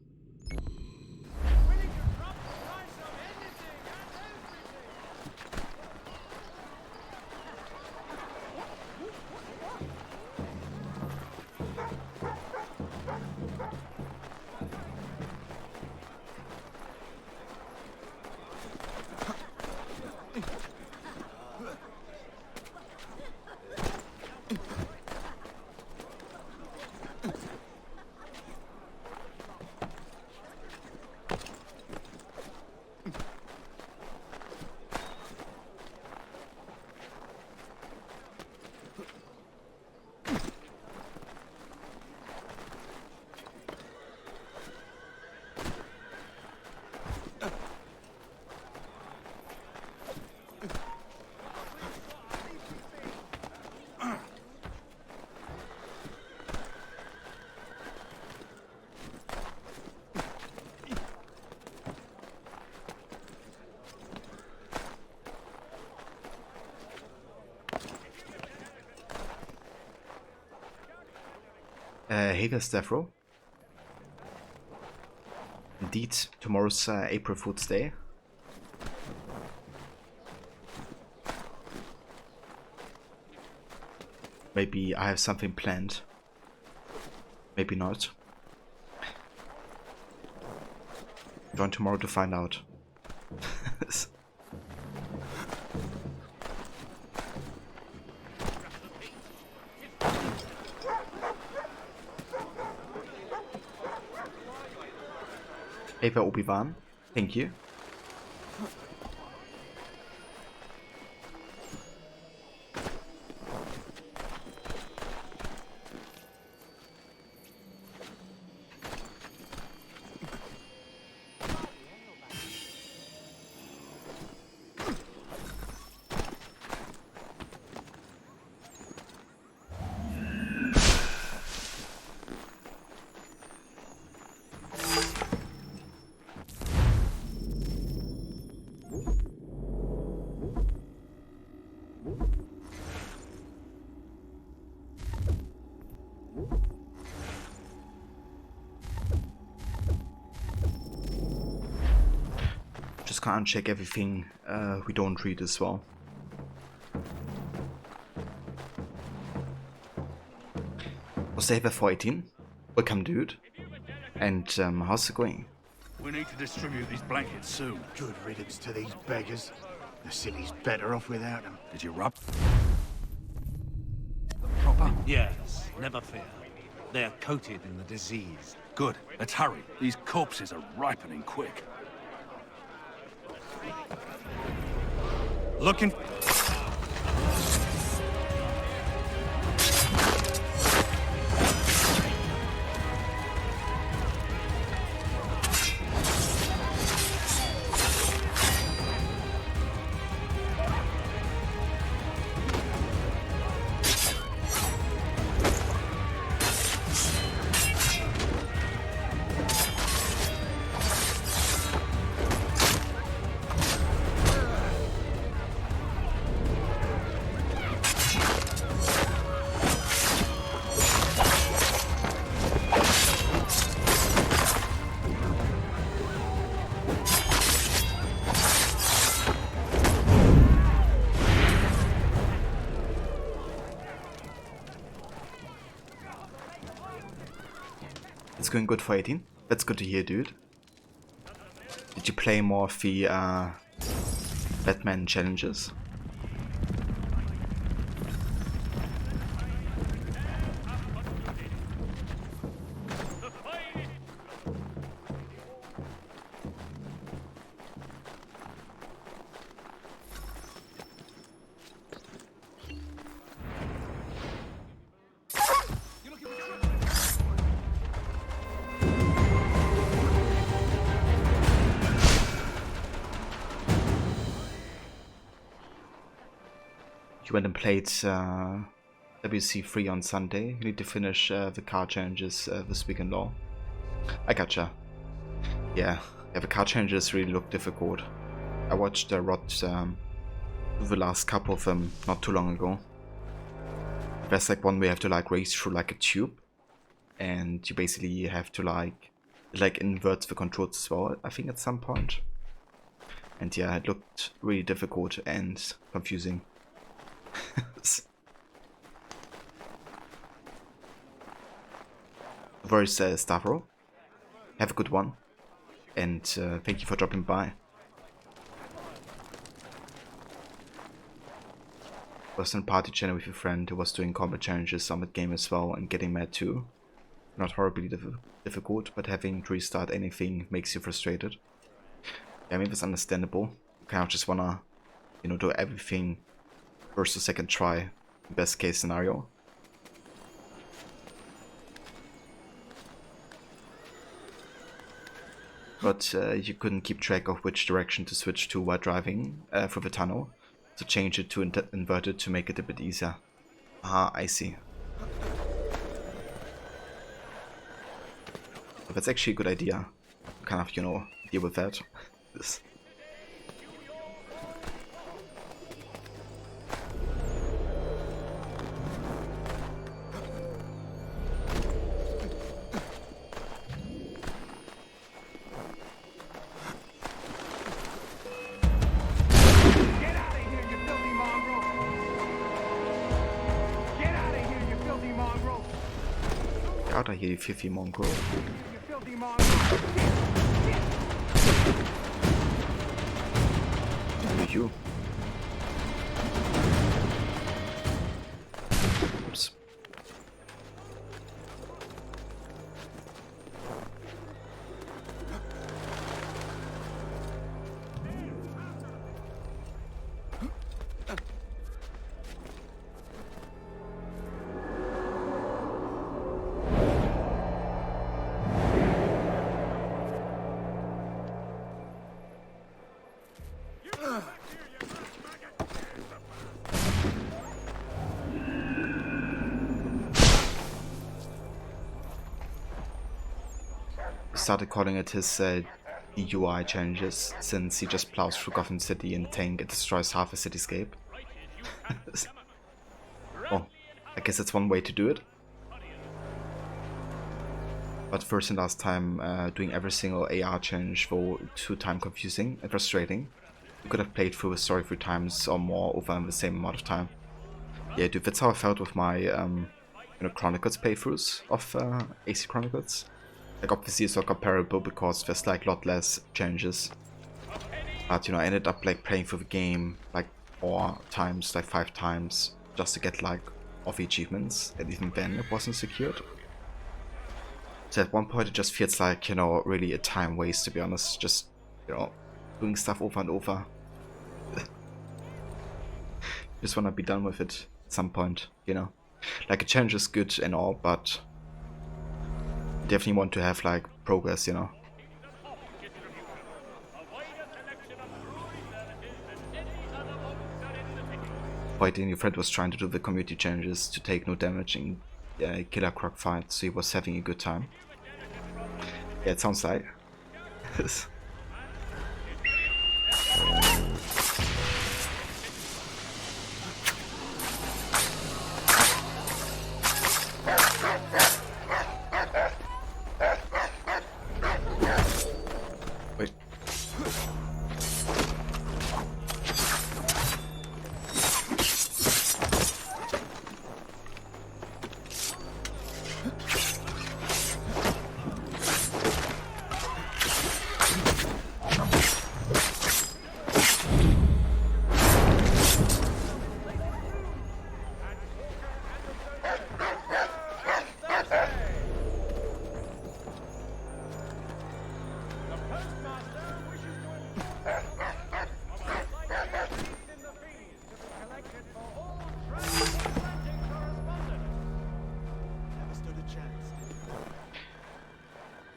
Hey there, Stavro. Indeed, tomorrow's April Fool's Day. Maybe I have something planned. Maybe not. Join tomorrow to find out. Hey there, Obi-Wan. Thank you. Just can't check everything we don't read as well. Saver 418, welcome dude. And how's it going? We need to distribute these blankets soon. Good riddance to these beggars. The city's better off without them. Did you rub? Proper? Yes, never fear. They're coated in the disease. Good. Let's hurry. These corpses are ripening quick. Looking. It's going good for 18. That's good to hear, dude. Did you play more of the Batman challenges? You went and played WC3 on Sunday. You need to finish the car challenges this week in law. I gotcha. Yeah, the car challenges really look difficult. I watched Rod do the last couple of them not too long ago. There's like one where you have to like race through like a tube, and you basically have to like invert the controls as well, I think at some point. And yeah, it looked really difficult and confusing. Very Stavro. Have a good one, and thank you for dropping by. Was in party channel with your friend who was doing combat challenges on that game as well and getting mad too. Not horribly difficult, but having to restart anything makes you frustrated. Yeah, I mean, that's understandable. You kind of just wanna, you know, do everything first or second try, best case scenario. But you couldn't keep track of which direction to switch to while driving through the tunnel, so change it to inverted to make it a bit easier. Ah, I see. But that's actually a good idea. Kind of, you know, deal with that. Carter here, you filthy mongrel. You. Oops. Started calling it his UI challenges since he just plows through Gotham City in a tank and destroys half a cityscape. Well, I guess that's one way to do it. But first and last time, doing every single AR challenge was too time confusing and frustrating. You could have played through a story 3 times or more over the same amount of time. Yeah, dude, that's how I felt with my Chronicles playthroughs of AC Chronicles. Like, obviously it's not comparable because there's like a lot less challenges. But I ended up like playing through the game like 4 times, like 5 times, just to get like all the achievements, and even then it wasn't secured. So at one point it just feels like, really a time waste, to be honest, just, doing stuff over and over. Just wanna be done with it at some point, Like, a challenge is good and all, but definitely want to have like progress, Fighting your friend was trying to do the community challenges to take no damage in Killer Croc fight, so he was having a good time. Yeah, it sounds like.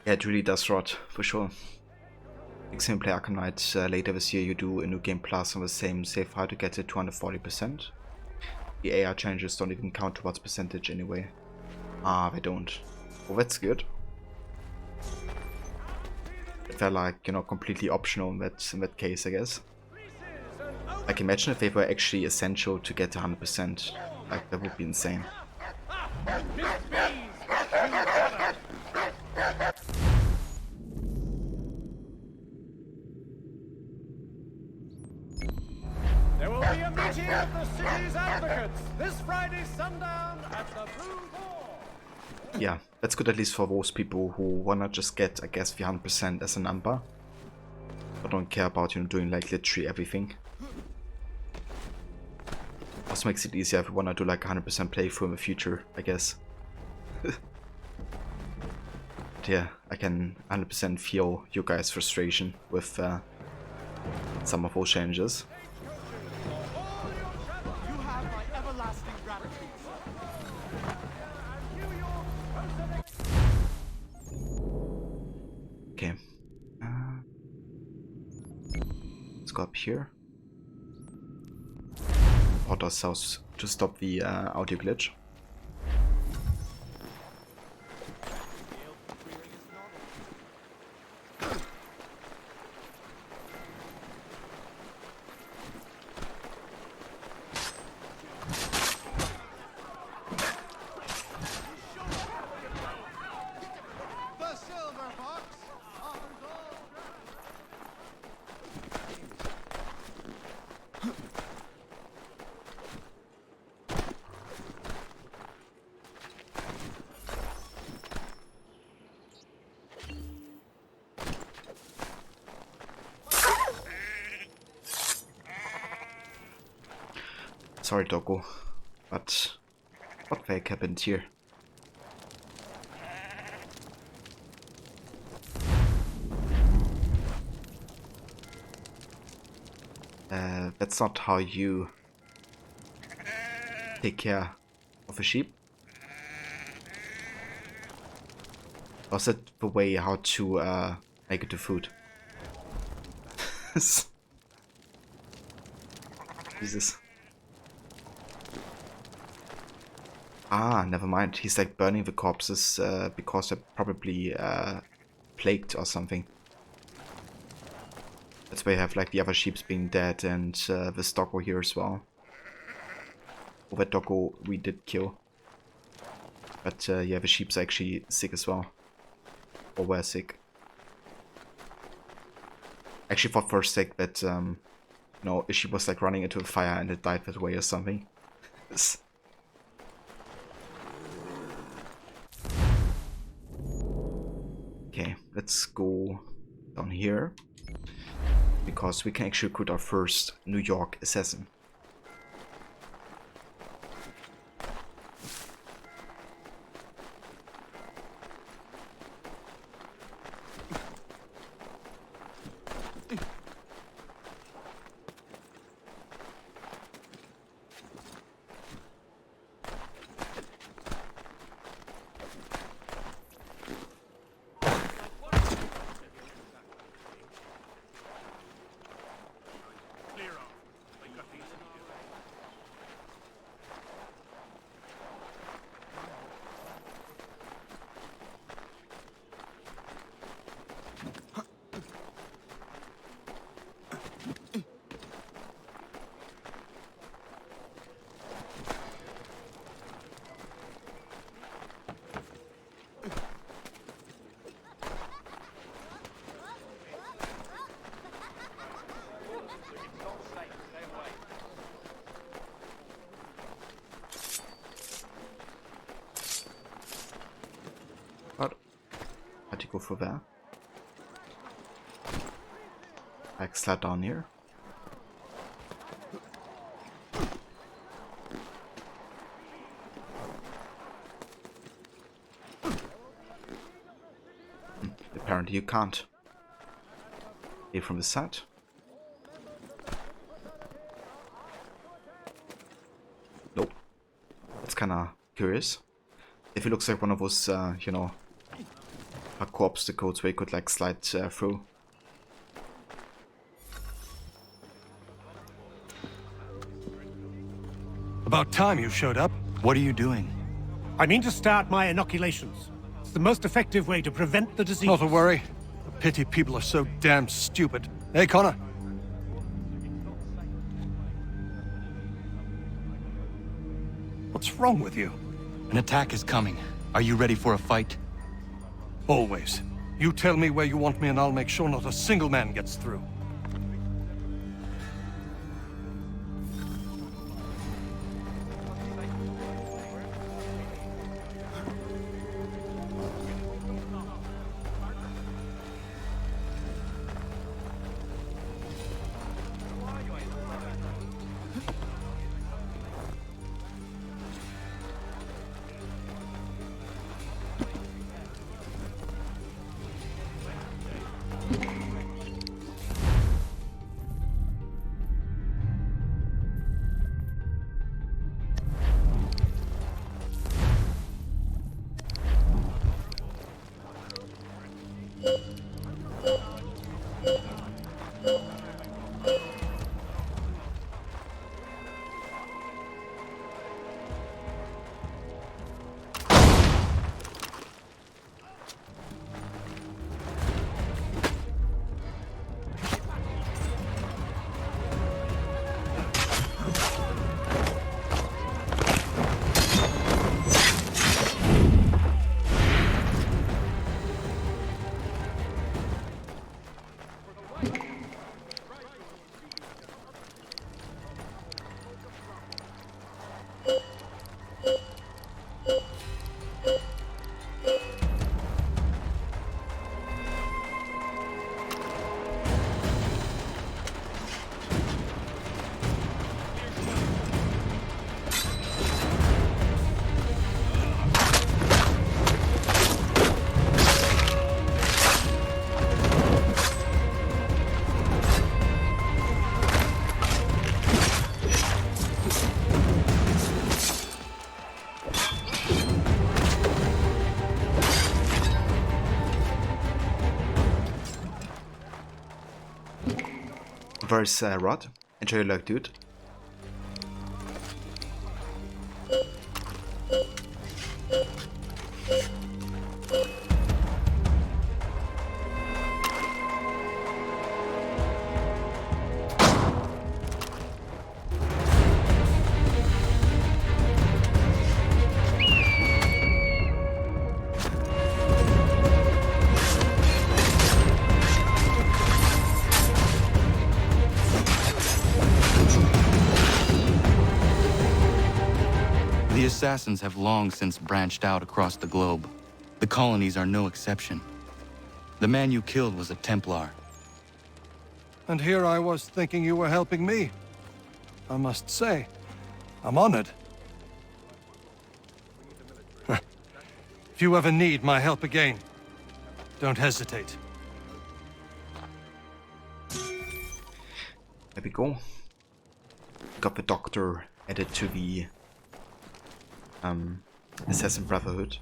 Yeah, it really does rot, for sure. Extreme Play Arkham Knight later this year, you do a new game plus on the same save file to get it to 240%. The AR changes don't even count towards percentage anyway. Ah, they don't. Well, that's good. They're like, completely optional in that case, I guess. Like, imagine if they were actually essential to get 100%. Like, that would be insane. There will be a meeting of the city's advocates this Friday sundown at the Blue Hall. Yeah, that's good at least for those people who wanna just get, I guess, the 100% as a number. But don't care about, doing like literally everything. Also makes it easier if you wanna do like 100% playthrough in the future, I guess. But yeah, I can 100% feel you guys' frustration with some of those changes. Okay. Let's go up here. Order ourselves to stop the audio glitch. Sorry, Doggo, but what the heck happened here? That's not how you take care of a sheep. Or is that the way how to make it to food? Jesus. Ah, never mind. He's like burning the corpses because they're probably plagued or something. That's why you have like the other sheeps being dead and this doggo here as well. Oh, that doggo we did kill. But yeah, the sheep's actually sick as well. Or were sick. Actually thought for a sec that no, she was like running into a fire and it died that way or something. Okay, let's go down here. Because we can actually recruit our first New York assassin. How'd you go for that? Like slide down here. Apparently you can't. Here from the side. Nope. That's kinda curious. If it looks like one of those, you know, parkour obstacles where you could like slide through. About time you showed up. What are you doing? I mean to start my inoculations. It's the most effective way to prevent the disease. Not to worry. I pity people are so damn stupid. Hey, Connor. What's wrong with you? An attack is coming. Are you ready for a fight? Always. You tell me where you want me and I'll make sure not a single man gets through. Where's Rod? Enjoy your luck, dude. The assassins have long since branched out across the globe. The colonies are no exception. The man you killed was a Templar. And here I was thinking you were helping me. I must say, I'm honored. If you ever need my help again, don't hesitate. There we go. Got the doctor added to the Assassin Brotherhood.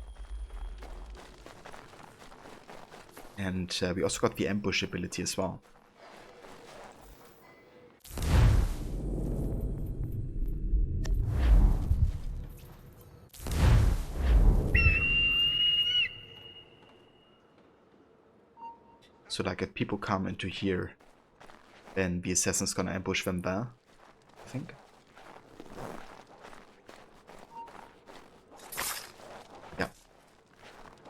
And we also got the ambush ability as well. So like if people come into here, then the assassin's gonna ambush them there, I think. Yeah.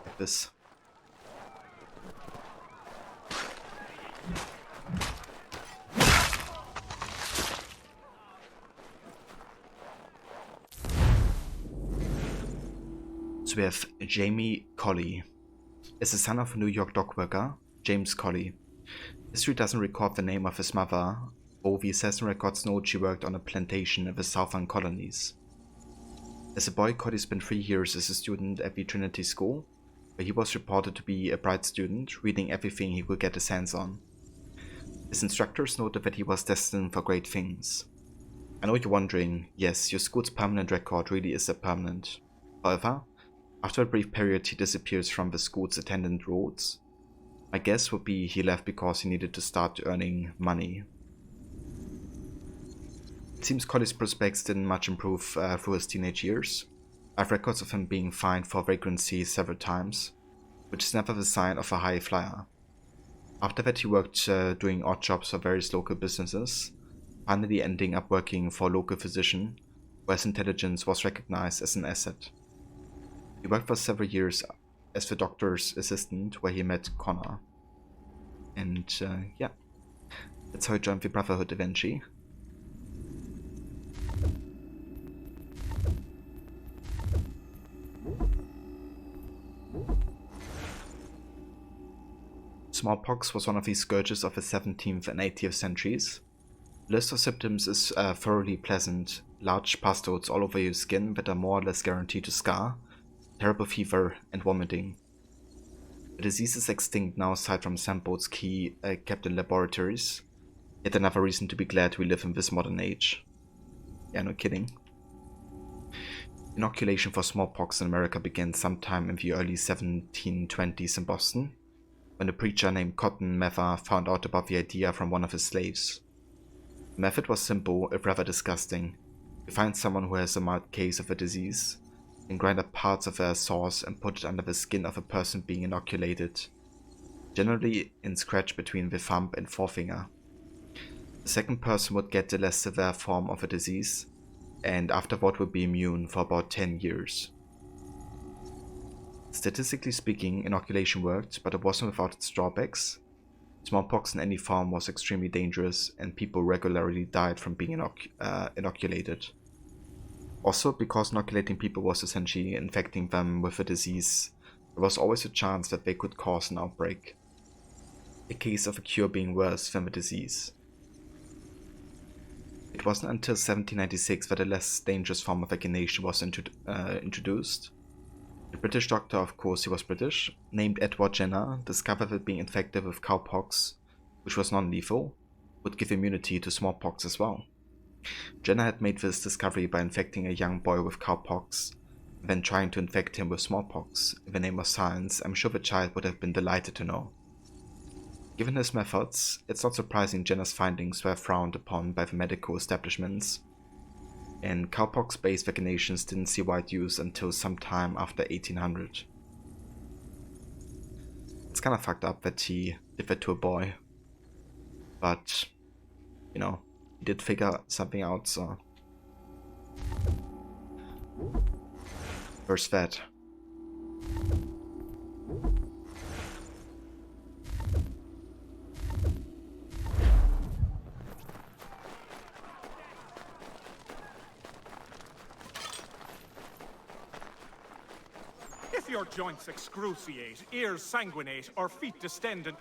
Like this. So we have Jamie Colley. Is the son of a New York dock worker, James Colley. History doesn't record the name of his mother, though the assassin records note she worked on a plantation in the southern colonies. As a boy, Colley spent 3 years as a student at the Trinity School, where he was reported to be a bright student, reading everything he could get his hands on. His instructors noted that he was destined for great things. I know you're wondering, yes, your school's permanent record really is a permanent. However, after a brief period he disappears from the school's attendant roles. My guess would be he left because he needed to start earning money. It seems Colley's prospects didn't much improve through his teenage years. I have records of him being fined for vagrancy several times, which is never the sign of a high flyer. After that he worked doing odd jobs for various local businesses, finally ending up working for a local physician, where his intelligence was recognized as an asset. He worked for several years as the doctor's assistant, where he met Connor. And yeah, that's how he joined the Brotherhood eventually. Smallpox was one of the scourges of the 17th and 18th centuries. The list of symptoms is thoroughly pleasant: large pustules all over your skin that are more or less guaranteed to scar, terrible fever, and vomiting. The disease is extinct now aside from samples kept in laboratories. Yet another reason to be glad we live in this modern age. Yeah, no kidding. Inoculation for smallpox in America began sometime in the early 1720s in Boston, when a preacher named Cotton Mather found out about the idea from one of his slaves. The method was simple, if rather disgusting. You find someone who has a mild case of a disease, and grind up parts of their sauce and put it under the skin of a person being inoculated, generally in scratch between the thumb and forefinger. The second person would get the less severe form of a disease, and afterward would be immune for about 10 years. Statistically speaking, inoculation worked, but it wasn't without its drawbacks. Smallpox in any form was extremely dangerous, and people regularly died from being inoculated. Also, because inoculating people was essentially infecting them with a disease, there was always a chance that they could cause an outbreak, a case of a cure being worse than the disease. It wasn't until 1796 that a less dangerous form of vaccination was introduced. A British doctor, of course he was British, named Edward Jenner, discovered that being infected with cowpox, which was non-lethal, would give immunity to smallpox as well. Jenner had made this discovery by infecting a young boy with cowpox, and then trying to infect him with smallpox. In the name of science, I'm sure the child would have been delighted to know. Given his methods, it's not surprising Jenner's findings were frowned upon by the medical establishments, and cowpox-based vaccinations didn't see wide use until sometime after 1800. It's kind of fucked up that he did that to a boy, but, you know, he did figure something out, so... Where's that? If your joints excruciate, ears sanguinate, or feet distend and...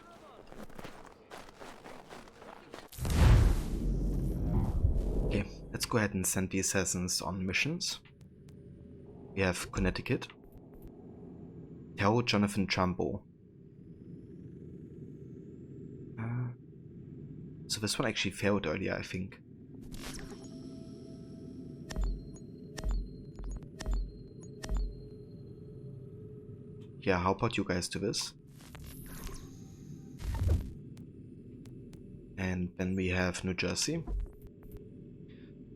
Okay, let's go ahead and send the assassins on missions. We have Connecticut. Tell Jonathan Trumbull. So this one actually failed earlier, I think. Yeah, how about you guys do this? And then we have New Jersey.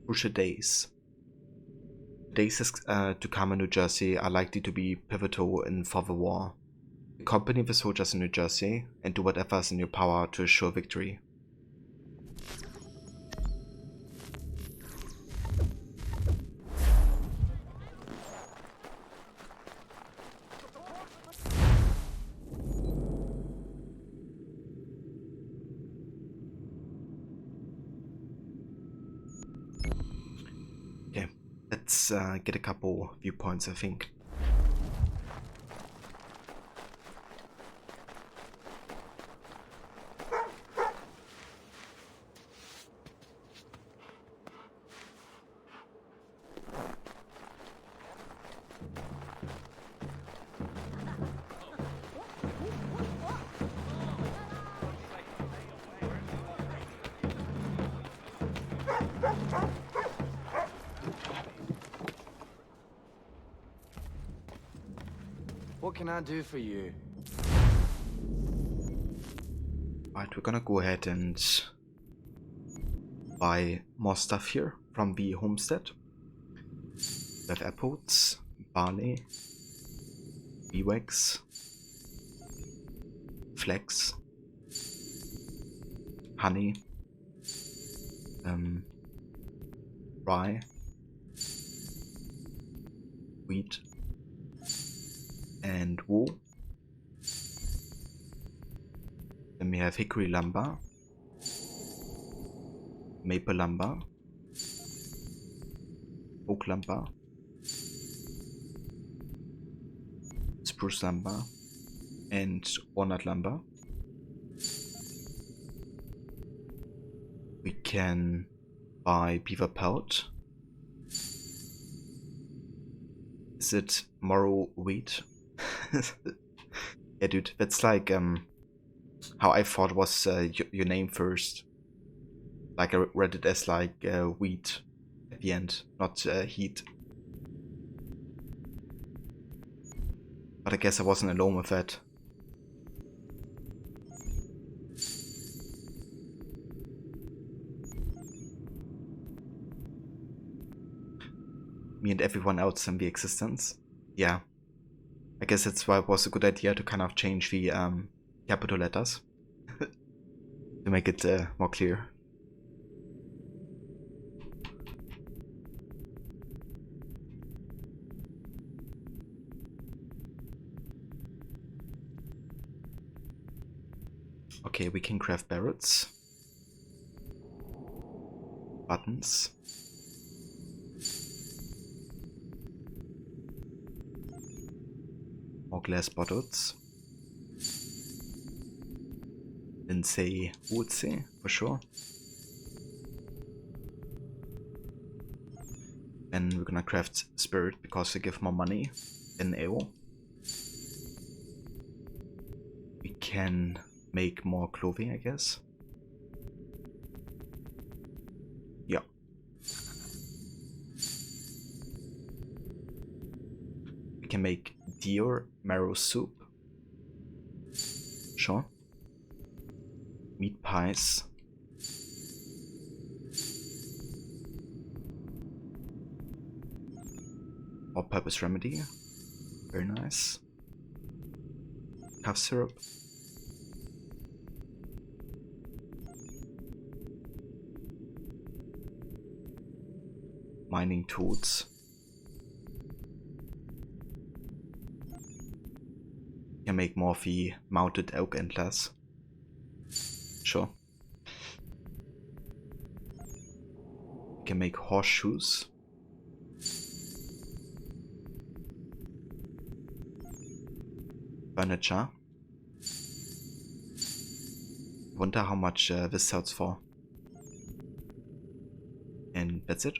Crucial days. Days to come in New Jersey are likely to be pivotal for the war. Accompany the soldiers in New Jersey and do whatever is in your power to assure victory. Let's get a couple viewpoints, I think. What can I do for you? Right, we're gonna go ahead and buy more stuff here from the homestead. We have apples, barley, beeswax, flax, honey, rye, wheat, and wool. Then we have hickory lumber, maple lumber, oak lumber, spruce lumber, and walnut lumber. We can buy beaver pelt. Is it morrow wheat? Yeah, dude, that's like how I thought was your name first. Like I read it as like wheat at the end, not heat. But I guess I wasn't alone with that. Me and everyone else in the existence. Yeah. I guess that's why it was a good idea to kind of change the capital letters to make it more clear. Okay, we can craft barrels, buttons, more glass bottles, Lindsay Woodsey for sure. And we're gonna craft spirit because they give more money than ale. We can make more clothing, I guess. Yeah. We can make deer marrow soup. Sure. Meat pies. All-purpose remedy. Very nice. Cough syrup. Mining tools. Can make more of the mounted elk antlers. Sure. Can make horseshoes. Furniture. Wonder how much this sells for. And that's it.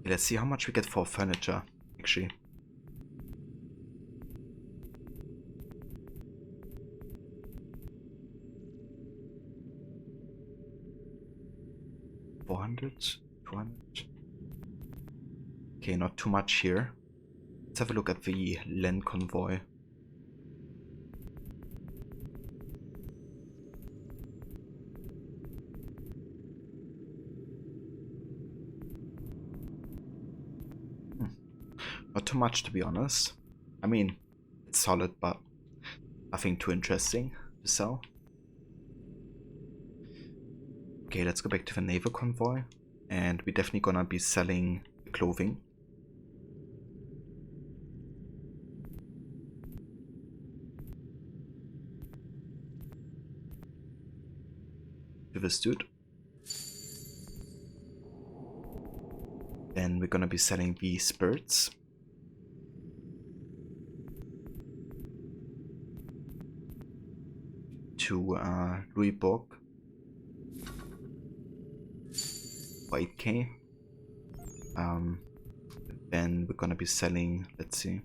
Let's see how much we get for furniture, actually. $400, $200. Okay, not too much here. Let's have a look at the land convoy. Not too much, to be honest. I mean, it's solid, but nothing too interesting to sell. Okay, let's go back to the naval convoy, and we're definitely gonna be selling clothing. To this dude. Then we're gonna be selling the spirits. To Louis Borg for 8k. Then we're gonna be selling, let's see.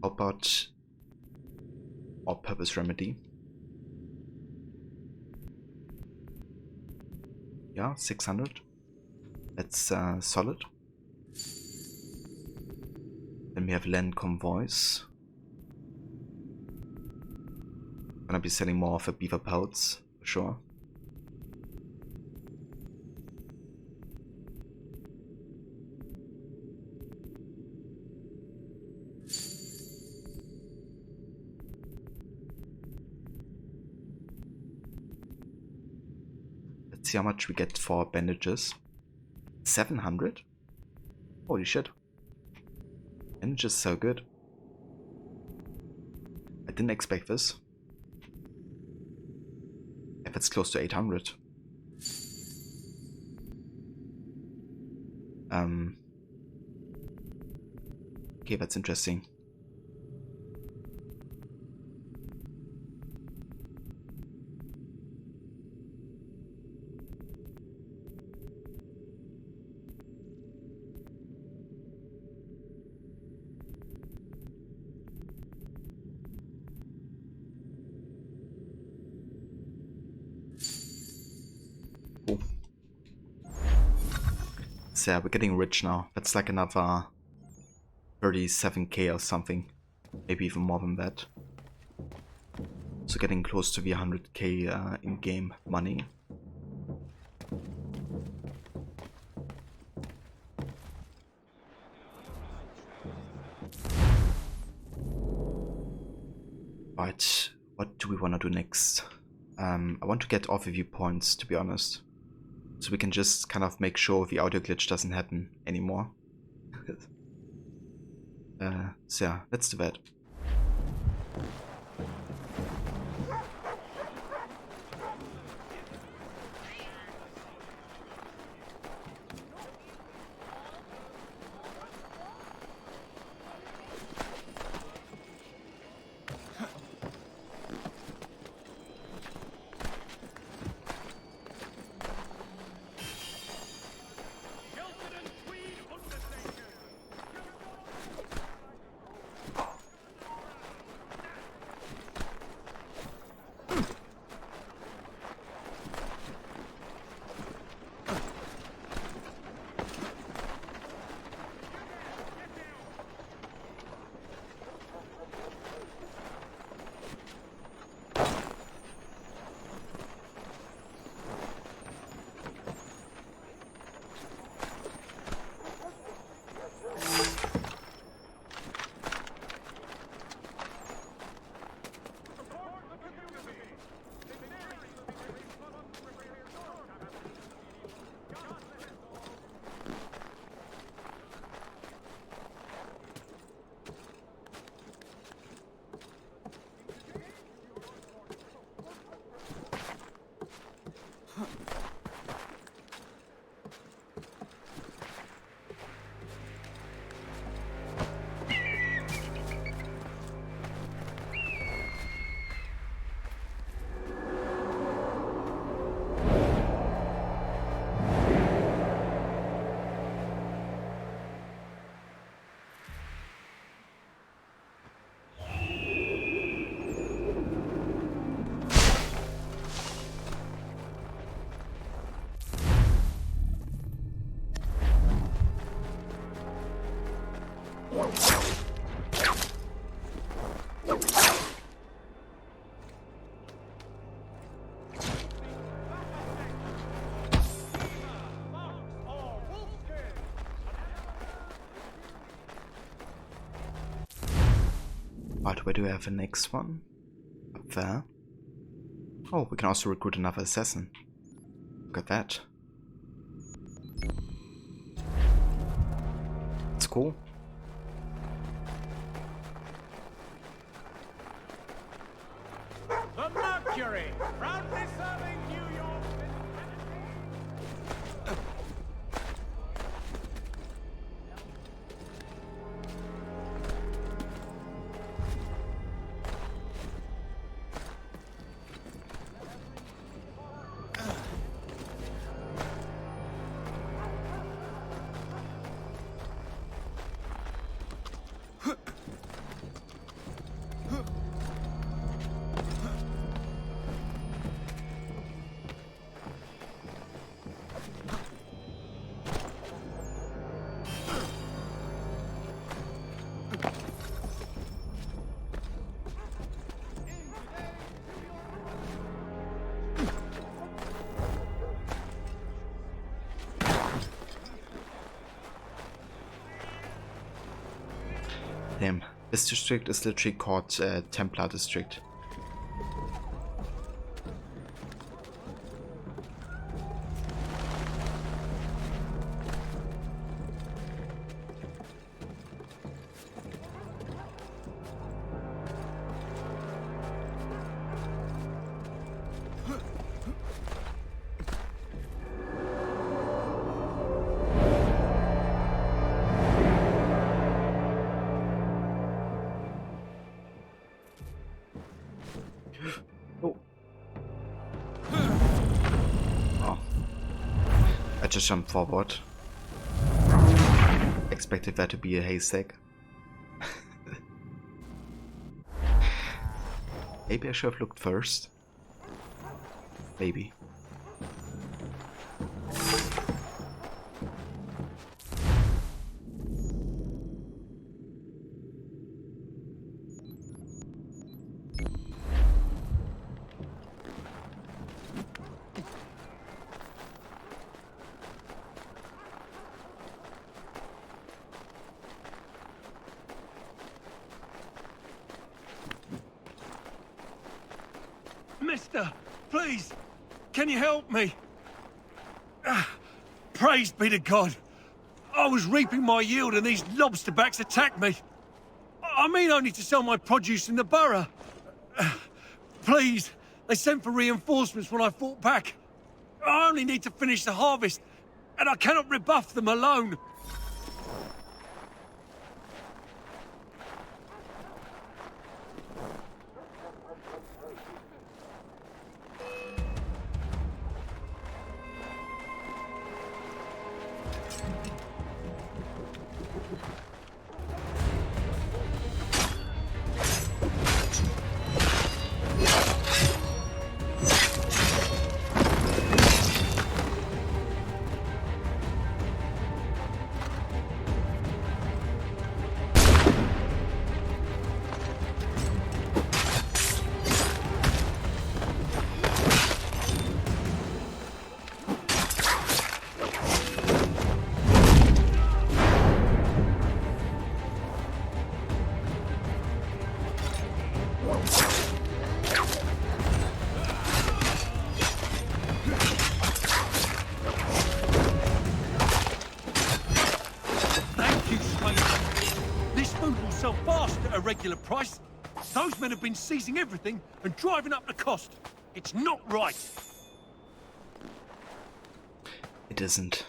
How about all-purpose remedy? Yeah, 600. That's solid. Then we have land convoys. Gonna be selling more of the beaver pelts, for sure. See how much we get for bandages. 700? Holy shit. Bandages so good. I didn't expect this. If it's close to 800. Okay, that's interesting. So yeah, we're getting rich now. That's like another 37k or something. Maybe even more than that. So getting close to the 100k in-game money. Right, what do we want to do next? I want to get overview points, to be honest. So we can just kind of make sure the audio glitch doesn't happen anymore. So yeah, let's do that. But where do we have the next one? Up there. Oh, we can also recruit another assassin. Look at that. It's cool. The Mercury, proudly serving New York. Damn, this district is literally called Templar District. I just jumped forward. Expected there to be a haystack. Maybe I should have looked first. Maybe. Mister, please, can you help me? Praise be to God. I was reaping my yield and these lobsterbacks attacked me. I mean only to sell my produce in the borough. Please, they sent for reinforcements when I fought back. I only need to finish the harvest, and I cannot rebuff them alone. Regular price. Those men have been seizing everything and driving up the cost. It's not right. It isn't.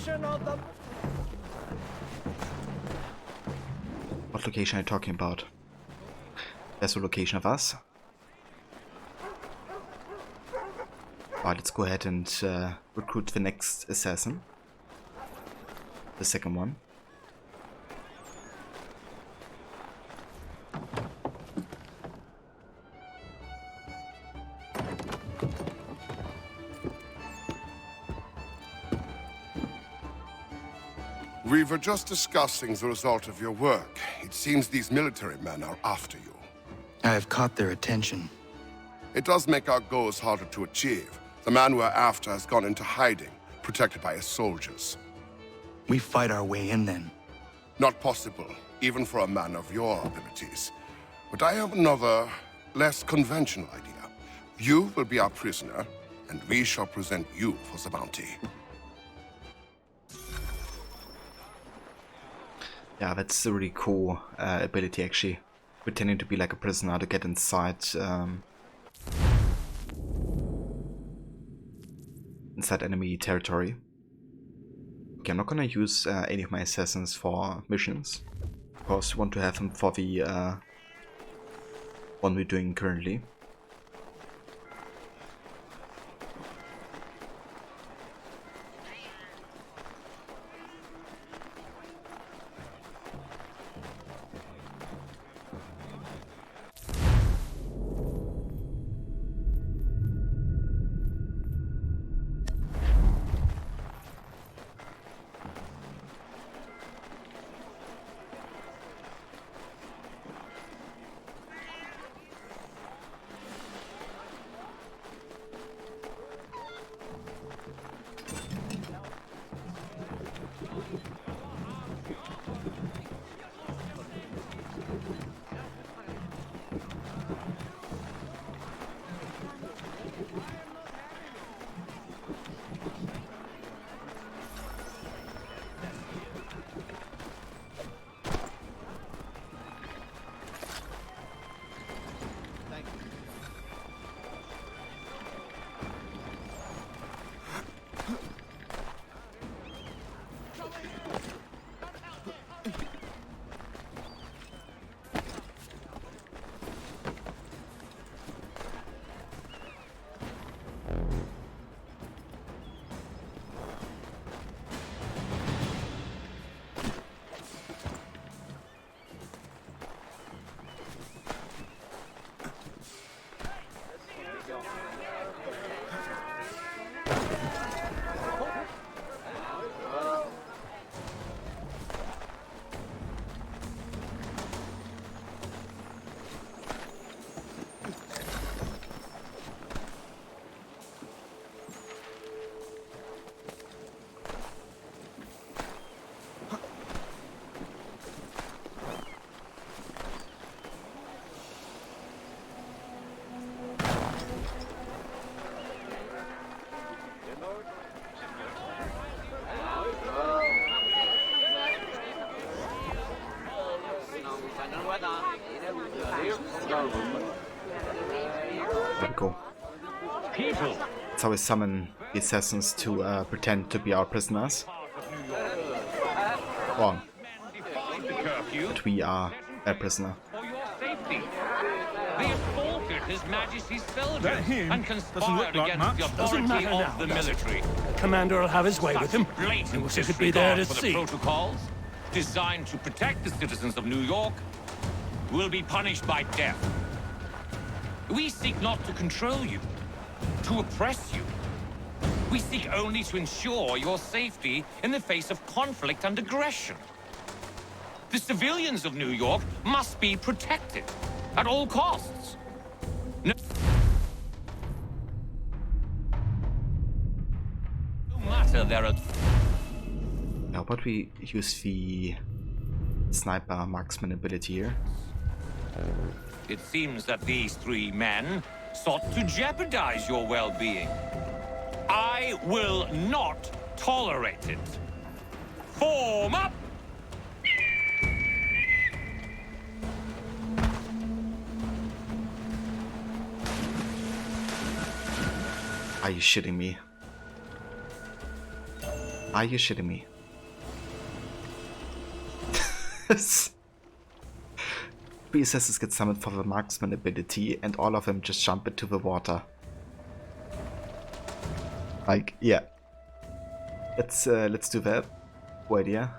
location of the... What location are you talking about? There's a location of us. Alright, let's go ahead and recruit the next assassin. The second one. We were just discussing the result of your work. It seems these military men are after you. I have caught their attention. It does make our goals harder to achieve. The man we're after has gone into hiding, protected by his soldiers. We fight our way in then. Not possible, even for a man of your abilities. But I have another, less conventional idea. You will be our prisoner, and we shall present you for the bounty. Yeah, that's a really cool ability, actually. Pretending to be like a prisoner to get inside inside enemy territory. Okay, I'm not gonna use any of my assassins for missions. Of course, I want to have them for the one we're doing currently. There we go. That's how we summon the assassins to pretend to be our prisoners. Wrong. But we are a prisoner. They assaulted His Majesty's soldiers and conspired against the authority of the military. Commander will have his way with him. Blatant Wish he could be there to disregard for see. the protocols, designed to protect the citizens of New York, will be punished by death. We seek not to control you, to oppress you. We seek only to ensure your safety in the face of conflict and aggression. The civilians of New York must be protected at all costs. No matter their... How about we use the sniper marksman ability here? It seems that these three men sought to jeopardize your well-being. I will not tolerate it. Form up! Are you shitting me? Are you shitting me? Three assassins get summoned for the marksman ability and all of them just jump into the water. Like, yeah. Let's do that. Good idea.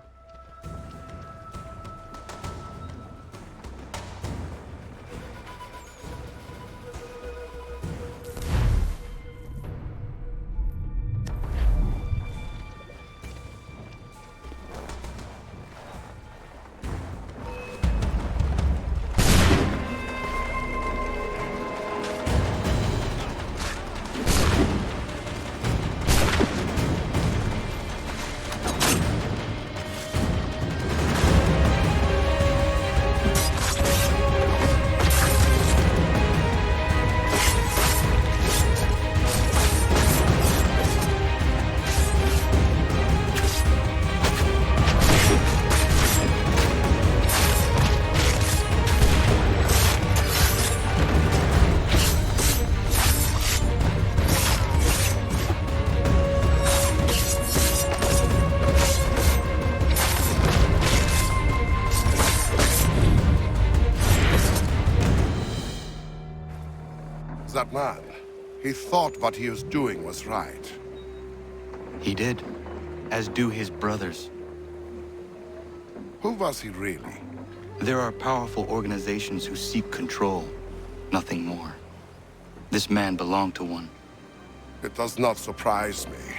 That man, he thought what he was doing was right. He did, as do his brothers. Who was he really? There are powerful organizations who seek control, nothing more. This man belonged to one. It does not surprise me.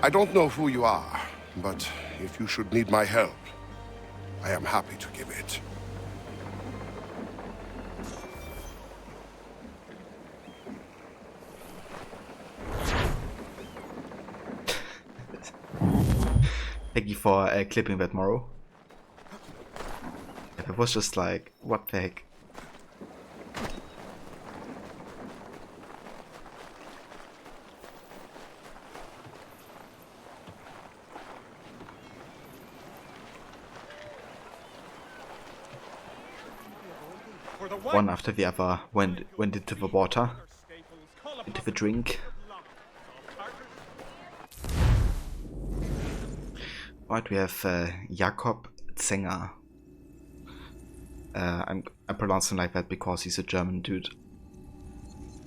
I don't know who you are, but if you should need my help, I am happy to give it. Thank you for clipping that, Morrow. It was just like, what the heck? One after the other went into the water, into the drink. Right, we have Jakob Zenger. I'm pronouncing like that because he's a German dude.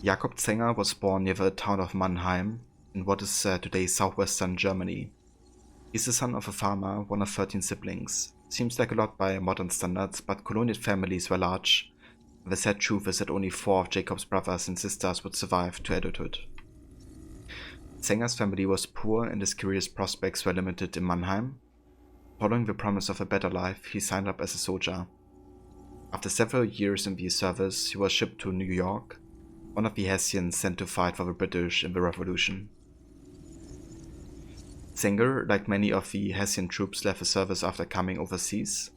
Jakob Zenger was born near the town of Mannheim in what is today southwestern Germany. He's the son of a farmer, one of 13 siblings. Seems like a lot by modern standards, but colonial families were large. The sad truth is that only 4 of Jacob's brothers and sisters would survive to adulthood. Zenger's family was poor and his career prospects were limited in Mannheim. Following the promise of a better life, he signed up as a soldier. After several years in the service, he was shipped to New York, one of the Hessians sent to fight for the British in the Revolution. Zenger, like many of the Hessian troops, left the service after coming overseas.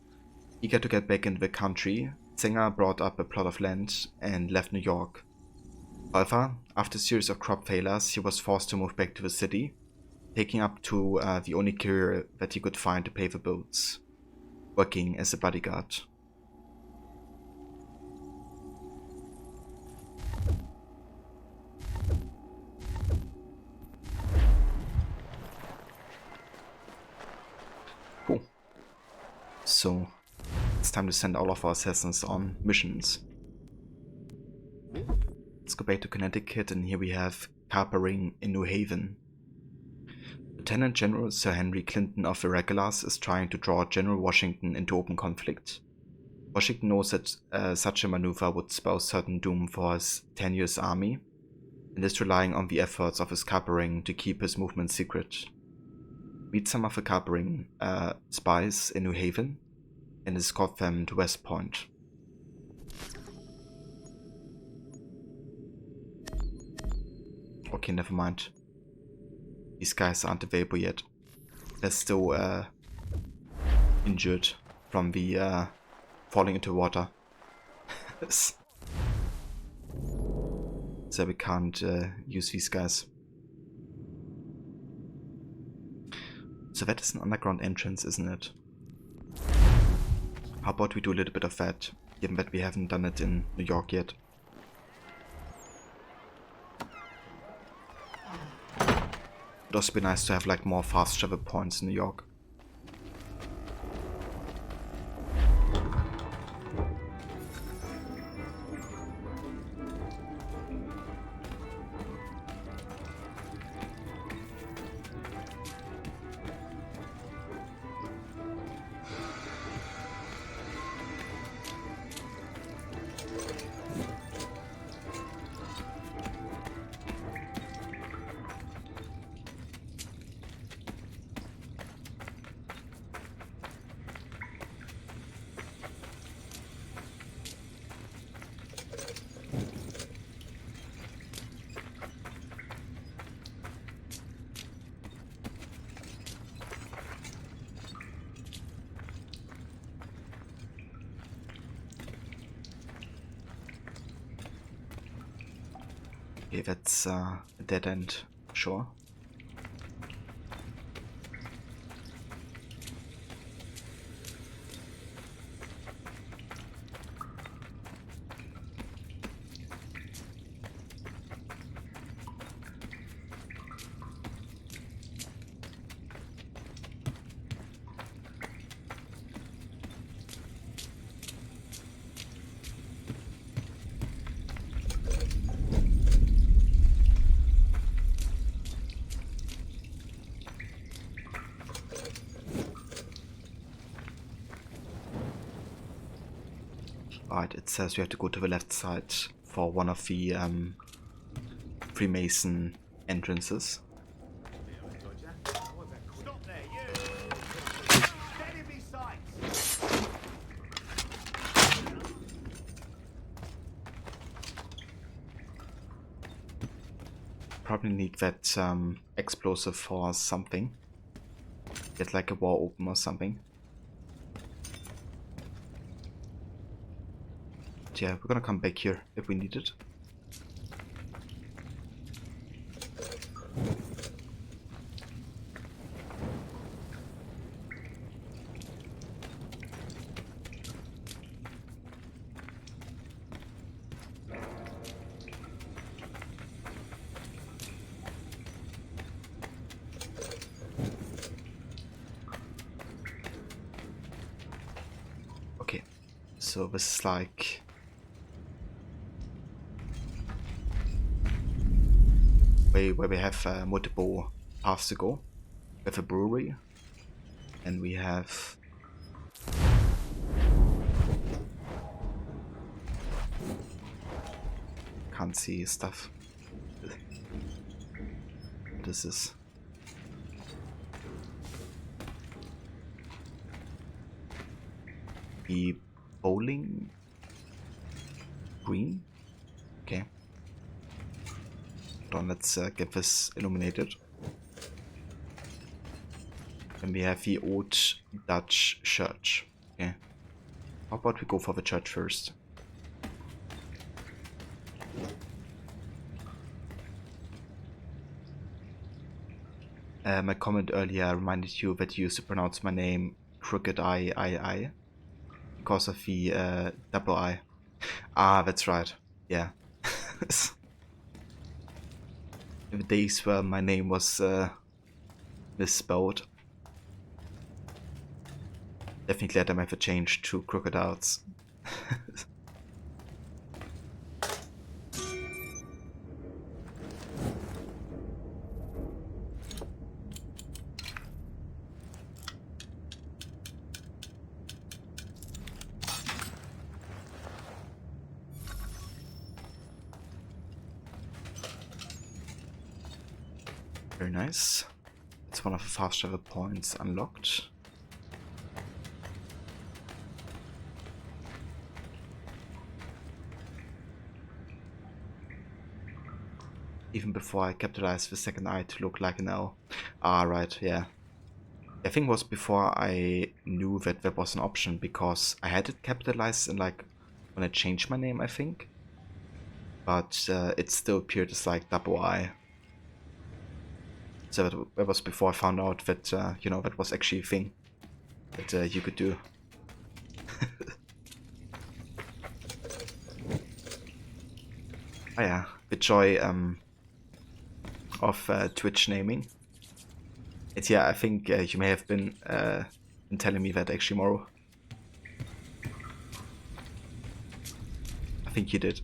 Eager to get back into the country, Zenger brought up a plot of land and left New York. However, after a series of crop failures, he was forced to move back to the city, taking up to the only career that he could find to pay the bills, working as a bodyguard. Cool. So, it's time to send all of our assassins on missions. Let's go back to Connecticut, and here we have Carpering in New Haven. Lieutenant General Sir Henry Clinton of the Regulars is trying to draw General Washington into open conflict. Washington knows that such a maneuver would spell certain doom for his tenuous army, and is relying on the efforts of his Carpering to keep his movement secret. Meet some of the Carpering spies in New Haven, and escort them to West Point. Okay, never mind. These guys aren't available yet. They're still injured from the falling into water. So we can't use these guys. So that is an underground entrance, isn't it? How about we do a little bit of that, given that we haven't done it in New York yet. Would also be nice to have like more fast travel points in New York. Okay, that's a dead end, sure. Alright, it says we have to go to the left side for one of the Freemason entrances. Probably need that explosive for something. Get like a war open or something. Yeah, we're gonna come back here if we need it. Okay, so this is like where we have multiple paths to go. We have a brewery, and we have can't see stuff. This is the bowling green. Okay. Let's get this illuminated. And we have the Old Dutch Church. Okay. How about we go for the church first? My comment earlier reminded you that you used to pronounce my name Crooked I because of the double I. Ah, that's right. Yeah. The days where my name was misspelled. Definitely let them have a change to Crocodiles. Very nice. It's one of the fast travel points unlocked. Even before I capitalized the second eye to look like an L. Ah, right, yeah. I think it was before I knew that there was an option, because I had it capitalized in like when I changed my name, I think. But it still appeared as like double I. So that was before I found out that, you know, that was actually a thing that you could do. Oh yeah, the joy of Twitch naming. Yeah, I think you may have been telling me that actually, Moro. I think you did.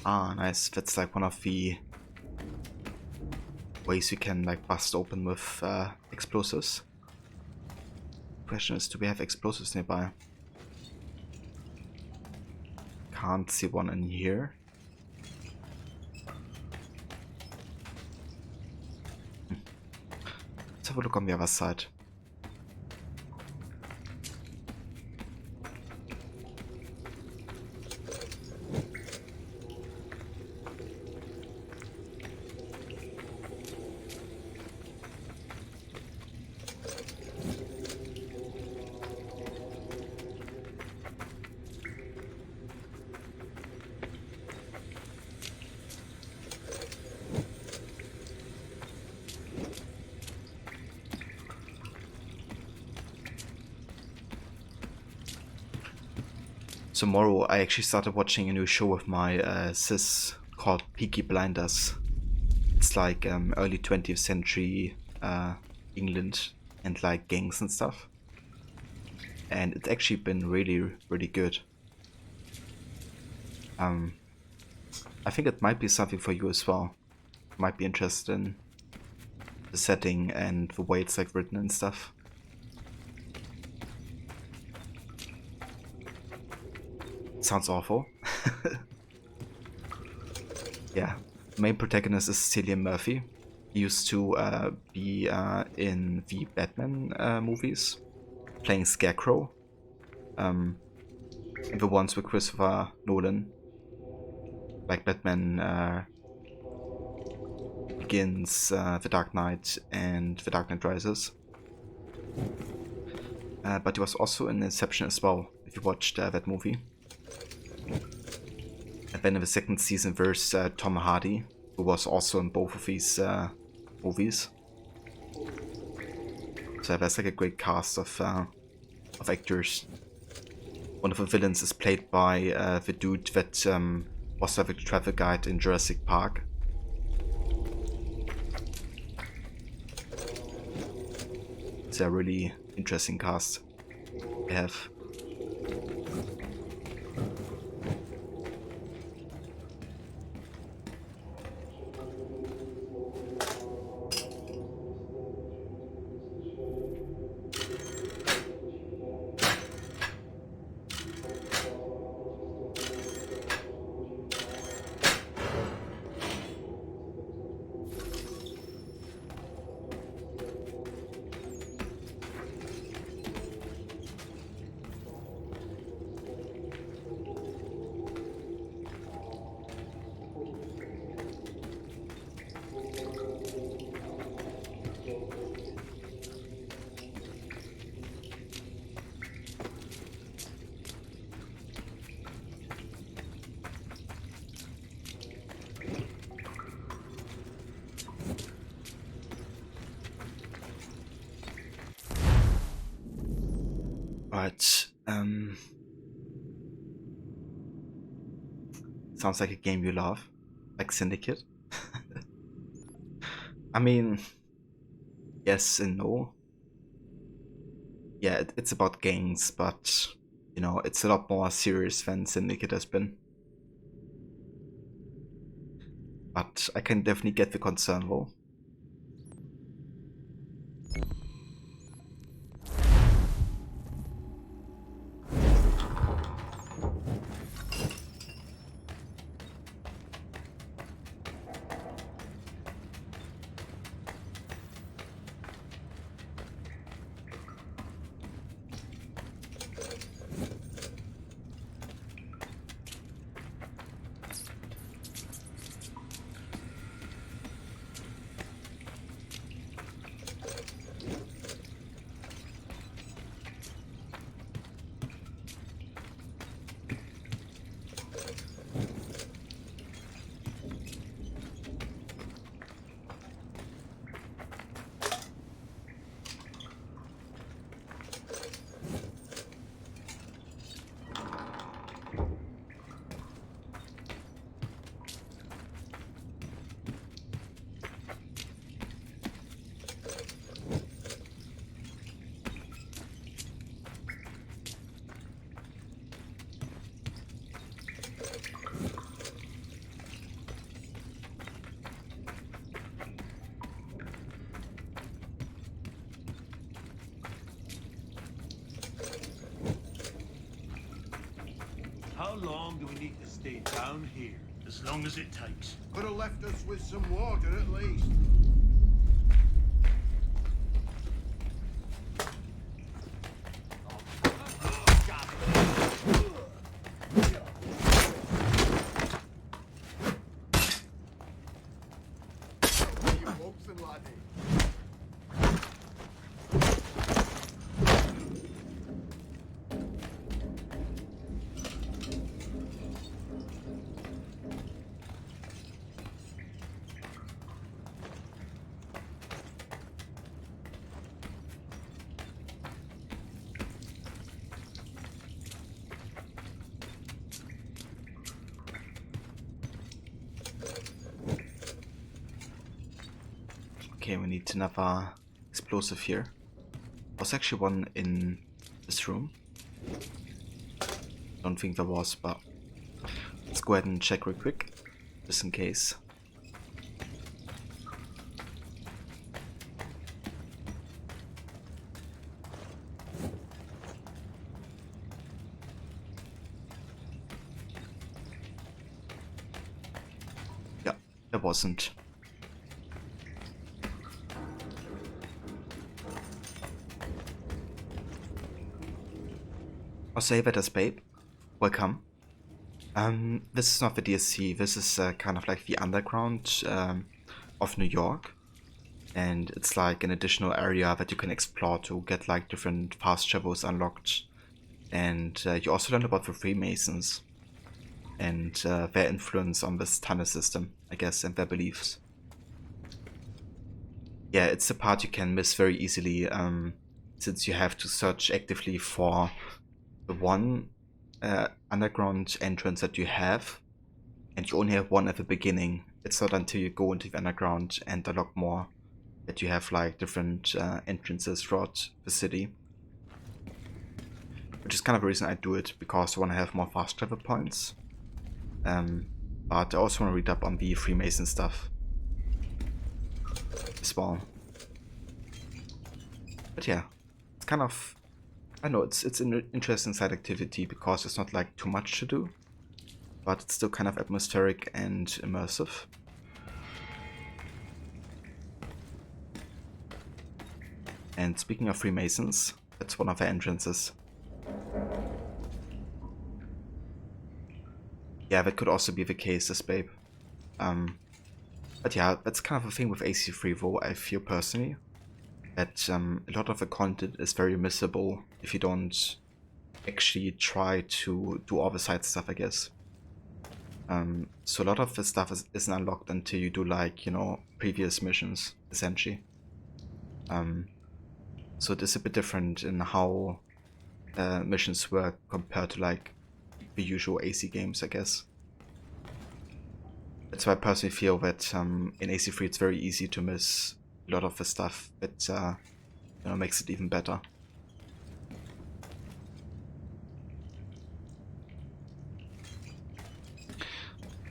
Ah, nice. That's like one of the ways you can like bust open with explosives. Question is, do we have explosives nearby? Can't see one in here. Let's have a look on the other side. Tomorrow I actually started watching a new show with my sis called Peaky Blinders. It's like early 20th century England and like gangs and stuff. And it's actually been really, really good. I think it might be something for you as well. You might be interested in the setting and the way it's like written and stuff. Sounds awful. Yeah, main protagonist is Cillian Murphy. He used to be in the Batman movies, playing Scarecrow. The ones with Christopher Nolan, like Batman Begins, The Dark Knight, and The Dark Knight Rises. But he was also in Inception as well, if you watched that movie. And then in the second season there's Tom Hardy, who was also in both of these movies. So there's like a great cast of actors. One of the villains is played by the dude that was the travel guide in Jurassic Park. It's a really interesting cast they have. Right, Sounds like a game you love, like Syndicate. I mean, yes and no. Yeah, it's about gangs, but you know, it's a lot more serious than Syndicate has been. But I can definitely get the concern though. How long do we need to stay down here? As long as it takes. Could have left us with some water at least. Okay, we need another explosive here. Was actually one in this room. Don't think there was, but let's go ahead and check real quick, just in case. Yeah, there wasn't. I'll save it as Babe. Welcome. This is not the DLC, this is kind of like the underground of New York. And it's like an additional area that you can explore to get like different fast travels unlocked. And you also learn about the Freemasons and their influence on this tunnel system, I guess, and their beliefs. Yeah, it's the part you can miss very easily, since you have to search actively for the one underground entrance that you have, and you only have one at the beginning. It's not until you go into the underground and unlock more that you have like different entrances throughout the city. Which is kind of the reason I do it, because I want to have more fast travel points. But I also want to read up on the Freemason stuff as well. But yeah, it's kind of, I know it's an interesting side activity because it's not like too much to do, but it's still kind of atmospheric and immersive. And speaking of Freemasons, that's one of the entrances. Yeah, that could also be the case as Babe. But yeah, that's kind of a thing with AC3 though, I feel personally. That a lot of the content is very missable if you don't actually try to do all the side stuff, I guess. So a lot of the stuff isn't unlocked until you do like, you know, previous missions, essentially. So it is a bit different in how missions work compared to like the usual AC games, I guess. That's why I personally feel that in AC3 it's very easy to miss a lot of the stuff that you know, makes it even better.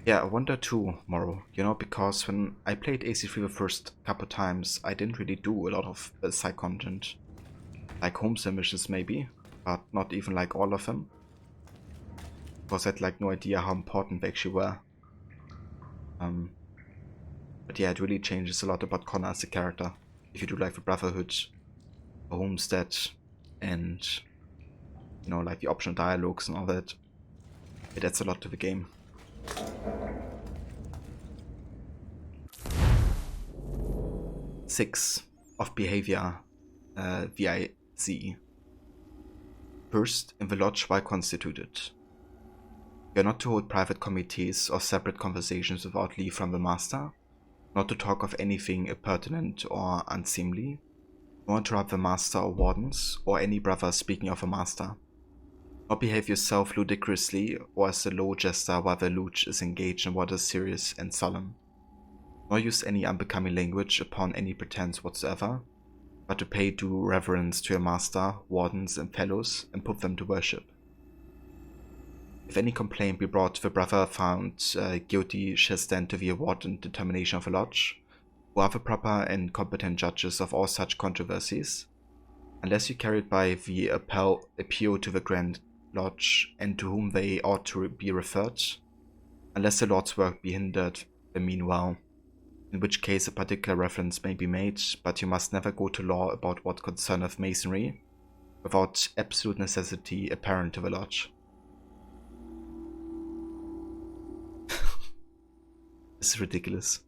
Yeah, I wonder too, Morrow, you know, because when I played AC3 the first couple times, I didn't really do a lot of side content. Like homestead missions maybe, but not even like all of them. Because I had like no idea how important they actually were. But yeah, it really changes a lot about Connor as a character. If you do like the Brotherhood, the homestead, and you know, like the optional dialogues and all that, it adds a lot to the game. Six of behavior, VIZ. First, in the lodge while constituted. You are not to hold private committees or separate conversations without leave from the master, not to talk of anything impertinent or unseemly, nor interrupt the master or wardens, or any brother speaking of a master. Nor behave yourself ludicrously or as a low jester while the lodge is engaged in what is serious and solemn. Nor use any unbecoming language upon any pretense whatsoever, but to pay due reverence to your master, wardens, and fellows, and put them to worship. If any complaint be brought to the brother found guilty shall stand to the award and determination of a lodge, who are the proper and competent judges of all such controversies, unless you carry it by the appeal to the Grand Lodge, and to whom they ought to be referred, unless the Lord's work be hindered the meanwhile, in which case a particular reference may be made, but you must never go to law about what concerneth masonry, without absolute necessity apparent to the lodge. This is ridiculous.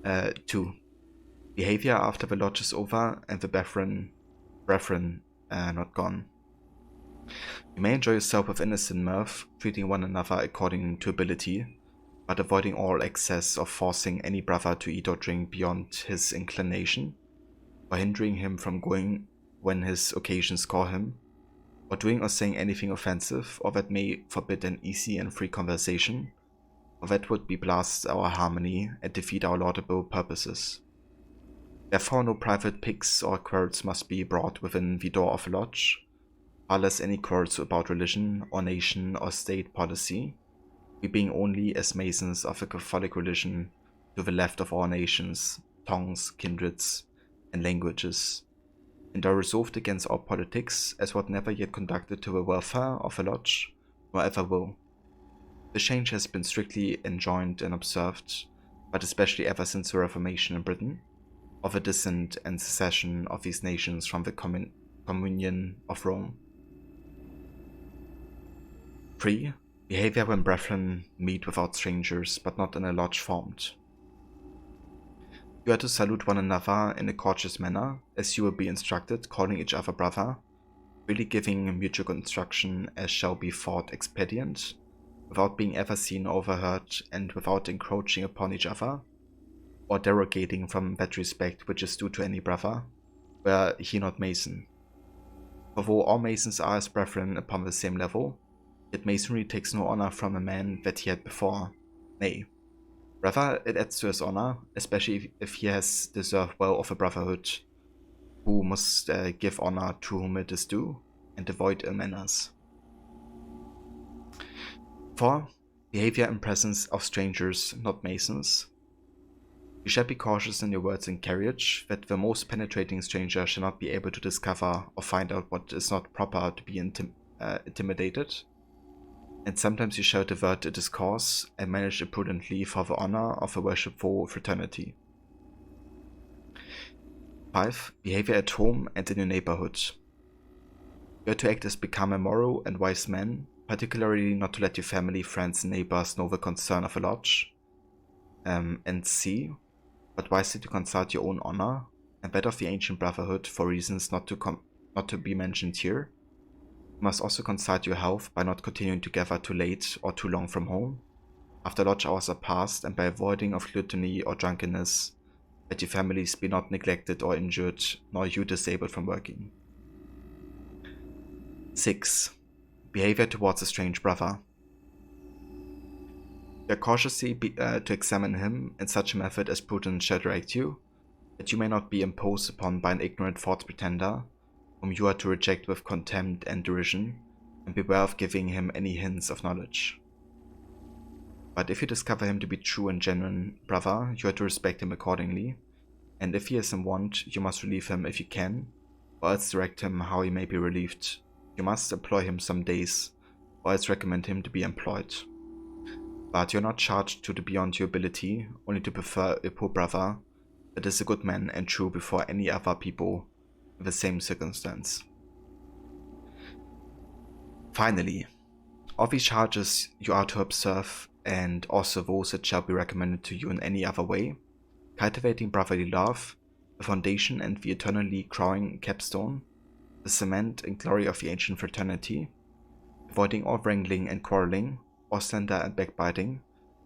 2. Behavior after the lodge is over and the brethren not gone. You may enjoy yourself with innocent mirth, treating one another according to ability, but avoiding all excess of forcing any brother to eat or drink beyond his inclination, or hindering him from going when his occasions call him, or doing or saying anything offensive, or that may forbid an easy and free conversation, or that would be blast our harmony and defeat our laudable purposes. Therefore no private piques or quarrels must be brought within the door of a lodge, far less any quarrels about religion, or nation, or state policy, we being only as masons of the Catholic religion to the left of all nations, tongues, kindreds, and languages, and are resolved against all politics as what never yet conducted to the welfare of a lodge, nor ever will. The change has been strictly enjoined and observed, but especially ever since the Reformation in Britain, of the descent and secession of these nations from the communion of Rome. 3. Behavior when brethren meet without strangers, but not in a lodge formed. You are to salute one another in a courteous manner, as you will be instructed, calling each other brother, really giving mutual instruction as shall be thought expedient, without being ever seen or overheard, and without encroaching upon each other, or derogating from that respect which is due to any brother, were he not mason. For though all masons are as brethren upon the same level, yet masonry takes no honor from a man that he had before. Nay, rather it adds to his honor, especially if he has deserved well of a brotherhood, who must give honor to whom it is due, and avoid ill manners. 4. Behavior in presence of strangers, not masons. You shall be cautious in your words and carriage, that the most penetrating stranger shall not be able to discover or find out what is not proper to be intimidated, and sometimes you shall divert a discourse and manage it prudently for the honor of a worshipful fraternity. 5. Behavior at home and in your neighborhood. You are to act as become a moral and wise man, particularly not to let your family, friends, and neighbors know the concern of a lodge, and C, but wisely to consult your own honor and that of the ancient brotherhood for reasons not to be mentioned here. You must also consult your health by not continuing together too late or too long from home, after lodge hours are past, and by avoiding of gluttony or drunkenness, that your families be not neglected or injured, nor you disabled from working. 6. Behavior towards a strange brother. You are cautiously to examine him in such a method as prudence shall direct you, that you may not be imposed upon by an ignorant false pretender, whom you are to reject with contempt and derision, and beware of giving him any hints of knowledge. But if you discover him to be true and genuine brother, you are to respect him accordingly, and if he is in want, you must relieve him if you can, or else direct him how he may be relieved. You must employ him some days, or else recommend him to be employed. But you are not charged to the beyond your ability, only to prefer a poor brother that is a good man and true before any other people in the same circumstance. Finally, all these charges you are to observe, and also those that shall be recommended to you in any other way, cultivating brotherly love, the foundation and the eternally growing capstone, the cement and glory of the ancient fraternity, avoiding all wrangling and quarreling, or slander and backbiting,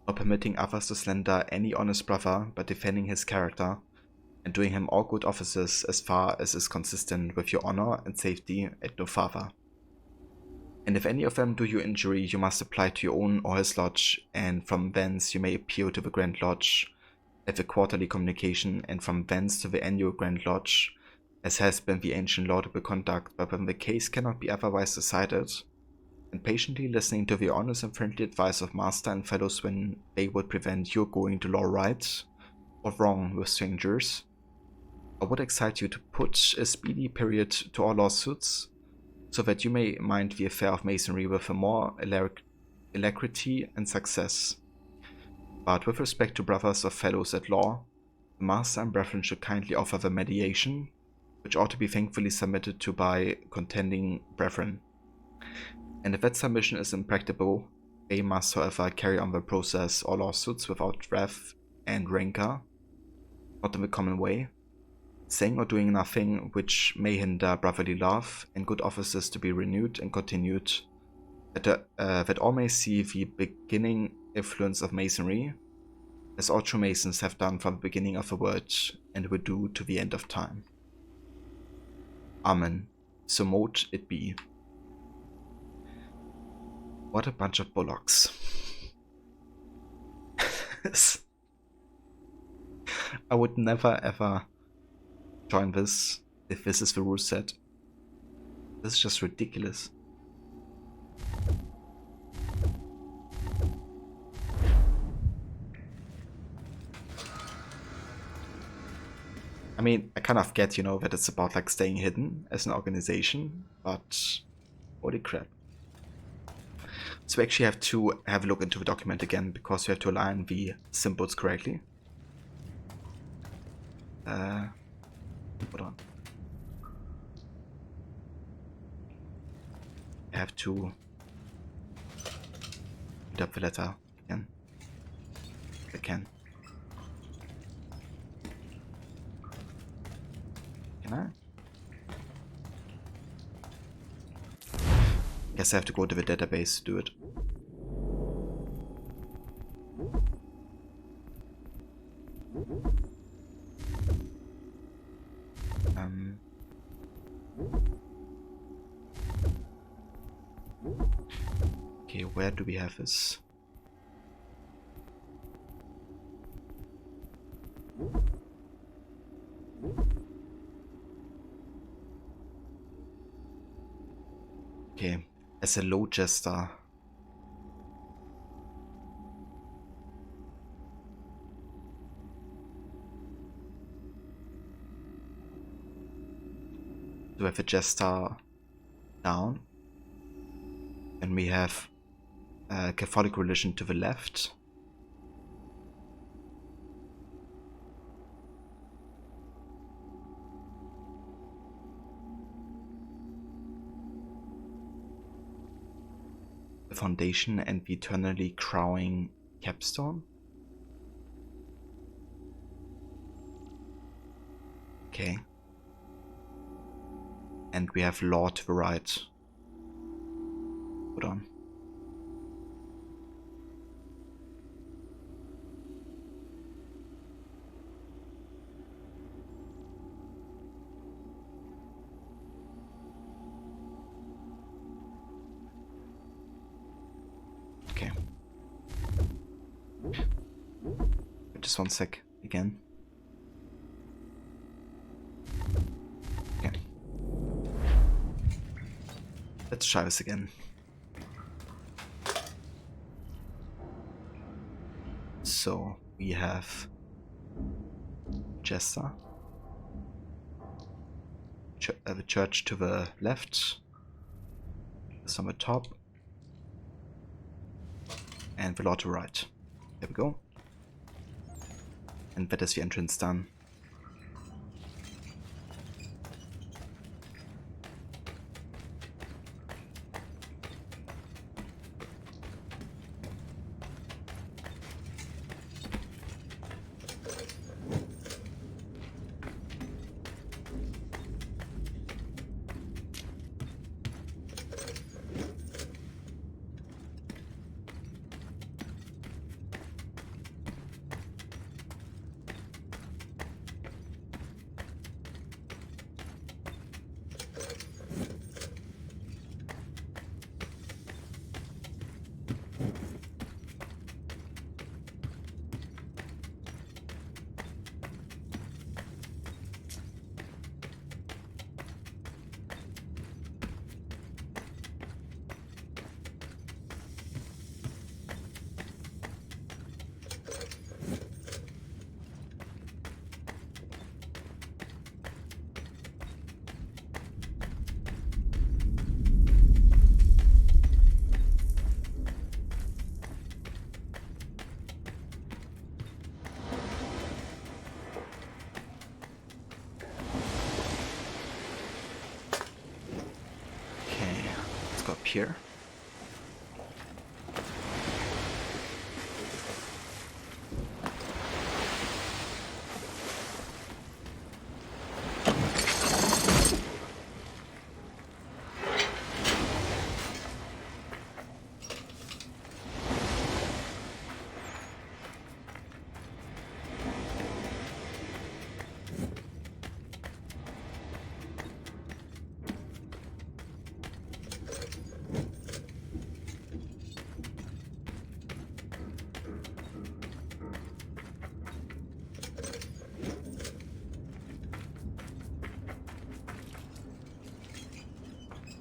nor permitting others to slander any honest brother, but defending his character, and doing him all good offices as far as is consistent with your honor and safety at no farther. And if any of them do you injury, you must apply to your own or his lodge, and from thence you may appeal to the Grand Lodge at the quarterly communication, and from thence to the annual Grand Lodge, as has been the ancient laudable conduct. But when the case cannot be otherwise decided, and patiently listening to the honest and friendly advice of master and fellows when they would prevent your going to law right or wrong with strangers, I would excite you to put a speedy period to all lawsuits, so that you may mind the affair of masonry with a more alacrity and success. But with respect to brothers or fellows at law, the master and brethren should kindly offer the mediation, which ought to be thankfully submitted to by contending brethren. And if that submission is impracticable, they must, however, carry on the process or lawsuits without wrath and rancor, not in the common way, saying or doing nothing which may hinder brotherly love and good offices to be renewed and continued, that all may see the beginning influence of masonry, as all true masons have done from the beginning of the world and will do to the end of time. Amen. So mote it be. What a bunch of bullocks. I would never ever join this if this is the rule set. This is just ridiculous. I mean, I kind of get, you know, that it's about like staying hidden as an organization, but holy crap. So we actually have to have a look into the document again, because we have to align the symbols correctly. Hold on. I have to read up the letter again. If I can. Can I? Guess I have to go to the database to do it. Okay, where do we have this? Okay, as a low jester. Do we have a jester down? And we have Catholic religion to the left. The foundation and the eternally crowing capstone. Okay. And we have law to the right. Hold on. Okay. Just one sec again. Okay. Let's try this again. So we have Jester, the church to the left, this on the top, and the Lord to the right. There we go. And that is the entrance done. Here.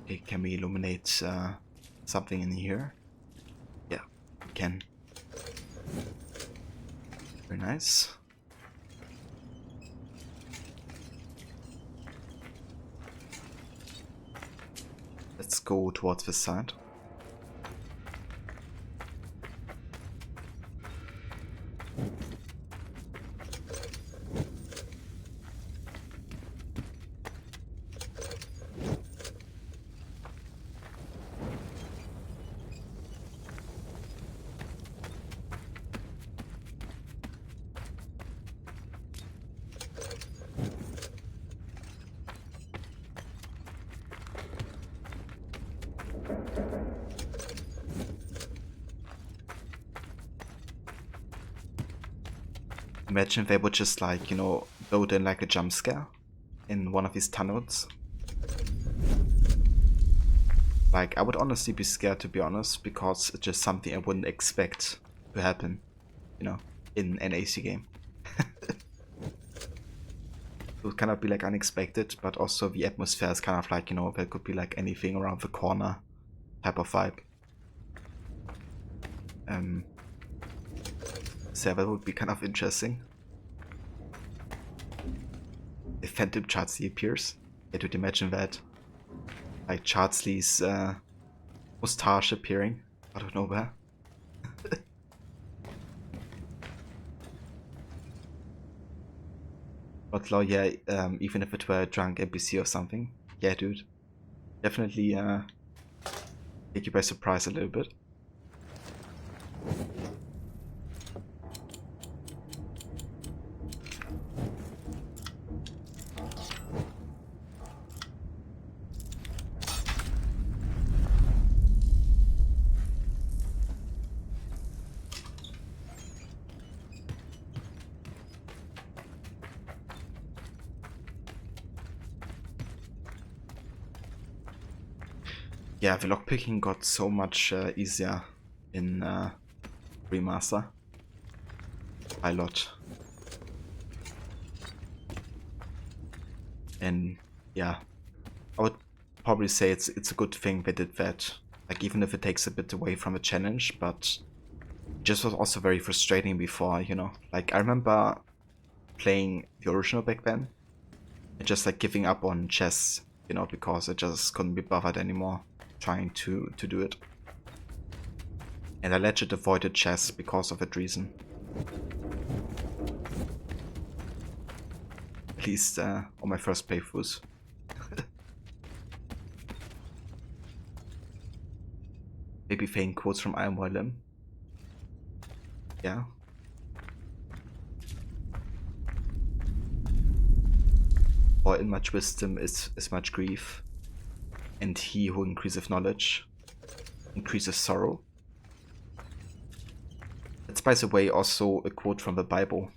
Okay, can we illuminate something in here? Yeah, we can. Very nice. Let's go towards the side. Imagine if they would just, like, you know, build in like a jump scare in one of these tunnels. Like, I would honestly be scared, to be honest, because it's just something I wouldn't expect to happen, you know, in an AC game. It would kind of be like unexpected, but also the atmosphere is kind of like, you know, there could be like anything around the corner type of vibe. So that would be kind of interesting. If Phantom Chardsley appears, I would imagine that. Like Chardsley's moustache appearing out of nowhere. But yeah, even if it were a drunk NPC or something, yeah, dude, definitely take you by surprise a little bit. Yeah, the lockpicking got so much easier in Remaster. A lot. And yeah, I would probably say it's a good thing they did that. Like, even if it takes a bit away from the challenge, but it just was also very frustrating before, you know. Like, I remember playing the original back then and just like giving up on chess, you know, because I just couldn't be bothered anymore trying to do it. And I legit avoided chess because of that reason. At least on my first playthroughs. Maybe Fane quotes from Iron Limb. Yeah. For in much wisdom is much grief, and he who increaseth knowledge increases sorrow. That's, by the way, also a quote from the Bible.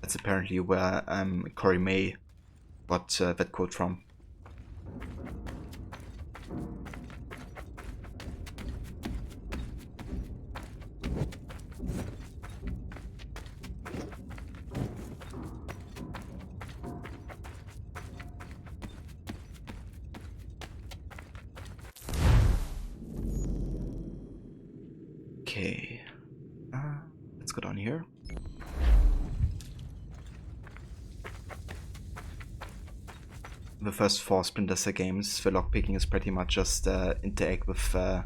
That's apparently where Corey May got that quote from. Okay, let's go down here. The first 4 Splinter Cell games, the lockpicking is pretty much just interact with the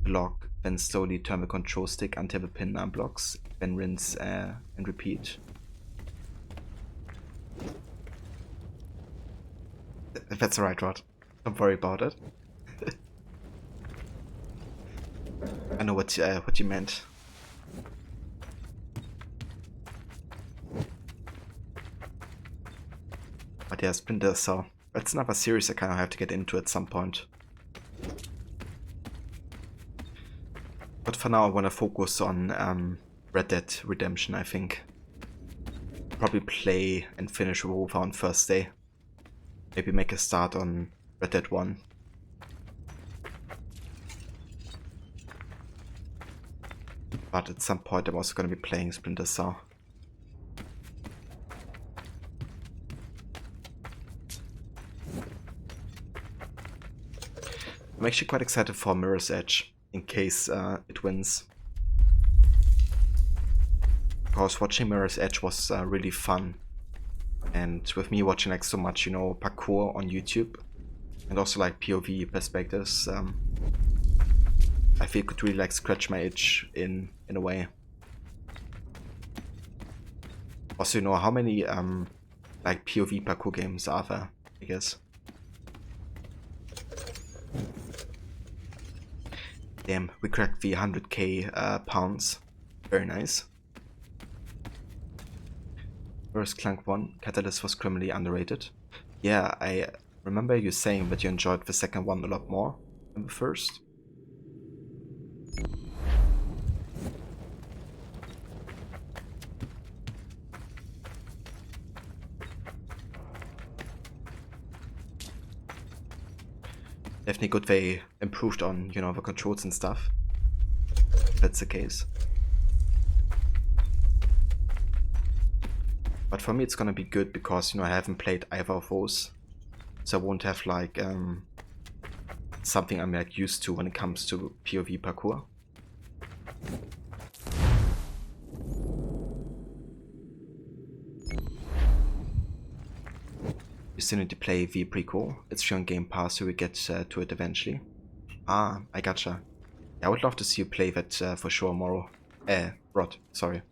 lock, then slowly turn the control stick until the pin unblocks, then rinse and repeat. That's the right word. Don't worry about it. I know what you meant. But yeah, Splinter Cell. That's another series I kind of have to get into at some point. But for now I want to focus on Red Dead Redemption, I think. Probably play and finish Wolver on first day. Maybe make a start on Red Dead 1. But at some point I'm also going to be playing Splinter Cell. I'm actually quite excited for Mirror's Edge, in case it wins. Because watching Mirror's Edge was really fun. And with me watching like so much, you know, parkour on YouTube, and also like POV perspectives, I feel it could really like scratch my itch in a way. Also, you know, how many like POV parkour games are there, I guess. Damn, we cracked the 100k pounds. Very nice. First Clank 1, Catalyst was criminally underrated. Yeah, I remember you saying that you enjoyed the second one a lot more than the first. Definitely good they improved on, you know, the controls and stuff. If that's the case. But for me it's gonna be good because, you know, I haven't played either of those. So I won't have like something I'm like used to when it comes to POV parkour. You still need to play the prequel. It's free on Game Pass, so we get to it eventually. Ah, I gotcha. Yeah, I would love to see you play that for sure, Moro. Rod, sorry.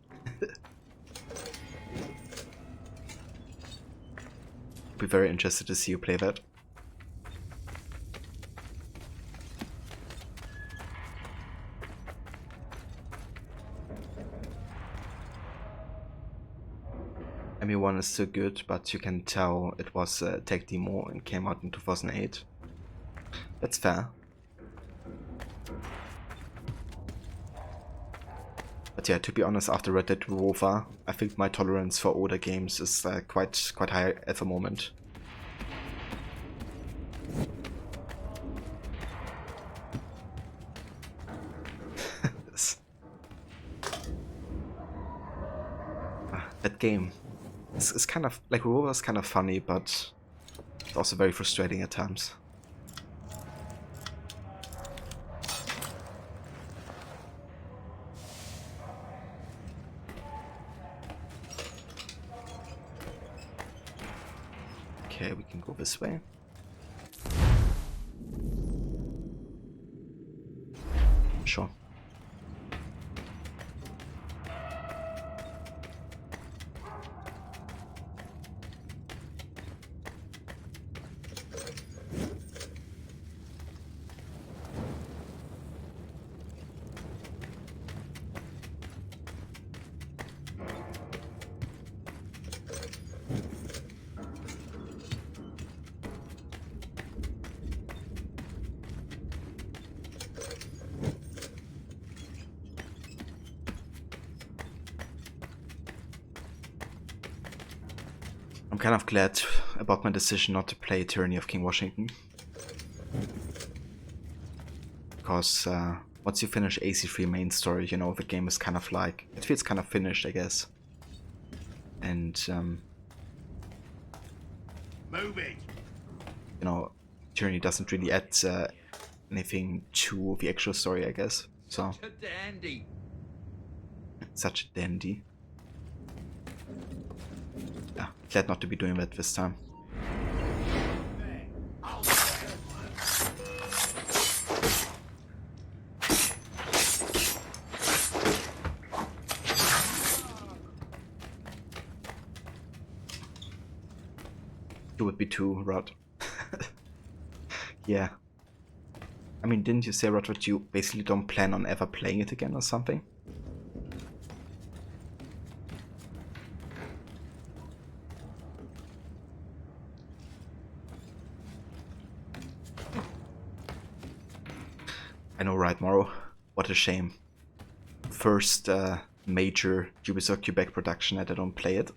Be very interested to see you play that. ME1 is still good, but you can tell it was a tech demo and came out in 2008. That's fair. But yeah, to be honest, after Red Dead Revolver, I think my tolerance for older games is quite high at the moment. That game. It's kind of like Revolver is kind of funny, but it's also very frustrating at times. Okay, we can go this way. Sure. I'm kind of glad about my decision not to play Tyranny of King Washington. Because once you finish AC3 main story, you know, the game is kind of like, it feels kind of finished, I guess. And, Move it. You know, Tyranny doesn't really add anything to the actual story, I guess. So, Such a dandy. such a dandy. Yeah, glad not to be doing that this time. You would be too, Rod. Yeah. I mean, didn't you say, Rod, that you basically don't plan on ever playing it again or something? I know, right, Morrow? What a shame. First major Ubisoft Quebec production and I don't play it.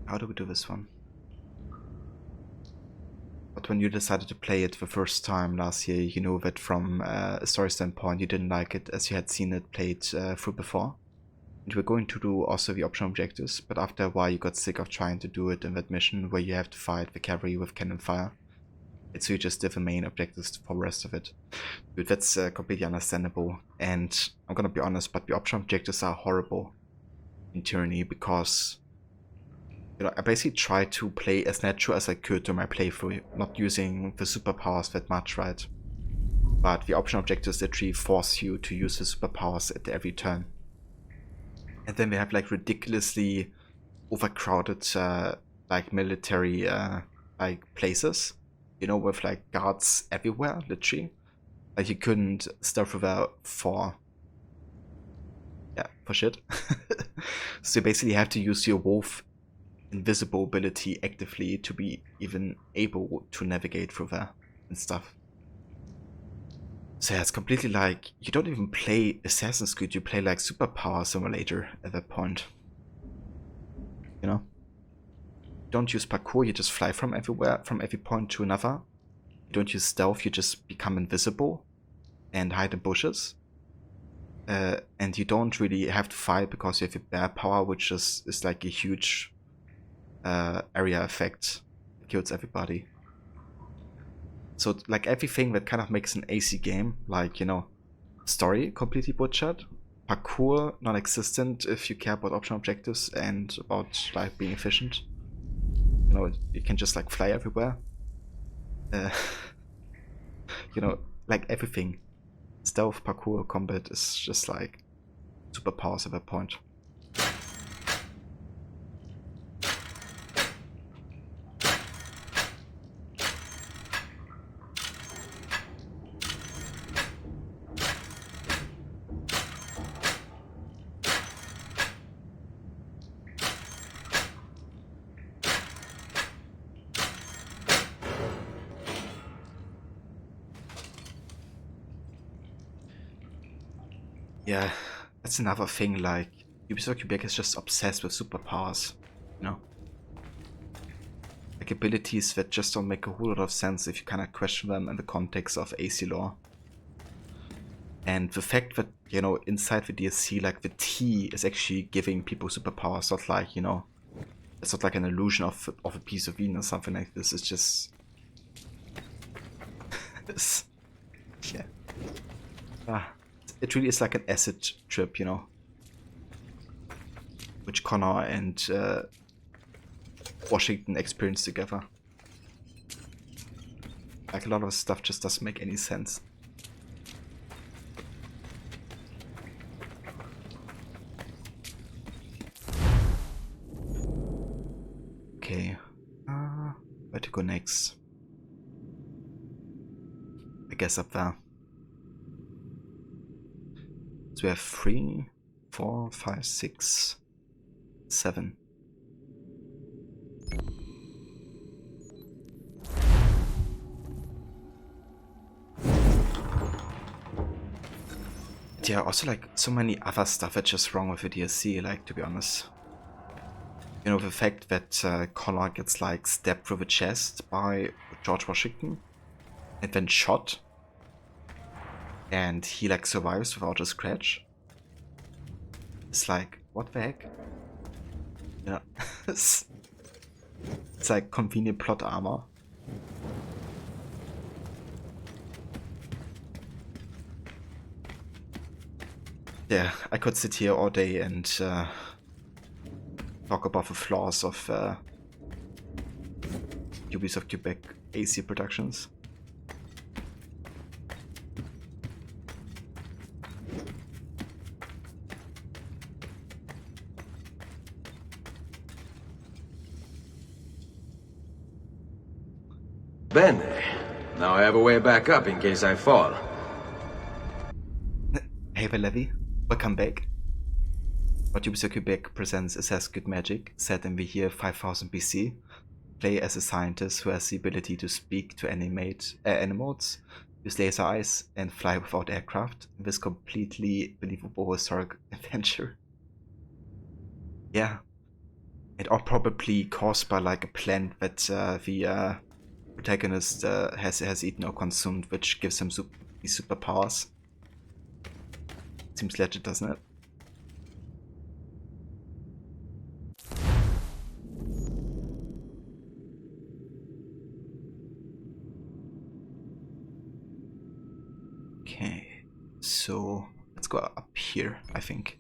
How do we do this one? But when you decided to play it the first time last year, you know that from a story standpoint you didn't like it as you had seen it played through before. And you were going to do also the optional objectives, but after a while you got sick of trying to do it in that mission where you have to fight the cavalry with cannon fire. And so you just did the main objectives for the rest of it. Dude, that's completely understandable. And I'm gonna be honest, but the optional objectives are horrible in Tyranny because, you know, I basically tried to play as natural as I could to my playthrough, not using the superpowers that much, right? But the optional objectives literally force you to use the superpowers at every turn. And then they have like ridiculously overcrowded like military like places, you know, with like guards everywhere, literally. Like you couldn't stuff without for shit. So you basically have to use your wolf invisible ability actively to be even able to navigate through there and stuff. So yeah, it's completely like, you don't even play Assassin's Creed, you play like Superpower Simulator at that point. You know? You don't use parkour, you just fly from everywhere, from every point to another. You don't use stealth, you just become invisible and hide in bushes. And you don't really have to fight because you have your bear power, which is like a huge area effect kills everybody. So like everything that kind of makes an AC game, like, you know, story completely butchered, parkour non-existent if you care about optional objectives and about like being efficient. You know, you can just like fly everywhere. You know, like everything. Stealth, parkour, combat is just like superpowers at that point. Yeah, that's another thing, like, Ubisoft Quebec is just obsessed with superpowers, you know? Like abilities that just don't make a whole lot of sense if you kind of question them in the context of AC lore. And the fact that, you know, inside the DLC, like, the T is actually giving people superpowers, not like, you know, it's not like an illusion of a piece of Eden or something like this, it's just... yeah. It really is like an acid trip, you know, which Connor and Washington experienced together. Like a lot of stuff just doesn't make any sense. Okay, where to go next? I guess up there. So we have 3, 4, 5, 6, 7. There are also like so many other stuff that's just wrong with the DLC, like, to be honest. You know, the fact that Connor gets like stabbed through the chest by George Washington and then shot. And he like survives without a scratch. It's like, what the heck? Yeah. It's like convenient plot armor. Yeah, I could sit here all day and talk about the flaws of Ubisoft Quebec AC Productions. Bene. Now I have a way back up in case I fall. Hey Levi, welcome back. What Ubisoft Quebec presents is Has Good Magic, set in the year 5000 BC. Play as a scientist who has the ability to speak to animals, use laser eyes, and fly without aircraft in this completely believable historic adventure. Yeah. It all probably caused by like a plant that the protagonist has eaten or consumed, which gives him these superpowers. Seems legit, doesn't it? Okay, so let's go up here, I think.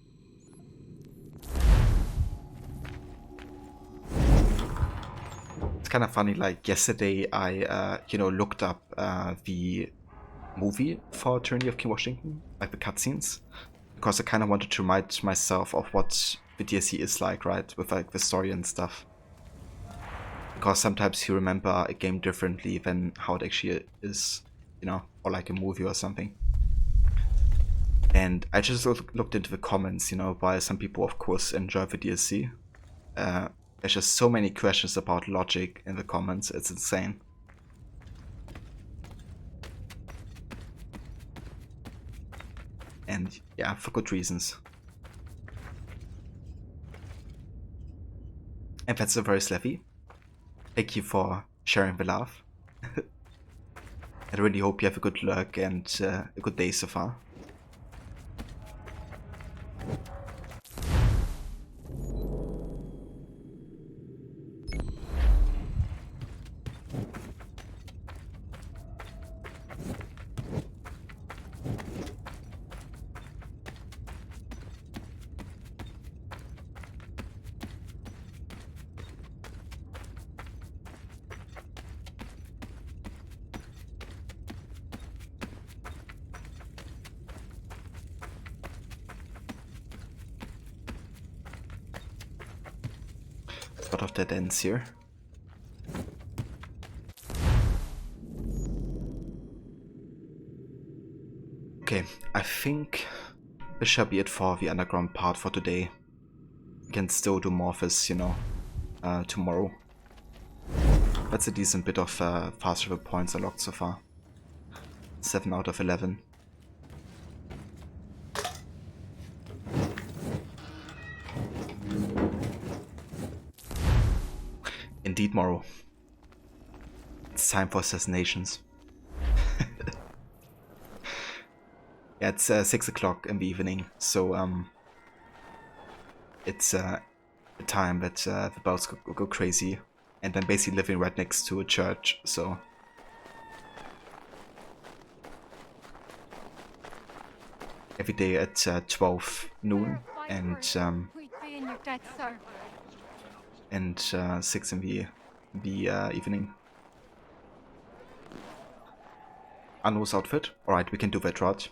It's kind of funny, like yesterday I you know, looked up the movie for Tyranny of King Washington, like the cutscenes, because I kind of wanted to remind myself of what the DLC is like, right, with like the story and stuff. Because sometimes you remember a game differently than how it actually is, you know, or like a movie or something. And I just looked into the comments, you know, while some people of course enjoy the DLC. There's just so many questions about logic in the comments, it's insane. And yeah, for good reasons. And that's a very Levy. Thank you for sharing the love. I really hope you have a good luck and a good day so far. lot of dead ends here. Okay, I think this shall be it for the underground part for today. We can still do more of this, you know, tomorrow. That's a decent bit of fast travel points unlocked so far. 7 out of 11. Indeed, Morrow. It's time for assassinations. Yeah, it's 6 o'clock in the evening, so it's a time that the bells go crazy, and I'm basically living right next to a church, so every day at 12 noon and 6 in the evening. Anno's outfit. Alright, we can do that, right?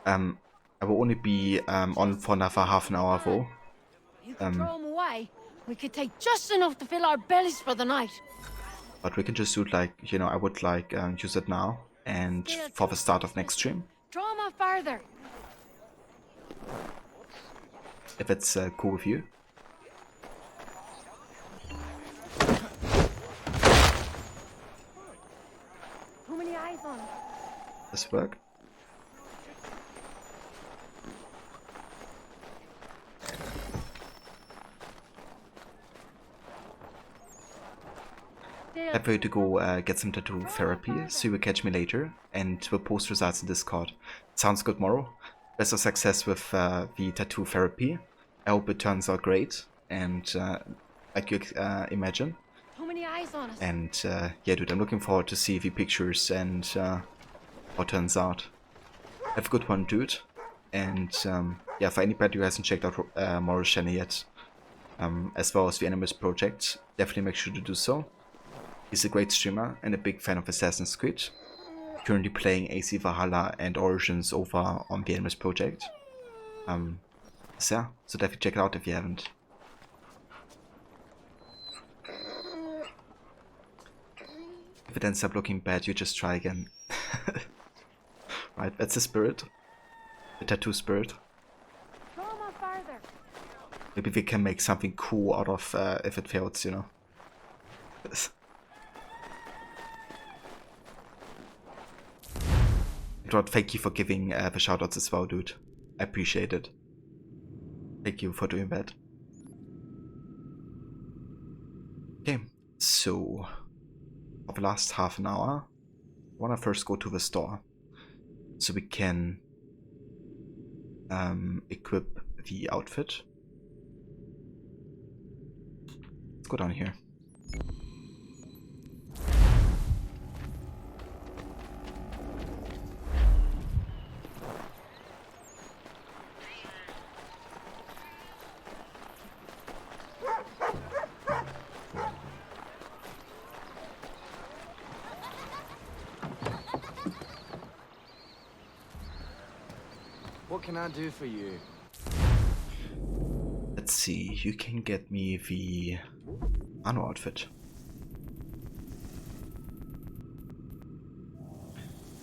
I will only be on for another half an hour though. You can throw them away. We could take just enough to fill our bellies for the night. But we can just do it like, you know, I would like use it now and for the start of next stream. Draw them out farther. If it's cool with you. Too many eyes on us. This work? I'm ready to go get some tattoo therapy, so you will catch me later, and we'll post results in Discord. Sounds good, Morrow. Best of success with the tattoo therapy. I hope it turns out great, and like you imagine. Too many eyes on us. And yeah, dude, I'm looking forward to see the pictures and how it turns out. Have a good one, dude. And yeah, for anybody who hasn't checked out Morrow's channel yet, as well as the Animus Project, definitely make sure to do so. He's a great streamer and a big fan of Assassin's Creed. Currently playing AC Valhalla and Origins over on the Animus Project. So yeah, so definitely check it out if you haven't. If it ends up looking bad, you just try again. Right, that's the spirit. The tattoo spirit. Maybe we can make something cool out of if it fails, you know. Edward, thank you for giving the shoutouts as well, dude. I appreciate it. Thank you for doing that. Okay, so for the last half an hour, I wanna first go to the store so we can equip the outfit. Let's go down here. What can I do for you? Let's see, you can get me the Anno outfit.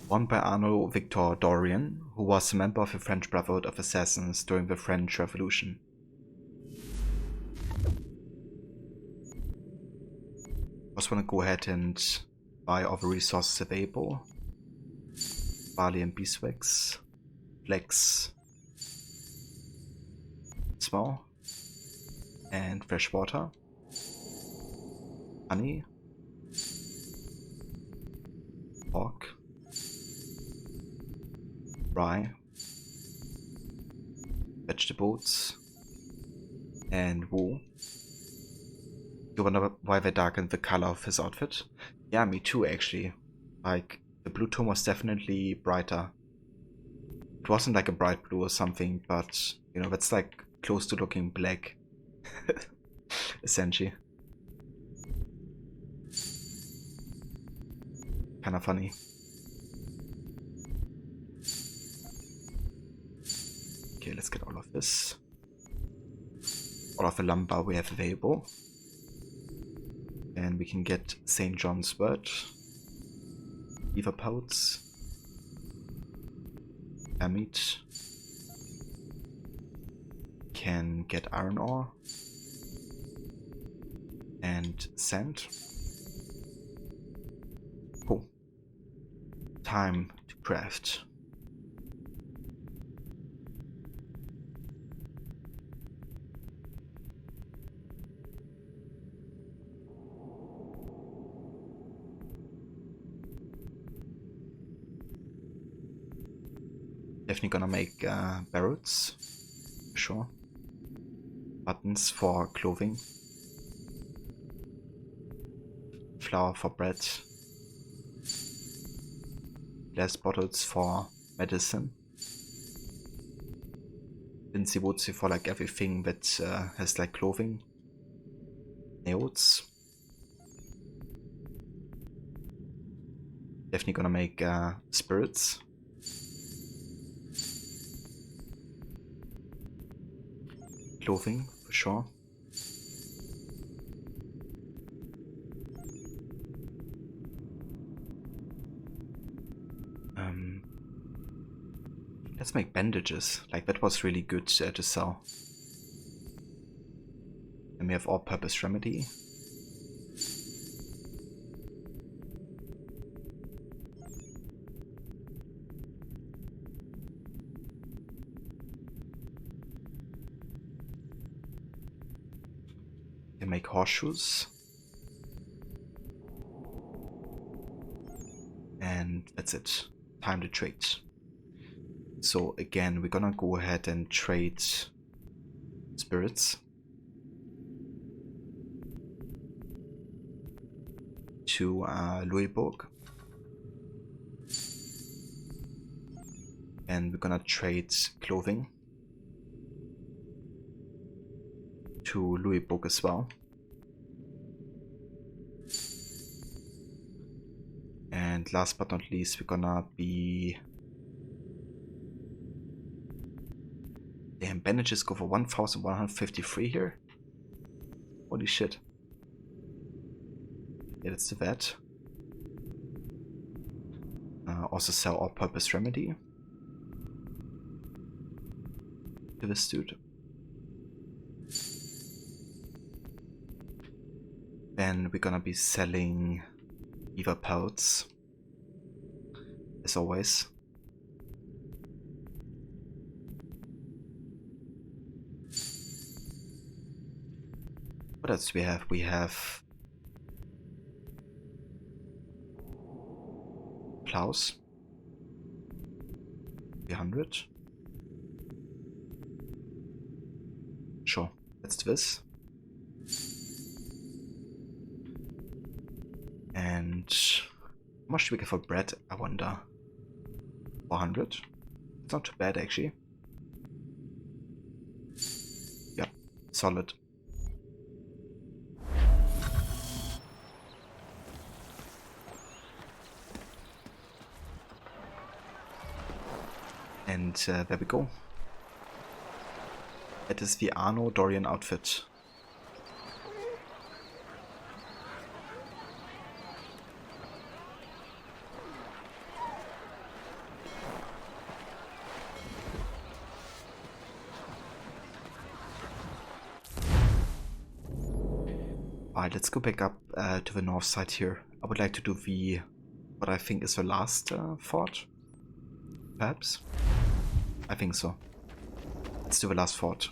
Won by Arno Victor Dorian, who was a member of the French Brotherhood of Assassins during the French Revolution. Just want to go ahead and buy all the resources available. Barley and beeswax, flax, small, and fresh water, honey, pork, rye, vegetables, and wool. You wonder why they darkened the color of his outfit? Yeah, me too, actually. Like, the blue tone was definitely brighter. It wasn't like a bright blue or something, but, you know, that's like close to looking black. Essentially. Kinda funny. Okay, let's get all of this. All of the lumber we have available. And we can get St. John's Wort, Beaver Pelts, Meat, can get iron ore, and sand. Cool. Time to craft. Definitely gonna make barrels, sure. Buttons for clothing. Flour for bread. Glass bottles for medicine. Lindsay Woodsy for like everything that has like clothing. Nails. Definitely gonna make spirits. Clothing for sure. Let's make bandages. Like that was really good to sell. And we have all-purpose remedy. Can make horseshoes. And that's it. Time to trade. So again, we're gonna go ahead and trade spirits to Louisbourg. And we're gonna trade clothing to Louisbourg as well. And last but not least, we're gonna be... Damn, bandages go for 1,153 here. Holy shit. Yeah, that's the vet. Also sell all-purpose remedy to this dude. Then we're gonna be selling beaver pelts, as always. What else do we have? We have plows, 300. Sure, let's do this. And how much do we get for bread, I wonder? 400? It's not too bad actually. Yeah, solid. And there we go. That is the Arno Dorian outfit. Alright, let's go back up to the north side here. I would like to do the, what I think is the last fort. Perhaps? I think so. Let's do the last fort.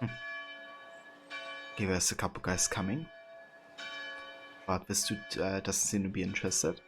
Okay, there's a couple guys coming. But this dude doesn't seem to be interested.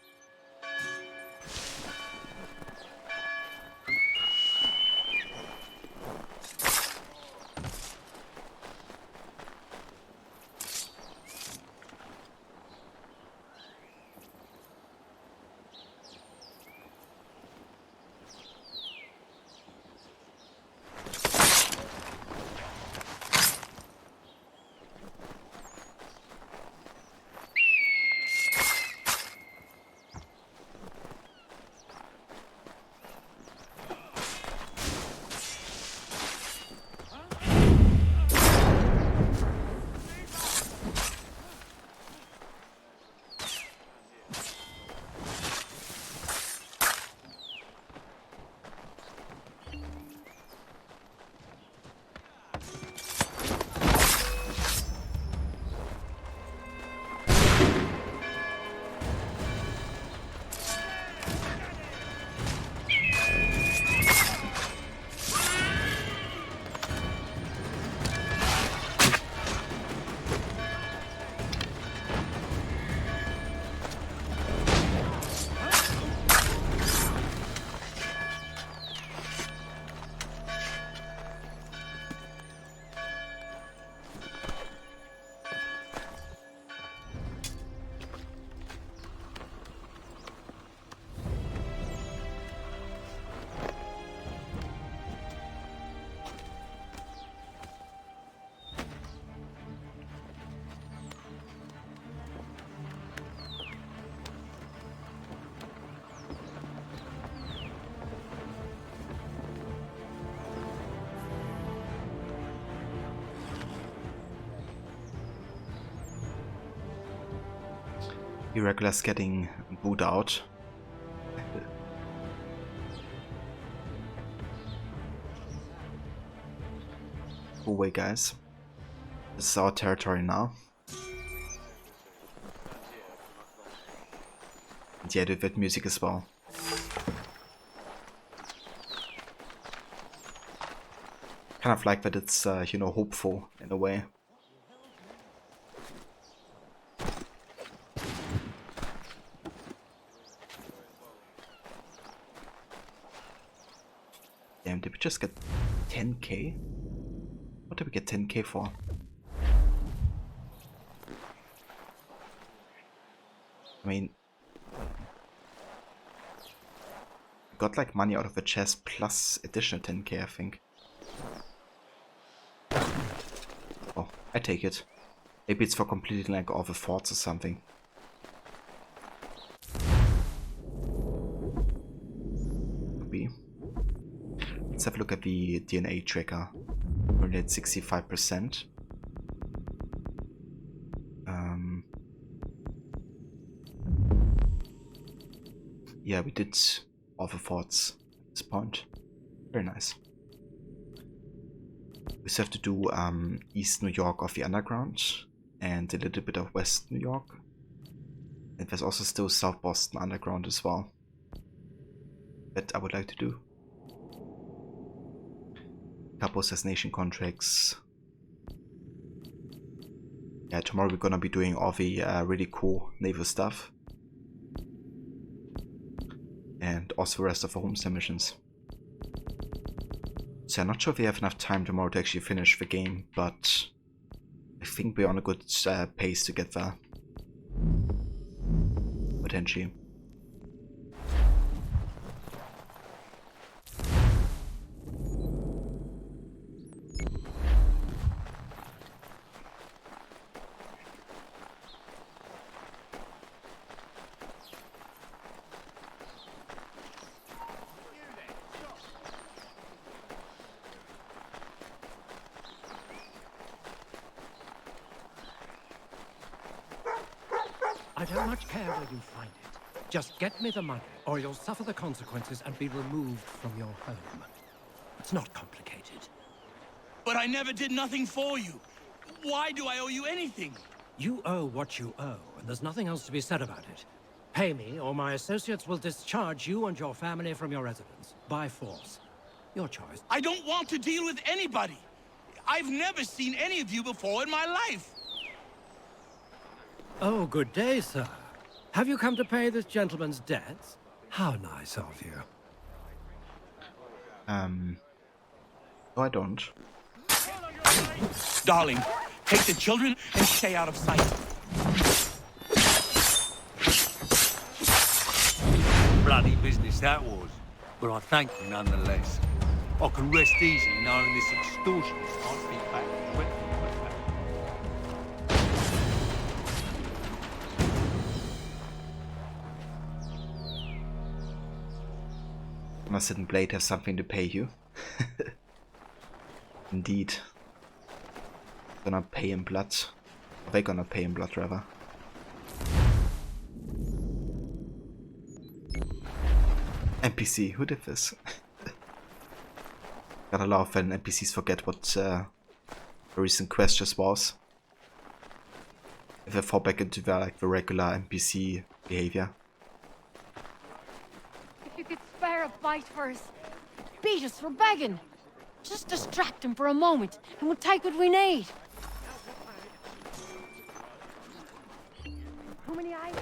Irregulars getting booed out. Go away, guys. This is our territory now. And yeah, do that music as well. Kind of like that it's, you know, hopeful in a way. Damn, did we just get 10k? What did we get 10k for? I mean, got like money out of the chest plus additional 10k, I think. Oh, I take it. Maybe it's for completing like all the forts or something. Could be. Let's have a look at the DNA tracker. We're at 65%. Yeah, we did all the forts at this point. Very nice. We still have to do East New York of the Underground and a little bit of West New York. And there's also still South Boston Underground as well that I would like to do. Couple assassination contracts. Yeah, tomorrow we're gonna be doing all the really cool naval stuff. And also the rest of the homestead missions. So I'm not sure if we have enough time tomorrow to actually finish the game, but I think we're on a good pace to get there. Potentially. I don't much care where you find it. Just get me the money, or you'll suffer the consequences and be removed from your home. It's not complicated. But I never did nothing for you. Why do I owe you anything? You owe what you owe, and there's nothing else to be said about it. Pay me, or my associates will discharge you and your family from your residence. By force. Your choice. I don't want to deal with anybody. I've never seen any of you before in my life. Oh, good day, sir. Have you come to pay this gentleman's debts? How nice of you. No, I don't. Darling, take the children and stay out of sight. Bloody business that was, but I thank you nonetheless. I can rest easy knowing this extortionist won't be back. Mustn't Blade have something to pay you? Indeed. Gonna pay in blood. They're gonna pay in blood, rather. NPC, who did this? Gotta laugh when NPCs forget what the recent quest just was. If they fall back into their, like, the regular NPC behavior. If you could spare a bite for us, beat us for begging. Just distract him for a moment, and we'll take what we need. How many eyes?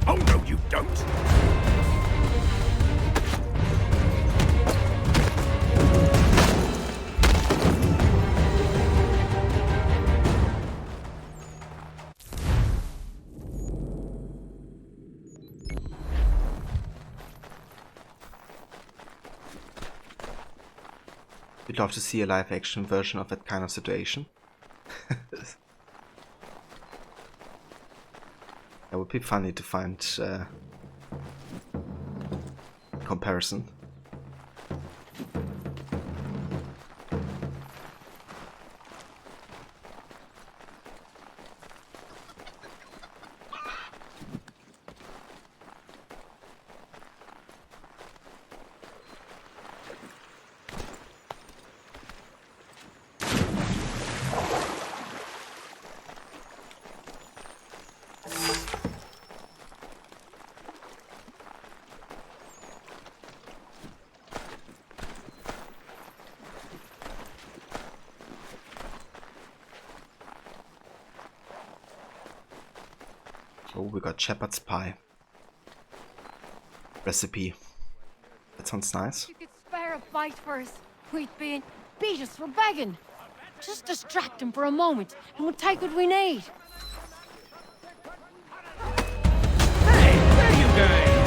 Oh, no, you don't. We'd love to see a live action version of that kind of situation. It would be funny to find comparison. Oh, we got shepherd's pie. Recipe. That sounds nice. If you could spare a bite for us, we'd beat us for begging. Just distract him for a moment, and we'll take what we need. Hey, where are you going?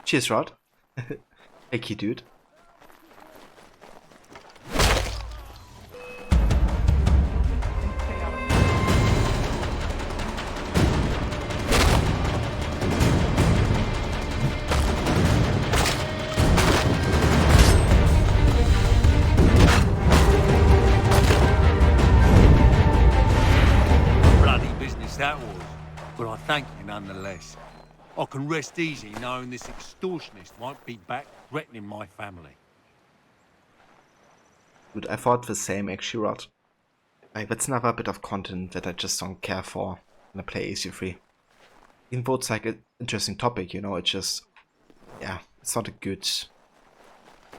Cheers, Rod. Thank you, dude. Bloody business that was, but I thank you nonetheless. I can rest easy knowing this extortionist won't be back threatening my family. Dude, I thought the same actually, Rod. Like, that's another bit of content that I just don't care for when I play AC3. Even though it's like an interesting topic, you know, it's just, yeah, it's not a good...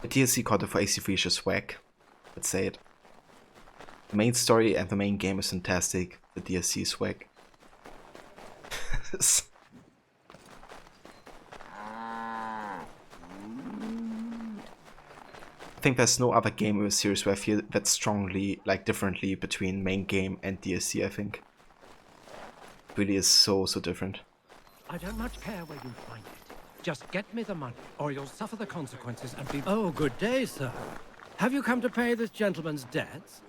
The DLC content for AC3 is just whack. Let's say it. The main story and the main game is fantastic, the DLC is whack. I think there's no other game in the series where I feel that strongly, like differently between main game and DLC, I think. It really is so different. I don't much care where you find it. Just get me the money, or you'll suffer the consequences and be... Oh, good day, sir. Have you come to pay this gentleman's debts?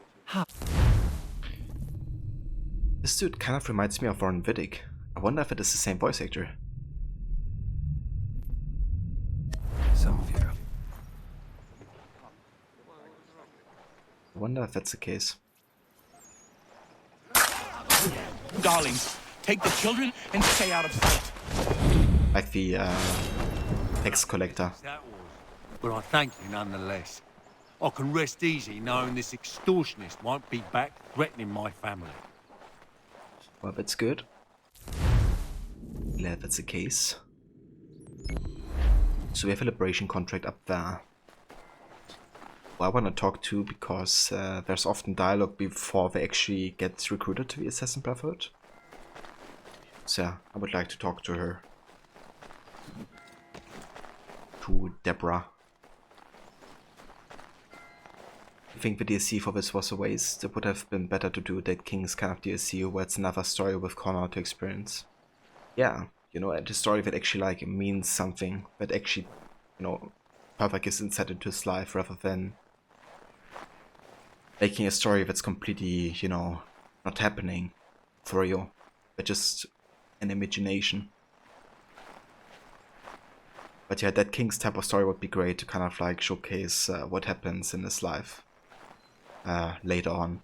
This dude kind of reminds me of Warren Vidic. I wonder if it is the same voice actor. Some of you. I wonder if that's the case. Darlings, take the children and stay out of sight. Like the tax collector. But I thank you nonetheless. I can rest easy knowing this extortionist won't be back threatening my family. Well, that's good. Glad that's the case. So we have a liberation contract up there. Who I want to talk to because there's often dialogue before they actually get recruited to the Assassin Brotherhood. So yeah, I would like to talk to her. To Deborah. I think the DLC for this was a waste. It would have been better to do Dead Kings kind of DLC where it's another story with Connor to experience. Yeah, you know, the story that actually like means something, that actually, you know, Perfect is insight into his life rather than making a story that's completely, you know, not happening for you, but just an imagination. But yeah, Dead Kings type of story would be great to kind of like showcase what happens in his life later on.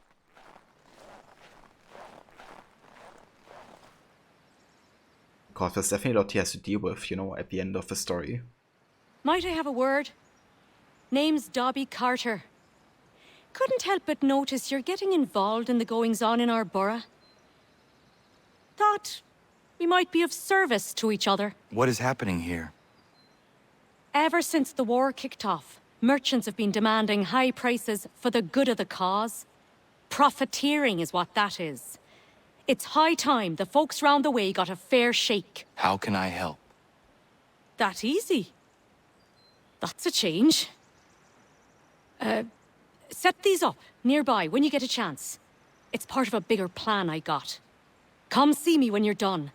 Because there's definitely a lot he has to deal with, you know, at the end of the story. Might I have a word? Name's Dobby Carter. Couldn't help but notice you're getting involved in the goings-on in our borough. Thought we might be of service to each other. What is happening here? Ever since the war kicked off, merchants have been demanding high prices for the good of the cause. Profiteering is what that is. It's high time the folks round the way got a fair shake. How can I help? That easy. That's a change. Set these up nearby when you get a chance. It's part of a bigger plan I got. Come see me when you're done.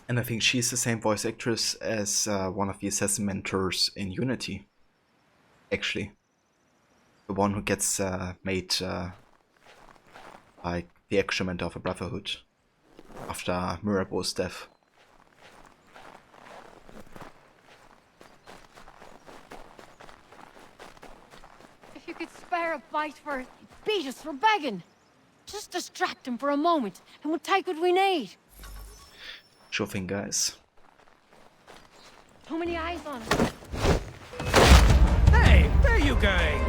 And I think she's the same voice actress as one of the assassin mentors in Unity. Actually. The one who gets made like the actual mentor of a Brotherhood after Mirabeau's death. If you could spare a bite for it, beat us for begging. Just distract him for a moment, and we'll take what we need. Sure thing, guys. Too many eyes on us. Hey, where are you going?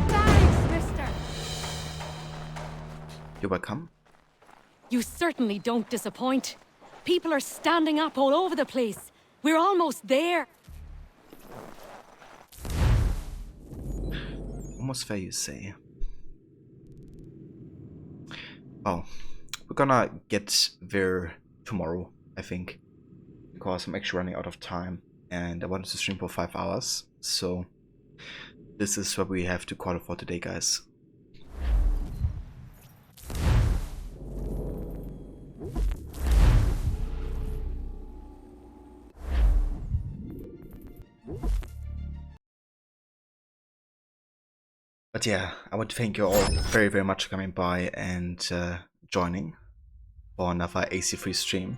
Thanks, mister. You're welcome. You certainly don't disappoint. People are standing up all over the place. We're almost there. Almost there, you say. Oh, we're gonna get there tomorrow, I think, because I'm actually running out of time and I wanted to stream for 5 hours, so this is where we have to call it for today, guys. But yeah, I want to thank you all very, very much for coming by and joining for another AC3 stream.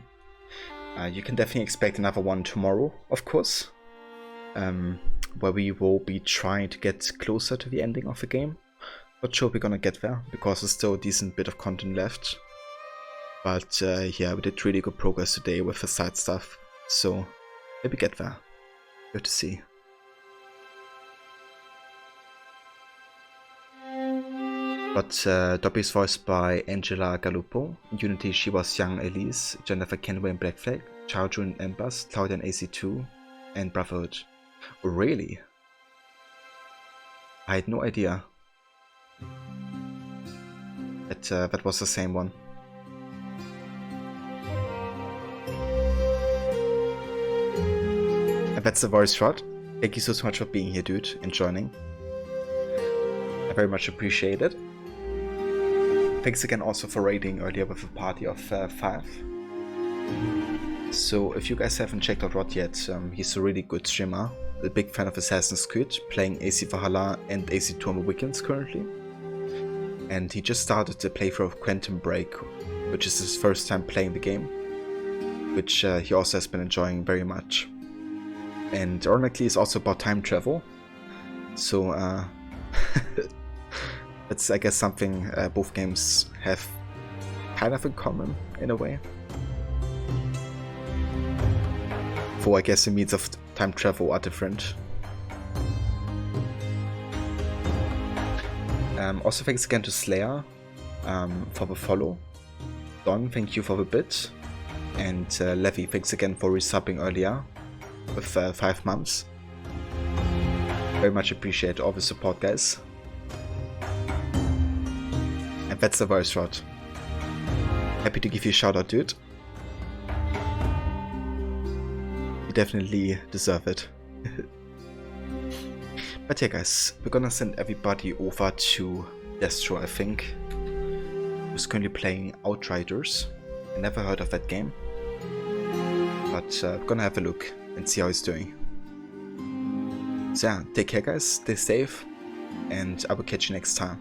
You can definitely expect another one tomorrow, of course, where we will be trying to get closer to the ending of the game. Not sure we're gonna get there, because there's still a decent bit of content left. But yeah, we did really good progress today with the side stuff, so maybe get there. We have to see. But Dobby is voiced by Angela Gallupo. In Unity, she was young Elise, Jennifer Kenway in Black Flag, Chao in Embers, Claudia in AC2, and Brotherhood. Oh, really? I had no idea that that was the same one. And that's the voice shot. Thank you so much for being here, dude, and joining. I very much appreciate it. Thanks again also for raiding earlier with a party of 5. So if you guys haven't checked out Rod yet, he's a really good streamer. A big fan of Assassin's Creed, playing AC Valhalla and AC2 on the weekends currently. And he just started the playthrough of Quantum Break, which is his first time playing the game, which he also has been enjoying very much. And ironically, it's also about time travel. So it's, I guess, something both games have kind of in common in a way. For I guess the means of time travel are different. Also thanks again to Slayer for the follow. Don, thank you for the bit. And Levy, thanks again for resubbing earlier with 5 months. Very much appreciate all the support, guys. And that's the voice shot. Happy to give you a shout out, dude. You definitely deserve it. But yeah, guys, we're gonna send everybody over to Destro, I think, who's currently playing Outriders. I never heard of that game, but we're gonna have a look and see how he's doing. So yeah, take care, guys, stay safe, and I will catch you next time.